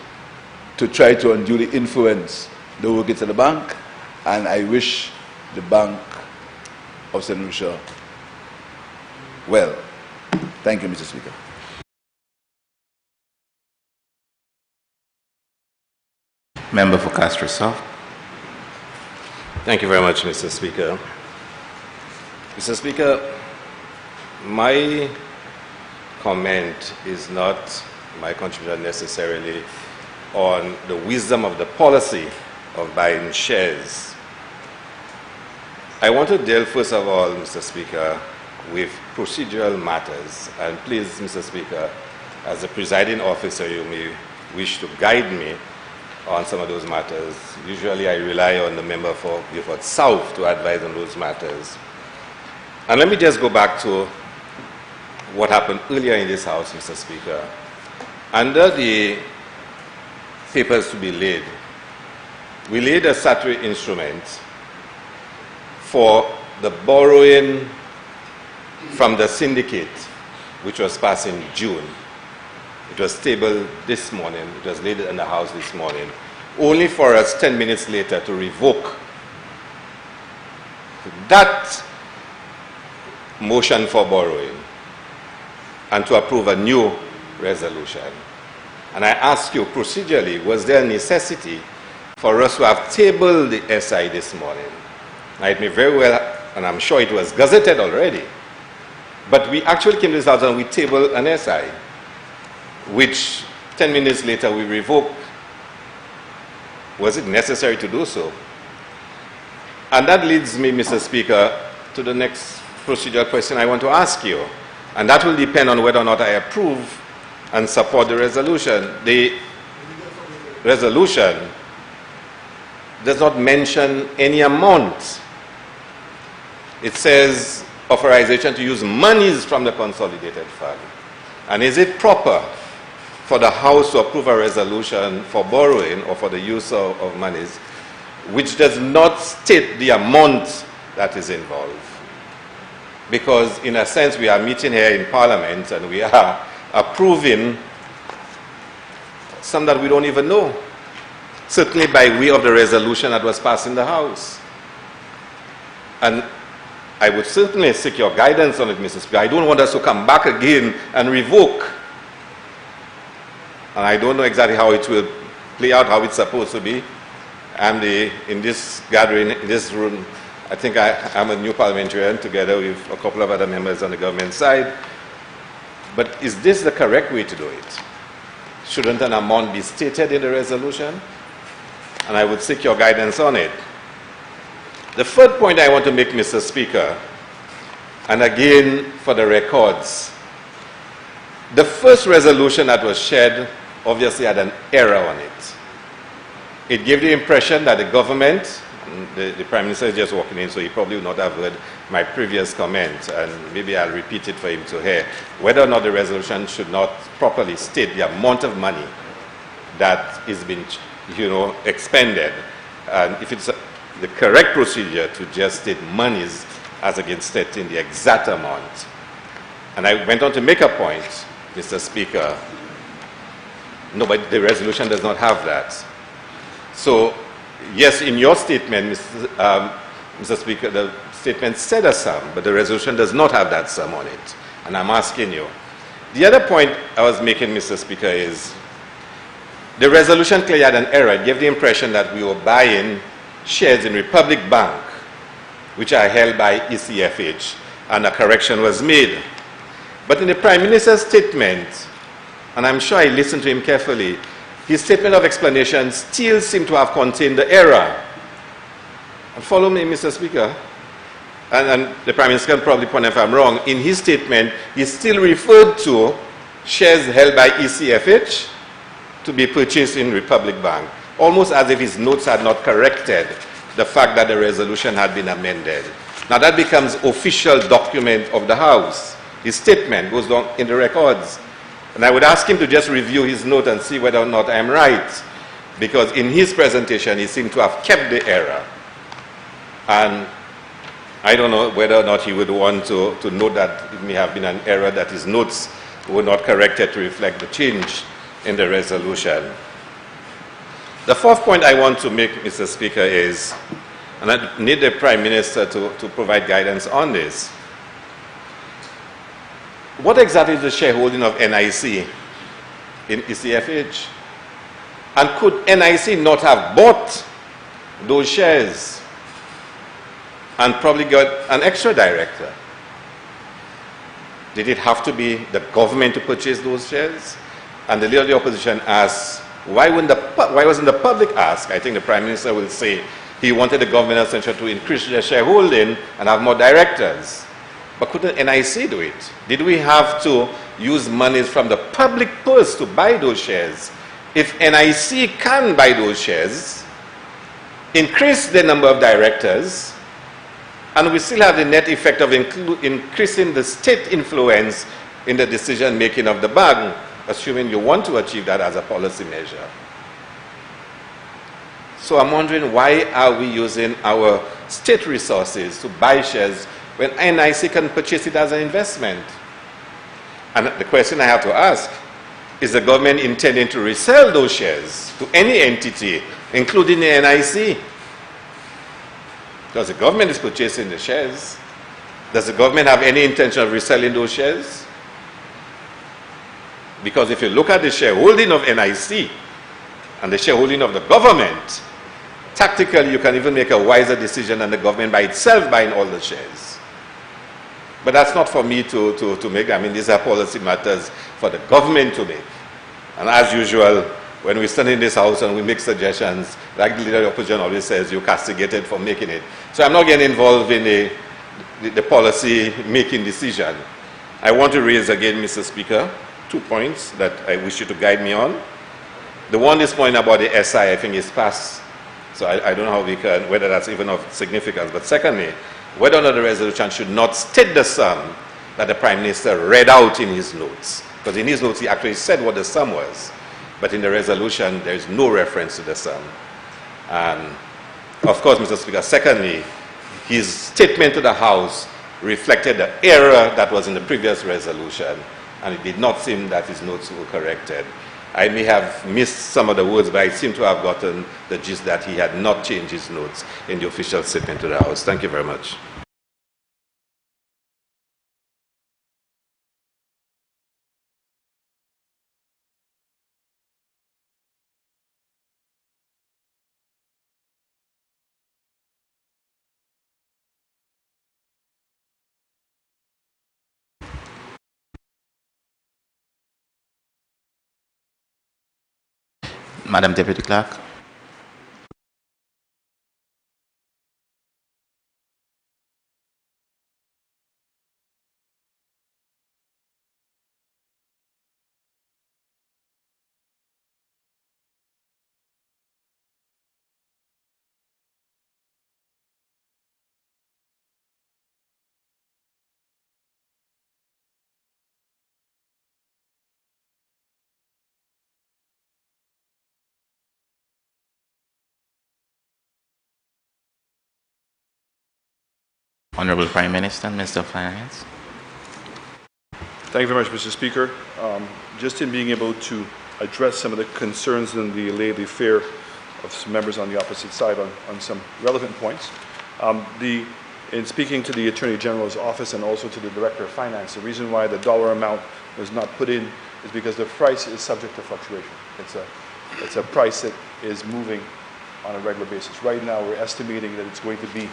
to try to unduly influence the workings of the bank, and I wish the Bank of St. Lucia well. Thank you, Mr. Speaker. Member for Castro South. Thank you very much, Mr. Speaker. Mr. Speaker, my comment is not my contribution necessarily on the wisdom of the policy of buying shares. I want to deal, first of all, Mr. Speaker, with procedural matters. And please, Mr. Speaker, as the presiding officer, you may wish to guide me on some of those matters. Usually I rely on the member for Beaufort South to advise on those matters. And let me just go back to what happened earlier in this House, Mr. Speaker. Under the papers to be laid, we laid a statutory instrument for the borrowing from the syndicate, which was passed in June. It was tabled this morning, it was laid in the House this morning, only for us 10 minutes later to revoke that motion for borrowing and to approve a new resolution. And I ask you procedurally, was there a necessity for us to have tabled the SI this morning? Now it may very well, and I'm sure it was gazetted already, but we actually came to this house and we tabled an SI, which 10 minutes later we revoked. Was it necessary to do so? And that leads me, Mr. Speaker, to the next procedural question I want to ask you. And that will depend on whether or not I approve and support the resolution. The resolution does not mention any amount. It says authorization to use monies from the consolidated fund. And is it proper for the House to approve a resolution for borrowing or for the use of monies which does not state the amount that is involved? Because in a sense we are meeting here in Parliament and we are approving some that we don't even know, certainly by way of the resolution that was passed in the House. And I would certainly seek your guidance on it, Mr. Speaker. I don't want us to come back again and revoke. And I don't know exactly how it will play out, how it's supposed to be. In this gathering, in this room, I think I'm a new parliamentarian together with a couple of other members on the government side. But is this the correct way to do it? Shouldn't an amount be stated in the resolution? And I would seek your guidance on it. The third point I want to make, Mr. Speaker, and again for the records, the first resolution that was shared obviously had an error on it. It gave the impression that the government, the Prime Minister is just walking in, so he probably would not have heard my previous comment, and maybe I'll repeat it for him to hear, whether or not the resolution should not properly state the amount of money that is being, expended, and if it's the correct procedure to just state monies as against stating the exact amount. And I went on to make a point, Mr. Speaker. No, but the resolution does not have that. So, yes, in your statement, Mr. Speaker, the statement said a sum, but the resolution does not have that sum on it. And I'm asking you. The other point I was making, Mr. Speaker, is the resolution clearly had an error. It gave the impression that we were buying shares in Republic Bank, which are held by ECFH, and a correction was made. But in the Prime Minister's statement, and I'm sure I listened to him carefully, his statement of explanation still seemed to have contained the error. And follow me, Mr. Speaker, and the Prime Minister can probably point if I'm wrong, in his statement, he still referred to shares held by ECFH to be purchased in Republic Bank, almost as if his notes had not corrected the fact that the resolution had been amended. Now that becomes official document of the House. His statement goes down in the records. And I would ask him to just review his note and see whether or not I'm right. Because in his presentation, he seemed to have kept the error. And I don't know whether or not he would want to note that it may have been an error, that his notes were not corrected to reflect the change in the resolution. The fourth point I want to make, Mr. Speaker, is, and I need the Prime Minister to provide guidance on this. What exactly is the shareholding of NIC in ECFH? And could NIC not have bought those shares and probably got an extra director? Did it have to be the government to purchase those shares? And the leader of the opposition asked, why wasn't the public asked? I think the Prime Minister will say he wanted the government essentially to increase their shareholding and have more directors. But couldn't NIC do it? Did we have to use monies from the public purse to buy those shares? If NIC can buy those shares, increase the number of directors, and we still have the net effect of increasing the state influence in the decision making of the bank, assuming you want to achieve that as a policy measure. So I'm wondering, why are we using our state resources to buy shares when NIC can purchase it as an investment? And the question I have to ask, is the government intending to resell those shares to any entity, including the NIC? Because the government is purchasing the shares. Does the government have any intention of reselling those shares? Because if you look at the shareholding of NIC and the shareholding of the government, tactically you can even make a wiser decision than the government by itself buying all the shares. But that's not for me to make. I mean, these are policy matters for the government to make. And as usual, when we stand in this house and we make suggestions, like the leader of the opposition always says, you're castigated for making it. So I'm not getting involved in the policy making decision. I want to raise again, Mr. Speaker, 2 points that I wish you to guide me on. The one, this point about the SI, I think is past. So I don't know how we can, whether that's even of significance. But secondly, whether or not the resolution should not state the sum that the Prime Minister read out in his notes. Because in his notes he actually said what the sum was. But in the resolution there is no reference to the sum. And of course, Mr. Speaker, secondly, his statement to the House reflected the error that was in the previous resolution. And it did not seem that his notes were corrected. I may have missed some of the words, but I seem to have gotten the gist that he had not changed his notes in the official statement to the House. Thank you very much. Madam Deputy Clerk. Honorable Prime Minister, Minister of Finance. Thank you very much, Mr. Speaker. Just in being able to address some of the concerns and the lay of the affair of some members on the opposite side on some relevant points. In speaking to the Attorney General's office and also to the Director of Finance, the reason why the dollar amount was not put in is because the price is subject to fluctuation. It's a price that is moving on a regular basis. Right now, we're estimating that it's going to be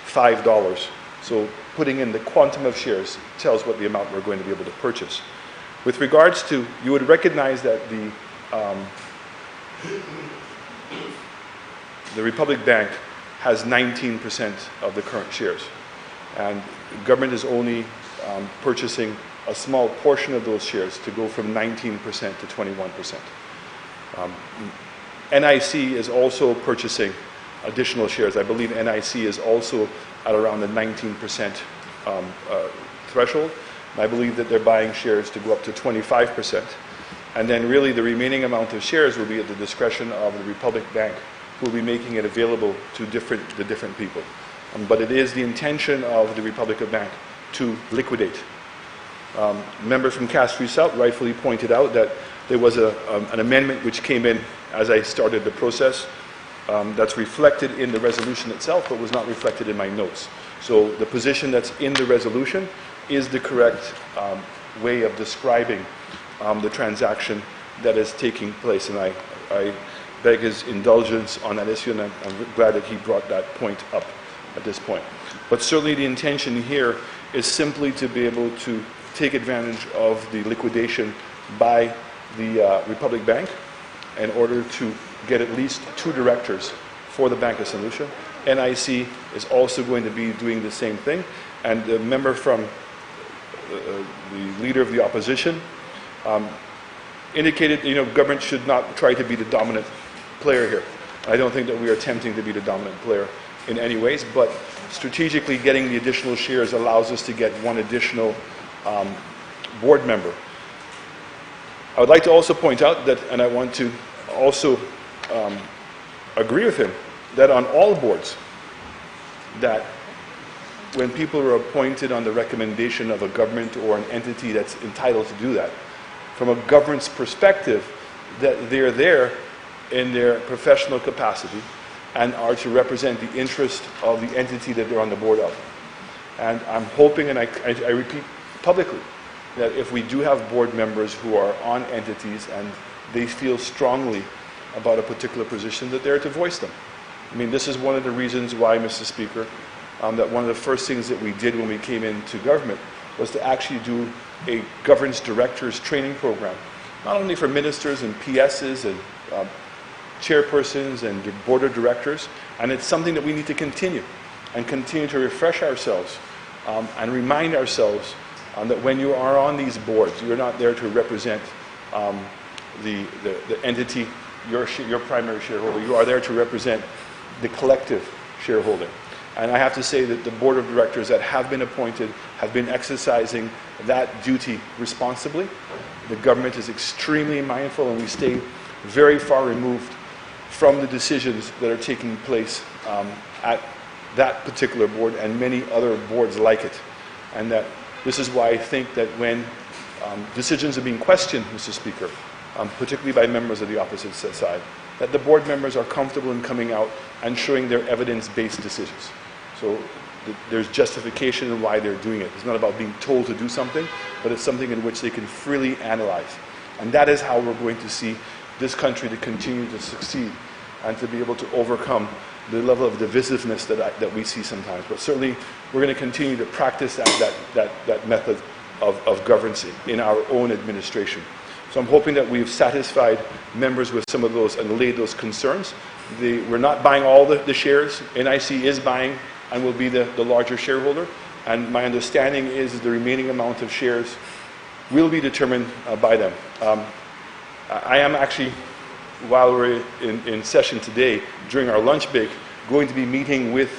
$5. So putting in the quantum of shares tells what the amount we're going to be able to purchase. With regards to, you would recognize that the Republic Bank has 19% of the current shares. And the government is only purchasing a small portion of those shares to go from 19% to 21%. NIC is also purchasing additional shares. I believe NIC is also at around the 19% threshold. And I believe that they're buying shares to go up to 25%. And then really the remaining amount of shares will be at the discretion of the Republic Bank, who will be making it available to the different people. But it is the intention of the Republic Bank to liquidate. Member from Castries South rightfully pointed out that there was an amendment which came in as I started the process. That's reflected in the resolution itself, but was not reflected in my notes. So the position that's in the resolution is the correct way of describing the transaction that is taking place. And I beg his indulgence on that issue, and I'm glad that he brought that point up at this point. But certainly the intention here is simply to be able to take advantage of the liquidation by the Republic Bank in order to get at least 2 directors for the Bank of St. Lucia. NIC is also going to be doing the same thing. And the member from the leader of the opposition, indicated, government should not try to be the dominant player here. I don't think that we are attempting to be the dominant player in any ways, but strategically getting the additional shares allows us to get one additional board member. I would like to also point out that, and I want to also agree with him, that on all boards, that when people are appointed on the recommendation of a government or an entity that's entitled to do that, from a governance perspective, that they're there in their professional capacity and are to represent the interest of the entity that they're on the board of. And I'm hoping, and I repeat publicly, that if we do have board members who are on entities and they feel strongly about a particular position, that they're to voice them. I mean, this is one of the reasons why, Mr. Speaker, that one of the first things that we did when we came into government was to actually do a governance directors training program, not only for ministers and PSs and chairpersons and the board of directors, and it's something that we need to continue to refresh ourselves and remind ourselves that when you are on these boards, you're not there to represent the entity, your primary shareholder. You are there to represent the collective shareholder. And I have to say that the board of directors that have been appointed have been exercising that duty responsibly. The government is extremely mindful, and we stay very far removed from the decisions that are taking place at that particular board and many other boards like it. And that this is why I think that when decisions are being questioned, Mr. Speaker, particularly by members of the opposite side, that the board members are comfortable in coming out and showing their evidence-based decisions. So there's justification in why they're doing it. It's not about being told to do something, but it's something in which they can freely analyze. And that is how we're going to see this country to continue to succeed and to be able to overcome the level of divisiveness that we see sometimes. But certainly, we're going to continue to practice that method of governance in our own administration. So I'm hoping that we've satisfied members with some of those and laid those concerns. We're not buying all the shares. NIC is buying and will be the larger shareholder. And my understanding is the remaining amount of shares will be determined by them. I am actually, while we're in session today, during our lunch break, going to be meeting with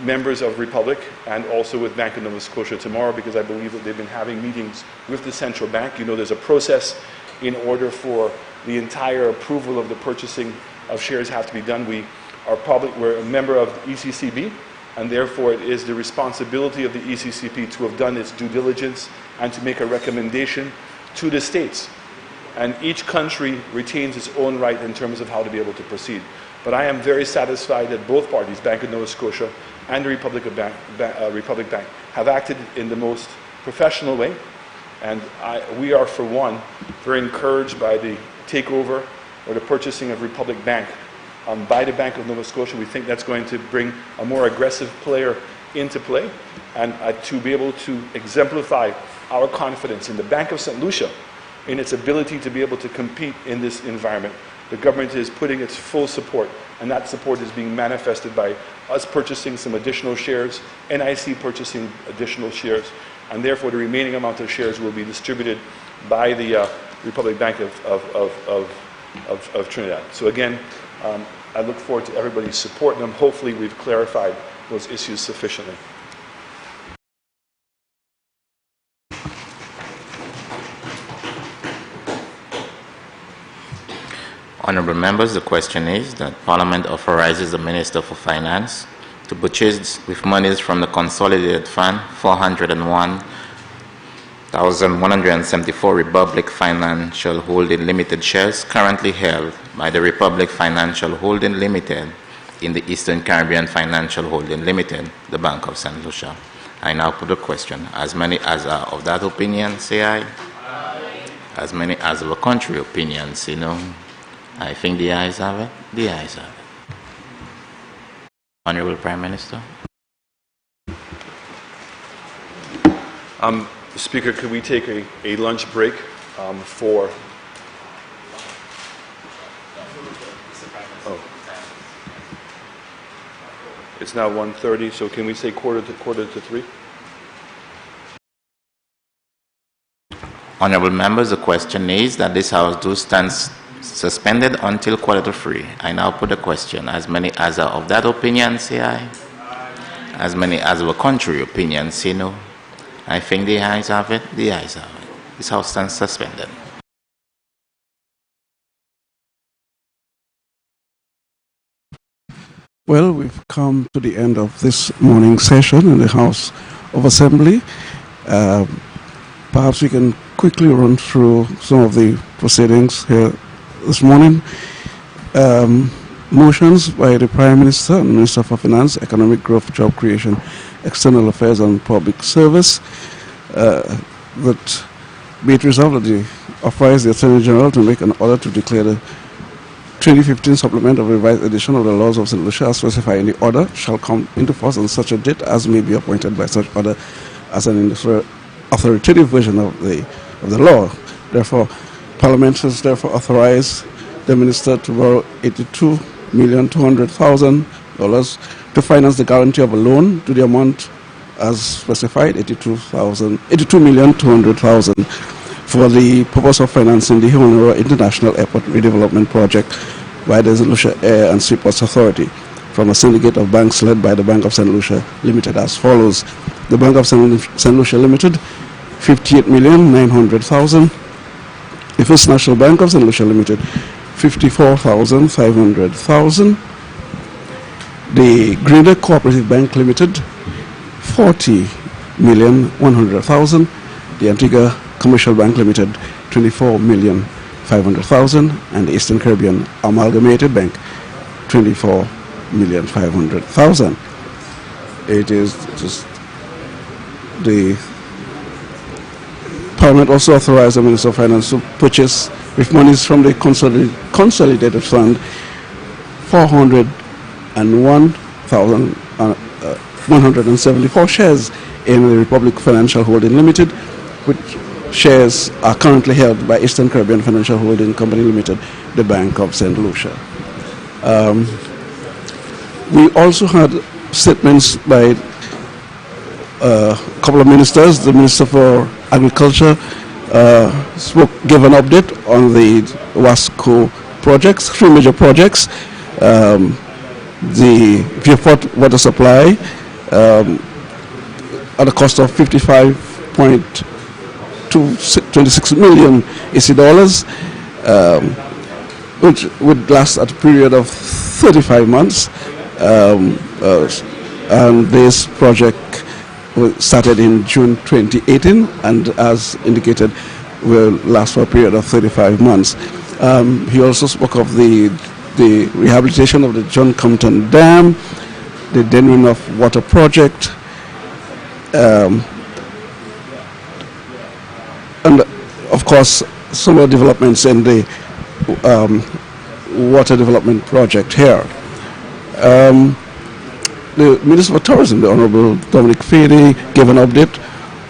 members of Republic and also with Bank of Nova Scotia tomorrow, because I believe that they've been having meetings with the central bank. You know, there's a process in order for the entire approval of the purchasing of shares have to be done. We're a member of the ECCB, and therefore it is the responsibility of the ECCB to have done its due diligence and to make a recommendation to the states. And each country retains its own right in terms of how to be able to proceed. But I am very satisfied that both parties, Bank of Nova Scotia and the Republic Bank, have acted in the most professional way. And we are, for one, very encouraged by the takeover or the purchasing of Republic Bank by the Bank of Nova Scotia. We think that's going to bring a more aggressive player into play, and to be able to exemplify our confidence in the Bank of St. Lucia in its ability to be able to compete in this environment. The government is putting its full support, and that support is being manifested by us purchasing some additional shares, NIC purchasing additional shares, and therefore the remaining amount of shares will be distributed by the Republic Bank of Trinidad. So again, I look forward to everybody's support, and hopefully we've clarified those issues sufficiently. Honourable members, the question is that Parliament authorizes the Minister for Finance to purchase with monies from the Consolidated Fund 401,174 Republic Financial Holding Limited shares currently held by the Republic Financial Holding Limited in the Eastern Caribbean Financial Holding Limited, the Bank of St. Lucia. I now put the question. As many as are of that opinion, say aye. Aye. As many as of a contrary opinion, say no. I think the ayes have it. The ayes have it. Honourable Prime Minister. Speaker, could we take a lunch break for... Oh. It's now 1:30, so can we say quarter to 3? Honorable members, the question is that this House do stand suspended until 2:45. I now put the question. As many as are of that opinion, say aye. As many as were contrary opinion, say no. I think the ayes have it. The ayes have it. This House stands suspended. Well, we've come to the end of this morning session in the House of Assembly. Perhaps we can quickly run through some of the proceedings here this morning. Motions by the Prime Minister and Minister for Finance, Economic Growth, Job Creation, External Affairs and Public Service that be it resolved that they authorize the Attorney General to make an order to declare the 2015 supplement of revised edition of the laws of St. Lucia as specified in the order shall come into force on such a date as may be appointed by such order as an authoritative version of the law. Therefore, Parliament has therefore authorized the Minister to borrow $82,200,000 to finance the guarantee of a loan to the amount as specified, $82,200,000 for the purpose of financing the Honora International Airport Redevelopment Project by the St. Lucia Air and Seaports Authority from a syndicate of banks led by the Bank of St. Lucia Limited as follows. The Bank of St. Lucia Limited, $58,900,000. The First National Bank of St. Lucia Limited, $54,500,000. The Grinder Cooperative Bank Limited, $40,100,000. The Antigua Commercial Bank Limited, $24,500,000. And the Eastern Caribbean Amalgamated Bank, $24,500,000. It is just the Parliament also authorized the Minister of Finance to purchase with monies from the consolidated fund 401,174 shares in the Republic Financial Holding Limited, which shares are currently held by Eastern Caribbean Financial Holding Company Limited, the Bank of St. Lucia. We also had statements by a couple of ministers. The Minister for Agriculture gave an update on the Wasco projects, 3 major projects. The Viewport water supply at a cost of $55.26 million AC, which would last at a period of 35 months. And this project started in June 2018 and, as indicated, will last for a period of 35 months. He also spoke of the rehabilitation of the John Compton Dam, the Denwin of Water Project, and of course some more developments in the water development project here. The Minister for Tourism, the Honorable Dominic Fede, gave an update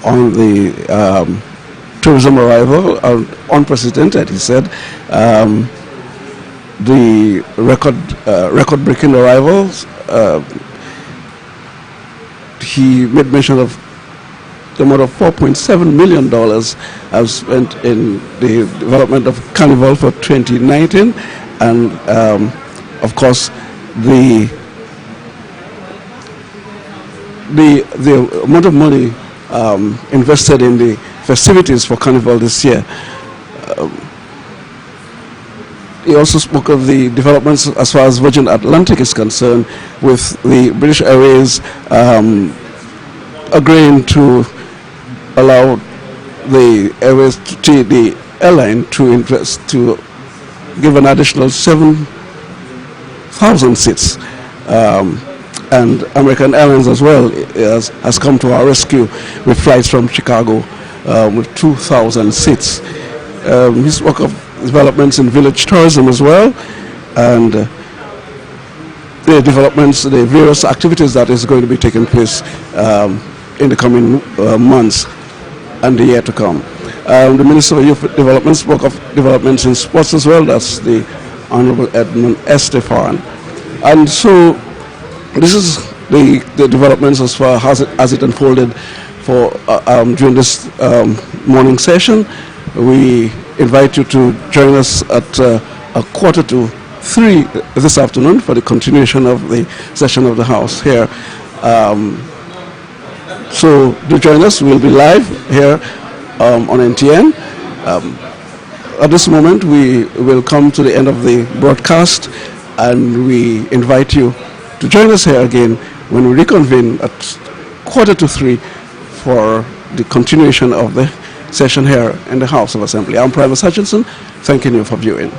on the tourism arrival, unprecedented, he said. The record-breaking arrivals. He made mention of the amount of $4.7 million I've spent in the development of Carnival for 2019, and of course the amount of money invested in the festivities for Carnival this year. He also spoke of the developments as far as Virgin Atlantic is concerned, with the British Airways agreeing to allow the airline to invest, to give an additional 7,000 seats. And American Airlines as well has come to our rescue with flights from Chicago with 2,000 seats. He spoke of developments in village tourism as well, and the developments, the various activities that is going to be taking place in the coming months and the year to come. The Minister of Youth Development spoke of developments in sports as well. That's the Honorable Edmund Estefan. And so this is the developments as far as it unfolded for during this morning session. we invite you to join us at 2:45 this afternoon for the continuation of the session of the House here. So do join us. We'll be live here on NTN. At this moment, we will come to the end of the broadcast, and we invite you to join us here again when we reconvene at 2:45 for the continuation of the session here in the House of Assembly. I'm Private Hutchinson, thanking you for viewing.